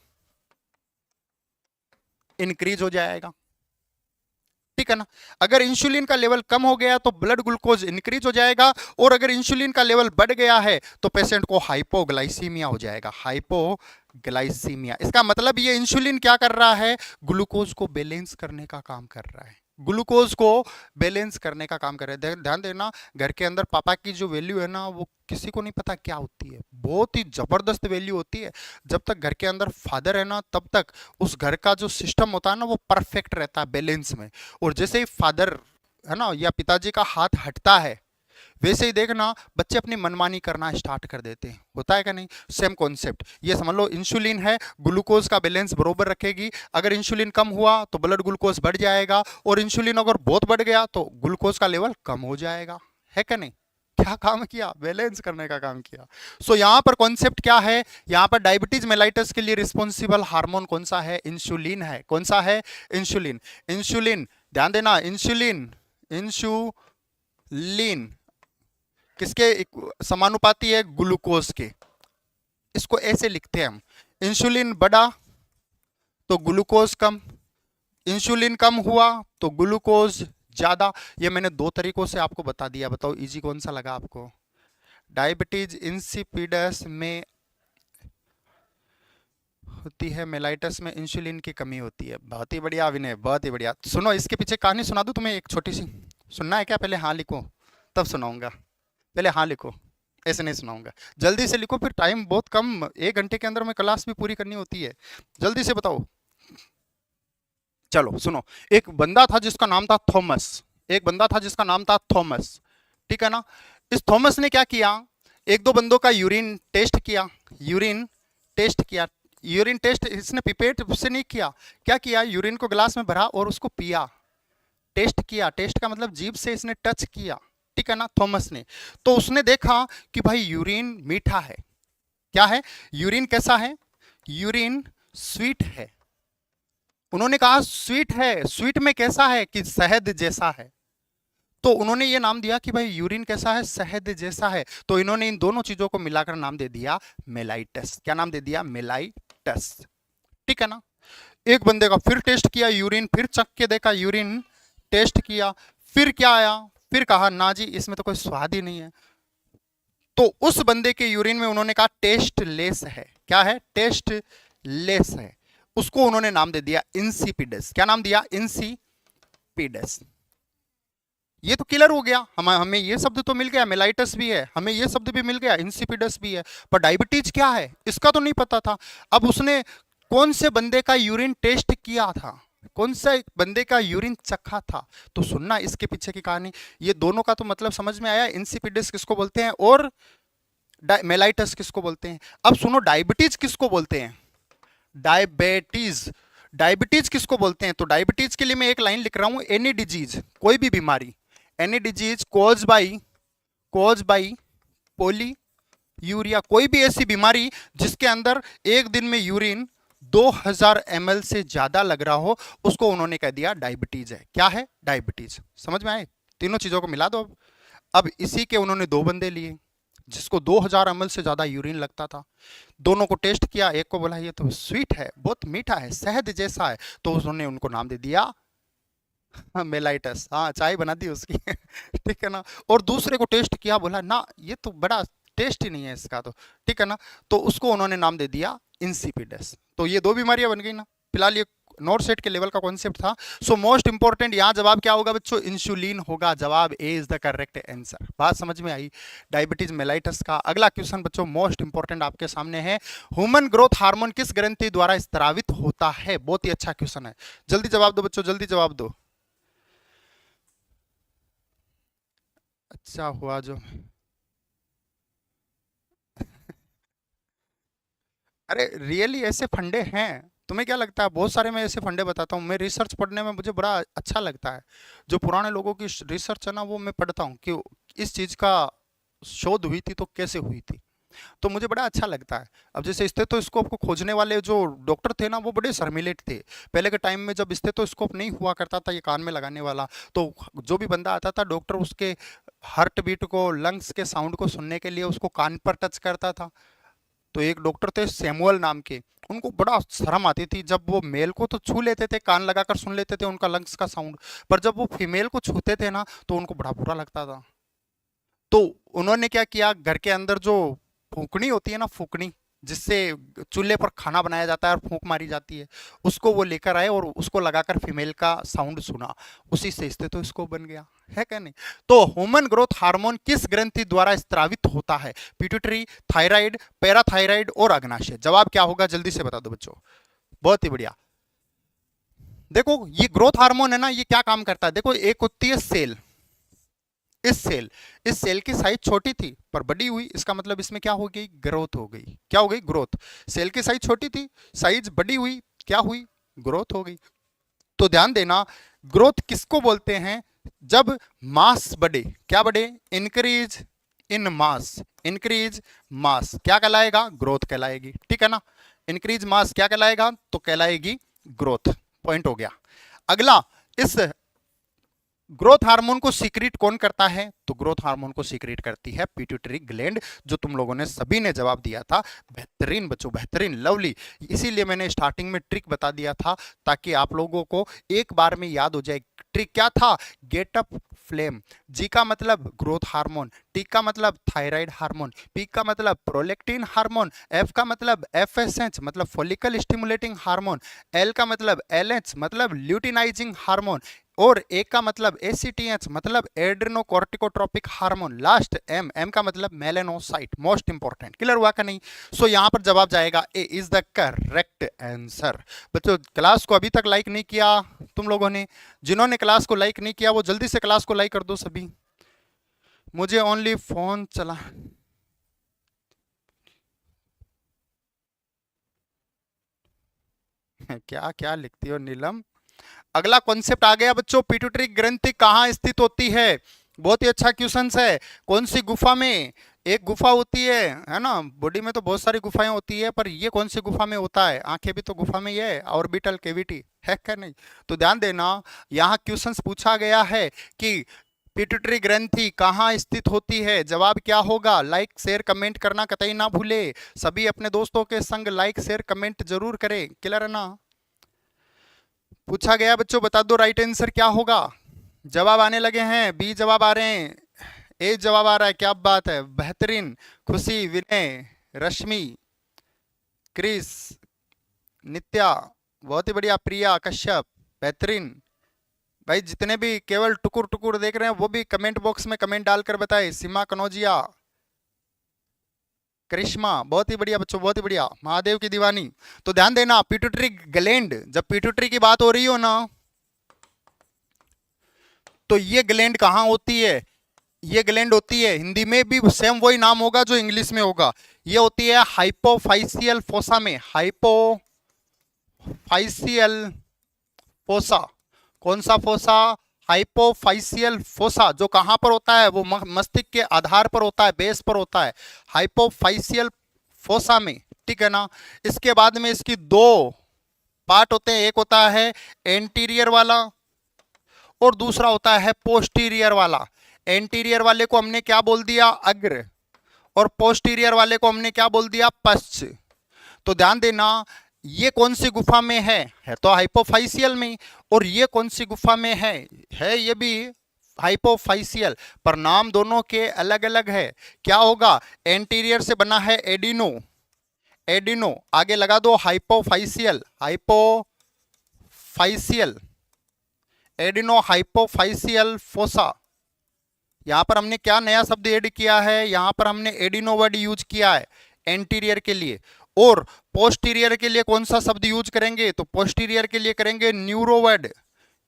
इंक्रीज हो जाएगा, ठीक है ना। अगर इंसुलिन का लेवल कम हो गया तो ब्लड ग्लूकोज इंक्रीज हो जाएगा, और अगर इंसुलिन का लेवल बढ़ गया है तो पेशेंट को हाइपोग्लाइसीमिया हो जाएगा, हाइपोग्लाइसीमिया। इसका मतलब ये इंसुलिन क्या कर रहा है, ग्लूकोज को बैलेंस करने का काम कर रहा है, ग्लूकोज को बैलेंस करने का काम कर रहे हैं। ध्यान देना, घर के अंदर पापा की जो वैल्यू है ना, वो किसी को नहीं पता क्या होती है, बहुत ही जबरदस्त वैल्यू होती है। जब तक घर के अंदर फादर है ना, तब तक उस घर का जो सिस्टम होता है ना, वो परफेक्ट रहता है, बैलेंस में। और जैसे ही फादर है ना या पिताजी का हाथ हटता है, वैसे ही देखना बच्चे अपनी मनमानी करना स्टार्ट कर देते हैं, होता है क्या नहीं। सेम कॉन्सेप्ट, ये समझ लो इंसुलिन है, ग्लूकोज का बैलेंस बरोबर रखेगी। अगर इंसुलिन कम हुआ तो ब्लड ग्लूकोज बढ़ जाएगा, और इंसुलिन अगर बहुत बढ़ गया तो ग्लूकोज का लेवल कम हो जाएगा, है क्या नहीं। क्या काम किया, बैलेंस करने का काम किया। सो यहाँ पर कॉन्सेप्ट क्या है, यहाँ पर डायबिटीज मेलाइटस के लिए रिस्पॉन्सिबल हार्मोन कौन सा है, इंसुलिन है। कौन सा है, इंसुलिन। इंसुलिन, ध्यान देना, इंसुलिन, इंसुलिन किसके समानुपाती है, ग्लूकोज के। इसको ऐसे लिखते हैं हम, इंसुलिन बढ़ा तो ग्लूकोज कम, इंसुलिन कम हुआ तो ग्लूकोज ज्यादा। ये मैंने दो तरीकों से आपको बता दिया, बताओ इजी कौन सा लगा आपको। डायबिटीज इंसिपिडस में होती है, मेलाइटस में इंसुलिन की कमी होती है। बहुत ही बढ़िया विनय, बहुत ही बढ़िया। सुनो, इसके पीछे कहानी सुना दूं तुम्हें एक छोटी सी, सुनना है क्या, पहले हाँ लिखो तब सुनाऊंगा, पहले हाँ लिखो, ऐसे नहीं सुनाऊंगा। जल्दी से लिखो, फिर टाइम बहुत कम, 1 घंटे के अंदर में क्लास भी पूरी करनी होती है। जल्दी से बताओ। चलो सुनो, एक बंदा था जिसका नाम था थॉमस, एक बंदा था जिसका नाम था थॉमस, ठीक है ना। इस थॉमस ने क्या किया, एक दो बंदों का यूरिन टेस्ट किया, यूरिन टेस्ट किया। यूरिन टेस्ट इसने पिपेट से नहीं किया, क्या किया, यूरिन को ग्लास में भरा और उसको पिया, टेस्ट किया। टेस्ट का मतलब जीभ से इसने टच किया, ठीक है ना, थॉमस ने। तो उसने देखा कि भाई यूरिन मीठा है। क्या है, यूरिन कैसा है, यूरिन स्वीट है। उन्होंने कहा स्वीट है, स्वीट में कैसा है कि शहद जैसा है। तो उन्होंने ये नाम दिया कि भाई यूरिन कैसा है, शहद जैसा है। तो इन्होंने इन दोनों चीजों को मिलाकर नाम दे दिया मेलाइटस। क्या नाम दे दिया, मेलाइटस, ठीक है ना। एक बंदे का फिर टेस्ट किया यूरिन, फिर चख के देखा यूरिन, टेस्ट किया, फिर क्या आया, फिर कहा ना जी इसमें तो कोई स्वाद ही नहीं है। तो उस बंदे के यूरिन में उन्होंने कहा टेस्ट लेस है। क्या है, टेस्ट लेस है। उसको उन्होंने नाम दे दिया इंसिपिडस। क्या नाम दिया, इंसिपिडस। ये तो किलर हो गया, हमें ये शब्द तो मिल गया, मेलाइटस भी है, हमें ये शब्द भी मिल गया, इंसिपिडस भी है। पर डायबिटीज क्या है इसका तो नहीं पता था। अब उसने कौन से बंदे का यूरिन टेस्ट किया था, कौन सा बंदे का यूरिन चखा था। तो सुनना इसके पीछे की कहानी, ये दोनों का तो मतलब समझ में आया, इंसिपिडस किसको बोलते हैं और मेलाइटस किसको बोलते हैं। अब सुनो, डायबिटीज किसको बोलते हैं, डायबिटीज, डायबिटीज किसको बोलते हैं। तो डायबिटीज के लिए मैं एक लाइन लिख रहा हूं, एनी डिजीज, कोई भी बीमारी, any disease cause by polyuria, कोई भी ऐसी बीमारी जिसके अंदर एक दिन में यूरिन 2000 ml से ज्यादा लग रहा हो, उसको उन्होंने कह दिया डायबिटीज है। क्या है, डायबिटीज। समझ में आए, तीनों चीजों को मिला दो। अब इसी के उन्होंने दो बंदे लिए जिसको 2000 ml से ज्यादा यूरिन लगता था। दोनों को टेस्ट किया, एक को बोला ये तो स्वीट है, बहुत मीठा है, शहद जैसा है, तो उन्होंने उनको नाम दे दिया मेलाइटस। हाँ, चाय बना दी उसकी ठीक है ना। और दूसरे को टेस्ट किया, बोला ना ये तो बड़ा टेस्ट ही नहीं है इसका, तो ठीक है ना, तो उसको उन्होंने नाम दे दिया इंसिपिडस। तो ये दो बीमारियां बन गई ना। फिलहाल ये नॉर्थ सेट के लेवल का कॉन्सेप्ट था। सो मोस्ट इंपॉर्टेंट यहां जवाब क्या होगा बच्चों, इंसुलिन होगा। जवाब ए इज द करेक्ट आंसर। बात समझ में आई, डायबिटीज मेलाइटस का। अगला क्वेश्चन बच्चों मोस्ट इंपॉर्टेंट आपके सामने है, ह्यूमन ग्रोथ हार्मोन किस ग्रंथि द्वारा स्रावित होता है। बहुत ही अच्छा क्वेश्चन है, जल्दी जवाब दो बच्चों, जल्दी जवाब दो। अच्छा हुआ जो अरे रियली ऐसे फंडे हैं, तुम्हें क्या लगता है? बहुत सारे मैं ऐसे फंडे बताता हूँ, मैं रिसर्च पढ़ने में मुझे बड़ा अच्छा लगता है। जो पुराने लोगों की रिसर्च है ना, वो मैं पढ़ता हूँ कि इस चीज का शोध हुई थी तो कैसे हुई थी, तो मुझे बड़ा अच्छा लगता है। अब जैसे स्टेथोस्कोप को खोजने वाले जो डॉक्टर थे ना, वो बड़े शर्मिले थे। पहले के टाइम में जब स्टेथोस्कोप नहीं हुआ करता था, ये कान में लगाने वाला, तो जो भी बंदा आता था, डॉक्टर उसके हार्ट बीट को, लंग्स के साउंड को सुनने के लिए उसको कान पर टच करता था। तो एक डॉक्टर थे सैमुअल नाम के, उनको बड़ा शर्म आती थी जब वो मेल को तो छू लेते थे, कान लगाकर सुन लेते थे उनका लंग्स का साउंड, पर जब वो फीमेल को छूते थे ना, तो उनको बड़ा बुरा लगता था। तो उन्होंने क्या किया, घर के अंदर जो फूकनी होती है ना, फूकनी जिससे चूल्हे पर खाना बनाया जाता है और फूंक मारी जाती है, उसको वो लेकर आए और उसको लगाकर फीमेल का साउंड सुना, उसी से तो इसको बन गया है क्या नहीं? तो ह्यूमन ग्रोथ हार्मोन किस ग्रंथि द्वारा स्त्रावित होता है? पिट्यूटरी, थायराइड, पैराथायराइड और अग्नाशय। जवाब क्या होगा, जल्दी से बता दो बच्चों। बहुत ही बढ़िया। देखो ये ग्रोथ हार्मोन है ना, ये क्या काम करता है? देखो, एक होती है सेल, इस सेल की साइज छोटी थी पर बड़ी हुई, इसका मतलब इसमें क्या हो गई, ग्रोथ हो गई। क्या हो गई, ग्रोथ। सेल की साइज छोटी थी, साइज बड़ी हुई, क्या हुई, ग्रोथ हो गई। तो ध्यान देना, ग्रोथ किसको बोलते हैं? जब मास बढ़े, क्या बढ़े, इंक्रीज इन मास, इंक्रीज मास क्या कहलाएगा, ग्रोथ कहलाएगी, ठीक है ना? इंक्रीज मास क्या कहलाएगा, तो कहलाएगी ग्रोथ। पॉइंट हो गया। अगला, इस ग्रोथ हार्मोन को सीक्रेट कौन करता है? तो ग्रोथ हार्मोन को सीक्रेट करती है पिट्यूटरी ग्लैंड, जो तुम लोगों ने सभी ने जवाब दिया था। बेहतरीन बच्चों, बेहतरीन, लवली। इसीलिए मैंने स्टार्टिंग में ट्रिक बता दिया था, ताकि आप लोगों को एक बार में याद हो जाए। ट्रिक क्या था? Get up flame. जी का मतलब ग्रोथ हार्मोन, टी का मतलब थायराइड हार्मोन, पी का मतलब प्रोलेक्टिन हार्मोन, एफ का मतलब एफएसएच मतलब फॉलिकल स्टिमुलेटिंग हार्मोन, एल का मतलब एलएच मतलब ल्यूटिनाइजिंग हार्मोन, और ए का मतलब एसीटीएच मतलब adrenocorticotropic hormone, last M, M का मतलब मेलेनोसाइट। Most important. क्लियर हुआ का नहीं? सो यहां पर जवाब जाएगा ए इज द करेक्ट आंसर। बच्चों, क्लास को अभी तक लाइक नहीं किया तुम लोगों ने? जिन्होंने क्लास को लाइक नहीं किया वो जल्दी से क्लास को लाइक कर दो सभी। मुझे ओनली फोन चला, क्या क्या लिखती हो नीलम? अगला कॉन्सेप्ट आ गया बच्चों, पिट्यूटरी ग्रंथि कहाँ स्थित होती है? बहुत ही अच्छा क्वेश्चन है। कौन सी गुफा में? एक गुफा होती है ना, बॉडी में तो बहुत सारी गुफाएं होती है, पर ये कौन सी गुफा में होता है? आंखें भी तो गुफा में ही है, ऑर्बिटल कैविटी है क्या नहीं? तो ध्यान देना, यहाँ क्वेश्चन पूछा गया है कि पिट्यूटरी ग्रंथि कहाँ स्थित होती है। जवाब क्या होगा? लाइक शेयर कमेंट करना कतई ना भूले। सभी अपने दोस्तों के संग लाइक शेयर कमेंट जरूर करें। क्लियर है ना? पूछा गया बच्चों, बता दो राइट आंसर क्या होगा। जवाब आने लगे हैं, बी जवाब आ रहे हैं, ए जवाब आ रहा है, क्या बात है, बेहतरीन। खुशी, विनय, रश्मि, क्रिस, नित्या, बहुत ही बढ़िया, प्रिया कश्यप, बेहतरीन। भाई जितने भी केवल टुकुर टुकुर देख रहे हैं वो भी कमेंट बॉक्स में कमेंट डालकर बताए। सीमा कनौजिया, करिश्मा, बहुत ही बढ़िया बच्चों, बहुत ही बढ़िया। महादेव की दीवानी। तो ध्यान देना, पिट्यूटरी ग्लैंड, जब पिट्यूटरी की बात हो रही हो ना, तो ये ग्लैंड कहाँ होती है? ये ग्लैंड होती है, हिंदी में भी सेम वही नाम होगा जो इंग्लिश में होगा। ये होती है हाइपोफाइसियल फोसा में, हाइपोफाइसियल फोसा। कौन सा फोसा? हाइपोफाइसियल फोसा। जो कहां पर होता है? वो मस्तिष्क के आधार पर होता है, बेस पर होता है, हाइपोफाइसियल फोसा में, ठीक है ना? इसके बाद में इसकी दो पार्ट होते हैं, एक होता है एंटीरियर वाला और दूसरा होता है पोस्टीरियर वाला। एंटीरियर वाले को हमने क्या बोल दिया? अग्र, और पोस्टीरियर वाले को हमने क्या बोल दिया? पश्च। तो ध्यान देना, ये कौन सी गुफा में है तो हाइपोफाइसियल में, और ये कौन सी गुफा में है ये भी हाइपोफाइसियल, पर नाम दोनों के अलग अलग है। क्या होगा? एंटीरियर से बना है एडिनो, एडिनो आगे लगा दो, हाइपोफाइसियल, हाइपोफाइसियल, एडिनो हाइपोफाइसियल फोसा। यहां पर हमने क्या नया शब्द ऐड किया है? यहां पर हमने एडिनो वर्ड यूज किया है एंटीरियर के लिए। और पोस्टीरियर के लिए कौन सा शब्द यूज करेंगे? तो पोस्टीरियर के लिए करेंगे न्यूरो वर्ड,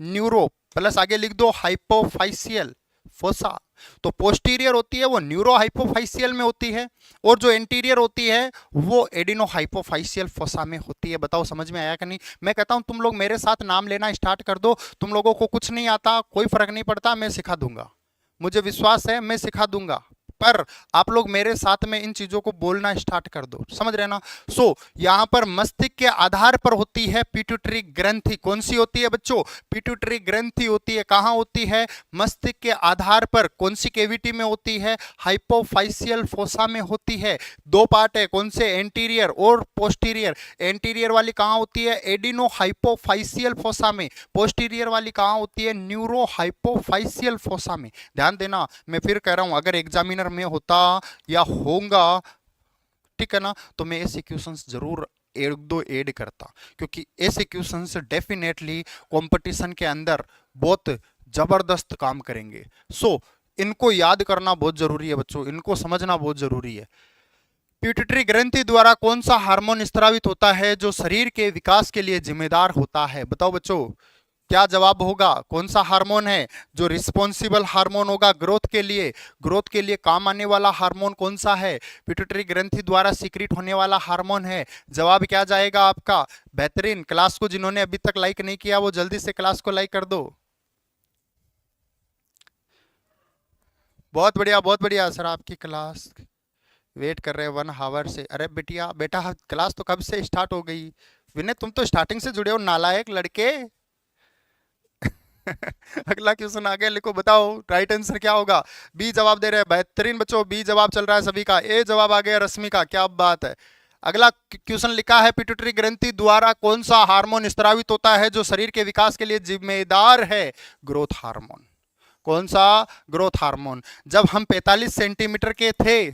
न्यूरो प्लस आगे लिख दो हाइपोफाइसियल फोसा। तो पोस्टीरियर होती है वो न्यूरो हाइपोफाइसियल में होती है, और जो एंटीरियर होती है वो एडिनो हाइपोफाइसियल फोसा में होती है। बताओ समझ में आया कि नहीं? मैं कहता हूं तुम लोग मेरे साथ नाम लेना स्टार्ट कर दो। तुम लोगों को कुछ नहीं आता, कोई फर्क नहीं पड़ता, मैं सिखा दूंगा, मुझे विश्वास है मैं सिखा दूंगा, पर आप लोग मेरे साथ में इन चीजों को बोलना स्टार्ट कर दो। समझ रहे ना? सो यहां पर मस्तिष्क के आधार पर होती है पिट्यूटरी ग्रंथि। कौन सी होती है बच्चों? पिट्यूटरी ग्रंथि होती है। कहां होती है? मस्तिष्क के आधार पर। कौन सी केविटी में होती है? हाइपोफाइसियल फोसा में होती है। दो पार्ट है, कौन से? एंटीरियर और पोस्टीरियर। एंटीरियर वाली कहां होती है? एडिनो हाइपोफाइसियल फोसा में। पोस्टीरियर वाली कहां होती है? न्यूरो हाइपोफाइसियल फोसा में। ध्यान देना, मैं फिर कह रहा हूं, अगर एग्जामिनर में होता या होगा, ठीक है ना, तो मैं ऐसे क्वेश्चंस जरूर एक दो ऐड करता, क्योंकि ऐसे क्वेश्चंस डेफिनेटली कंपटीशन के अंदर बहुत जबरदस्त काम करेंगे। सो इनको याद करना बहुत जरूरी है बच्चों, इनको समझना बहुत जरूरी है। पिट्यूटरी ग्रंथि द्वारा कौन सा हार्मोन स्रावित होता है जो शरीर के विकास के लिए जिम्मेदार होता है? बताओ बच्चों, क्या जवाब होगा? कौन सा हार्मोन है जो रिस्पॉन्सिबल हार्मोन होगा ग्रोथ के लिए? ग्रोथ के लिए काम आने वाला हार्मोन कौन सा है? पिट्यूटरी ग्रंथि द्वारा सीक्रेट होने वाला हार्मोन है। जवाब क्या जाएगा आपका? बेहतरीन। क्लास को जिन्होंने अभी तक लाइक नहीं किया वो जल्दी से क्लास को लाइक कर दो। बहुत बढ़िया, बहुत बढ़िया सर, आपकी क्लास वेट कर रहे हैं 1 आवर से। अरे बेटिया, बेटा क्लास तो कब से स्टार्ट हो गई? विनय तुम तो स्टार्टिंग से जुड़े हो, नालायक लड़के। अगला क्वेश्चन आगे लिखो, बताओ राइट आंसर क्या होगा? बी जवाब दे रहे हैं, बेहतरीन बच्चों, बी जवाब चल रहा है सभी का। ए जवाब आ गया रश्मि का, क्या बात है। अगला क्वेश्चन लिखा है, पिट्यूटरी ग्रंथि द्वारा कौन सा हार्मोन स्रावित होता है जो शरीर के विकास के लिए जिम्मेदार है? Growth hormone. कौन सा? Growth hormone. जब हम 45 सेंटीमीटर के थे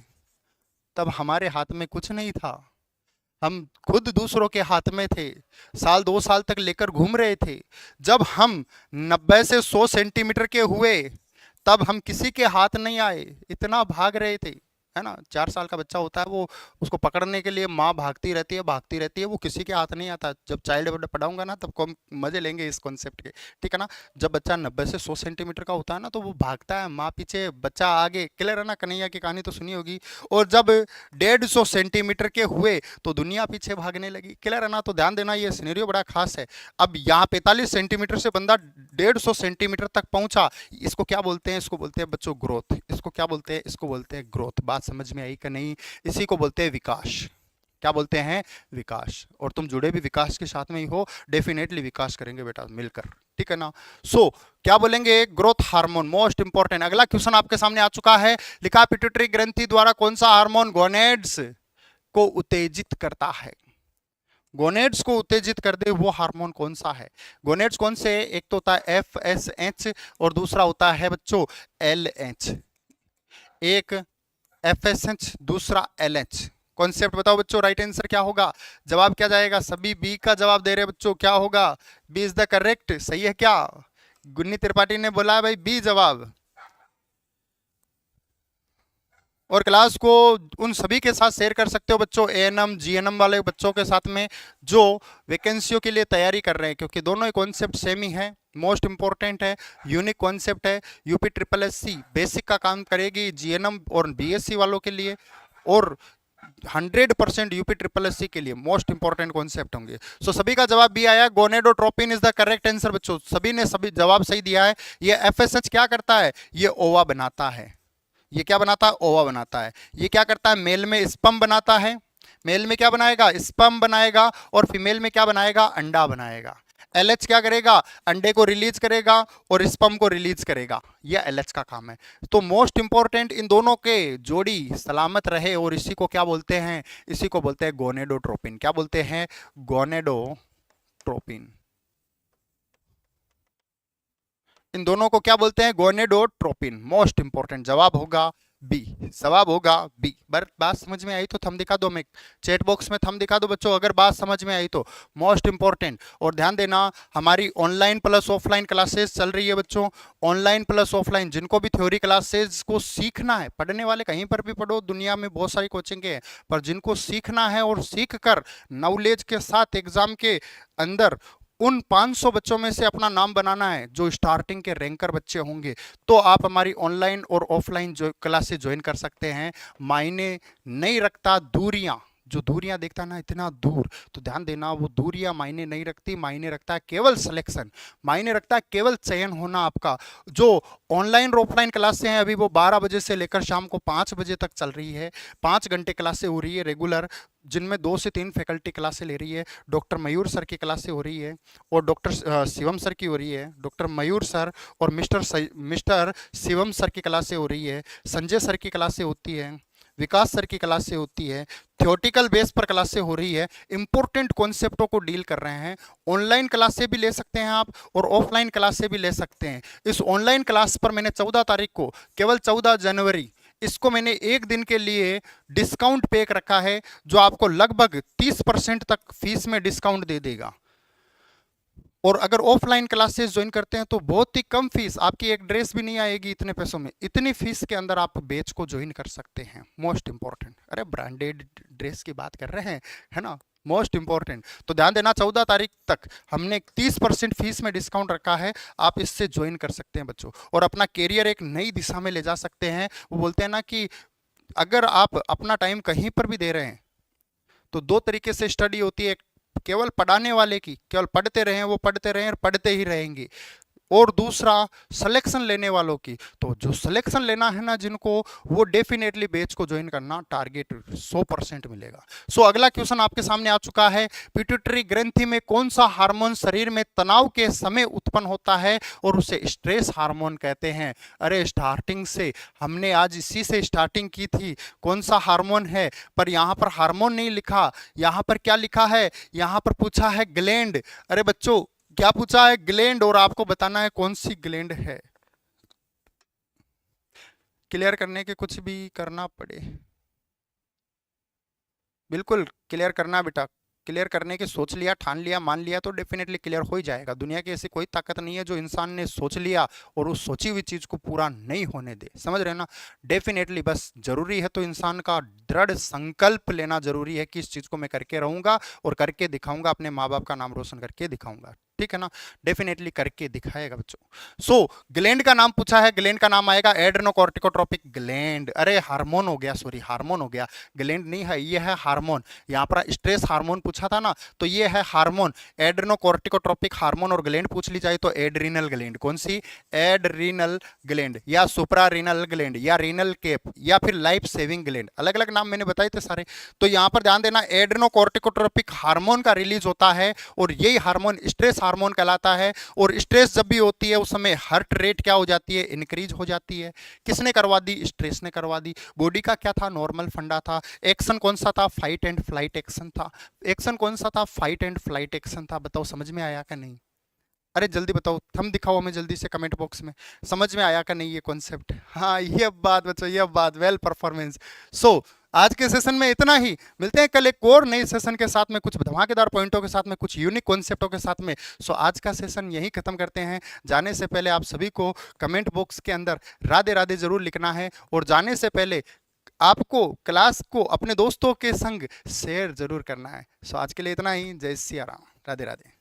तब हमारे हाथ में कुछ नहीं था, हम खुद दूसरों के हाथ में थे, साल 2 साल तक लेकर घूम रहे थे। जब हम 90 से 100 सेंटीमीटर के हुए तब हम किसी के हाथ नहीं आए, इतना भाग रहे थे, है ना। 4 साल का बच्चा होता है, वो उसको पकड़ने के लिए माँ भागती रहती है, भागती रहती है, वो किसी के हाथ नहीं आता। जब चाइल्ड पढ़ाऊंगा ना तब हम मजे लेंगे इस कॉन्सेप्ट के, ठीक है ना। जब बच्चा 90 से 100 सेंटीमीटर का होता है ना तो वो भागता है, माँ पीछे, बच्चा आगे। क्लियर है ना? कन्हैया की कहानी तो सुनी होगी। और जब 150 सेंटीमीटर के हुए तो दुनिया पीछे भागने लगी। क्लियर है ना? तो ध्यान देना, ये सिनेरियो बड़ा खास है। अब यहाँ 45 सेंटीमीटर से बंदा 150 सेंटीमीटर तक पहुंचा, इसको क्या बोलते हैं? इसको बोलते हैं बच्चों ग्रोथ। इसको क्या बोलते हैं? इसको बोलते हैं ग्रोथ। बात समझ में आई कि नहीं? इसी को बोलते हैं विकास। क्या बोलते हैं? विकास। और तुम जुड़े भी विकास के साथ में ही हो, डेफिनेटली विकास करेंगे बेटा मिलकर, ठीक है ना। सो क्या बोलेंगे? Growth hormone, most important. अगला क्वेश्चन आपके सामने आ चुका है, लिखा पिट्यूटरी ग्रंथि द्वारा कौन सा हार्मोन गोनेड्स को उत्तेजित करता है? गोनेड्स को उत्तेजित कर दे वो हार्मोन कौन सा है? गोनेड्स कौन से? एक तो होता है FSH और दूसरा होता है बच्चों LH। एक FSH, दूसरा LH। कॉन्सेप्ट बताओ बच्चों, राइट आंसर क्या होगा? जवाब क्या जाएगा? सभी बी का जवाब दे रहे बच्चों, क्या होगा? B is the correct. सही है क्या? गुन्नी त्रिपाठी ने बोला है भाई बी जवाब। और क्लास को उन सभी के साथ शेयर कर सकते हो बच्चों, ANM GNM वाले बच्चों के साथ में जो वैकेंसियों के लिए तैयारी कर रहे हैं, क्योंकि दोनों ही कॉन्सेप्ट सेम ही है, मोस्ट इंपॉर्टेंट है, यूनिक कॉन्सेप्ट है। UPSSC बेसिक का काम करेगी GNM और BSc वालों के लिए, और 100% UPSSC के लिए मोस्ट इंपॉर्टेंट कॉन्सेप्ट होंगे। सो सभी का जवाब भी आया, gonadotropin is the correct answer बच्चों। सभी ने सभी जवाब सही दिया है। ये FSH क्या करता है? ये ओवा बनाता है। ये क्या बनाता है? ओवा बनाता है। ये क्या करता है? मेल में स्पर्म बनाता है। मेल में क्या बनाएगा? स्पर्म बनाएगा। और फीमेल में क्या बनाएगा? अंडा बनाएगा। LH क्या करेगा? अंडे को रिलीज करेगा और स्पर्म को रिलीज करेगा। यह LH का काम है। तो मोस्ट इंपॉर्टेंट, इन दोनों के जोड़ी सलामत रहे, और इसी को क्या बोलते हैं? इसी को बोलते हैं गोनेडोट्रोपिन। क्या बोलते हैं? गोनेडोट्रोपिन। इन दोनों को क्या बोलते हैं? गोनेडोट्रोपिन। मोस्ट इंपॉर्टेंट जवाब होगा बी। जवाब होगा बी। बात समझ में आई तो थंब दिखा दो, मैं चैट बॉक्स में थंब दिखा दो बच्चों अगर बात समझ में आई तो। Most important. और ध्यान देना, हमारी ऑनलाइन प्लस ऑफलाइन क्लासेस चल रही है बच्चों। ऑनलाइन प्लस ऑफलाइन, जिनको भी थ्योरी क्लासेस को सीखना है, पढ़ने वाले कहीं पर भी पढ़ो, दुनिया में बहुत सारी कोचिंग है, पर जिनको सीखना है और सीख कर नॉलेज के साथ एग्जाम के अंदर उन 500 बच्चों में से अपना नाम बनाना है जो स्टार्टिंग के रैंकर बच्चे होंगे, तो आप हमारी ऑनलाइन और ऑफलाइन जो क्लासेस ज्वाइन कर सकते हैं। मायने नहीं रखता दूरियां, जो दूरियां देखता ना इतना दूर, तो ध्यान देना वो दूरियां मायने नहीं रखती, मायने रखता है केवल सिलेक्शन, मायने रखता है केवल चयन होना आपका। जो ऑनलाइन और ऑफलाइन क्लासें हैं अभी वो 12 बजे से लेकर शाम को 5 बजे तक चल रही है। 5 घंटे क्लासें हो रही है रेगुलर, जिनमें 2 से 3 फैकल्टी क्लासें ले रही है। डॉक्टर मयूर सर की क्लासें हो रही है और डॉक्टर शिवम सर की हो रही है। डॉक्टर मयूर सर और मिस्टर शिवम सर की क्लासें हो रही है। संजय सर की क्लासें होती है, विकास सर की क्लासें होती है। थ्योरेटिकल बेस पर क्लासें हो रही है, इंपॉर्टेंट कॉन्सेप्टों को डील कर रहे हैं। ऑनलाइन क्लासें भी ले सकते हैं आप और ऑफलाइन क्लासें भी ले सकते हैं। इस ऑनलाइन क्लास पर मैंने 14 तारीख को, केवल 14 जनवरी, इसको मैंने एक दिन के लिए डिस्काउंट पैक रखा है, जो आपको लगभग 30% तक फीस में डिस्काउंट दे देगा। और अगर ऑफलाइन क्लासेस ज्वाइन करते हैं तो बहुत ही कम फीस, आपकी एक ड्रेस भी नहीं आएगी इतने पैसों में, इतनी फीस के अंदर आप बैच को ज्वाइन कर सकते हैं। मोस्ट इंपॉर्टेंट, अरे ब्रांडेड ड्रेस की बात कर रहे हैं, है ना, मोस्ट इंपॉर्टेंट। तो ध्यान देना 14 तारीख तक हमने 30% फीस में डिस्काउंट रखा है, आप इससे ज्वाइन कर सकते हैं बच्चों, और अपना कैरियर एक नई दिशा में ले जा सकते हैं। वो बोलते हैं ना कि अगर आप अपना टाइम कहीं पर भी दे रहे हैं तो 2 तरीके से स्टडी होती है, केवल पढ़ाने वाले की, केवल पढ़ते रहें, वो पढ़ते रहें और पढ़ते ही रहेंगे, और दूसरा सिलेक्शन लेने वालों की। तो जो सिलेक्शन लेना है ना जिनको, वो डेफिनेटली बैच को ज्वाइन करना, टारगेट 100% मिलेगा। सो अगला क्वेश्चन आपके सामने आ चुका है, पिट्यूटरी ग्रंथि में कौन सा हार्मोन शरीर में तनाव के समय उत्पन्न होता है और उसे स्ट्रेस हार्मोन कहते हैं। अरे स्टार्टिंग से हमने आज इसी से स्टार्टिंग की थी, कौन सा हार्मोन है, पर यहाँ पर हार्मोन नहीं लिखा, यहाँ पर क्या लिखा है, यहाँ पर पूछा है ग्लैंड। अरे बच्चों क्या पूछा है, ग्लैंड, और आपको बताना है कौन सी ग्लैंड है। क्लियर करने के कुछ भी करना पड़े, बिल्कुल क्लियर करना बेटा। क्लियर करने के सोच लिया, ठान लिया, मान लिया तो डेफिनेटली क्लियर हो ही जाएगा। दुनिया की ऐसी कोई ताकत नहीं है जो इंसान ने सोच लिया और उस सोची हुई चीज को पूरा नहीं होने दे, समझ रहे ना। डेफिनेटली बस जरूरी है तो इंसान का दृढ़ संकल्प लेना जरूरी है कि इस चीज को मैं करके रहूंगा और करके दिखाऊंगा, अपने माँ बाप का नाम रोशन करके दिखाऊंगा, ठीक है ना, डेफिनेटली करके दिखाएगा बच्चों। सो ग्लैंड का नाम पूछा है, ग्लैंड का नाम आएगा एड्रेनोकॉर्टिकोट्रोपिक ग्लैंड। अरे हार्मोन हो गया, सॉरी हार्मोन हो गया, ग्लैंड नहीं है, ये है हार्मोन। यहाँ पर स्ट्रेस हार्मोन पूछा था ना, तो ये है हार्मोन, एड्रेनोकॉर्टिकोट्रोपिक हार्मोन। और ग्लैंड पूछ ली जाए तो एड्रीनल ग्लैंड, कौन सी, एड्रीनल ग्लैंड या सुप्रारीनल ग्लैंड या रीनल कैप या फिर लाइफ सेविंग ग्लैंड, अलग अलग नाम मैंने बताए थे सारे। तो यहाँ पर ध्यान देना, एड्रेनोकॉर्टिकोट्रोपिक हार्मोन का रिलीज होता है और यही हार्मोन स्ट्रेस हार्मोन कहलाता है। और स्ट्रेस जब भी होती है उस समय हार्ट रेट क्या हो जाती है, इंक्रीज हो जाती है। किसने करवा दी, स्ट्रेस ने करवा दी। बॉडी का क्या था, नॉर्मल फंडा था। एक्शन कौन सा था, फाइट एंड फ्लाइट एक्शन था। एक्शन कौन सा था, फाइट एंड फ्लाइट एक्शन था। बताओ समझ में आया क्या नहीं, अरे जल्दी बताओ, थम दिखाओ हमें जल्दी से कमेंट बॉक्स में, समझ में आया क्या नहीं ये कॉन्सेप्ट। हाँ ये बात बच्चों, ये बात, वेल परफॉर्मेंस। सो आज के सेशन में इतना ही, मिलते हैं कल एक और नई सेशन के साथ में, कुछ धमाकेदार पॉइंटों के साथ में, कुछ यूनिक कॉन्सेप्टों के साथ में। सो आज का सेशन यही खत्म करते हैं। जाने से पहले आप सभी को कमेंट बॉक्स के अंदर राधे राधे जरूर लिखना है, और जाने से पहले आपको क्लास को अपने दोस्तों के संग शेयर जरूर करना है। सो आज के लिए इतना ही, जय सिया राम, राधे राधे।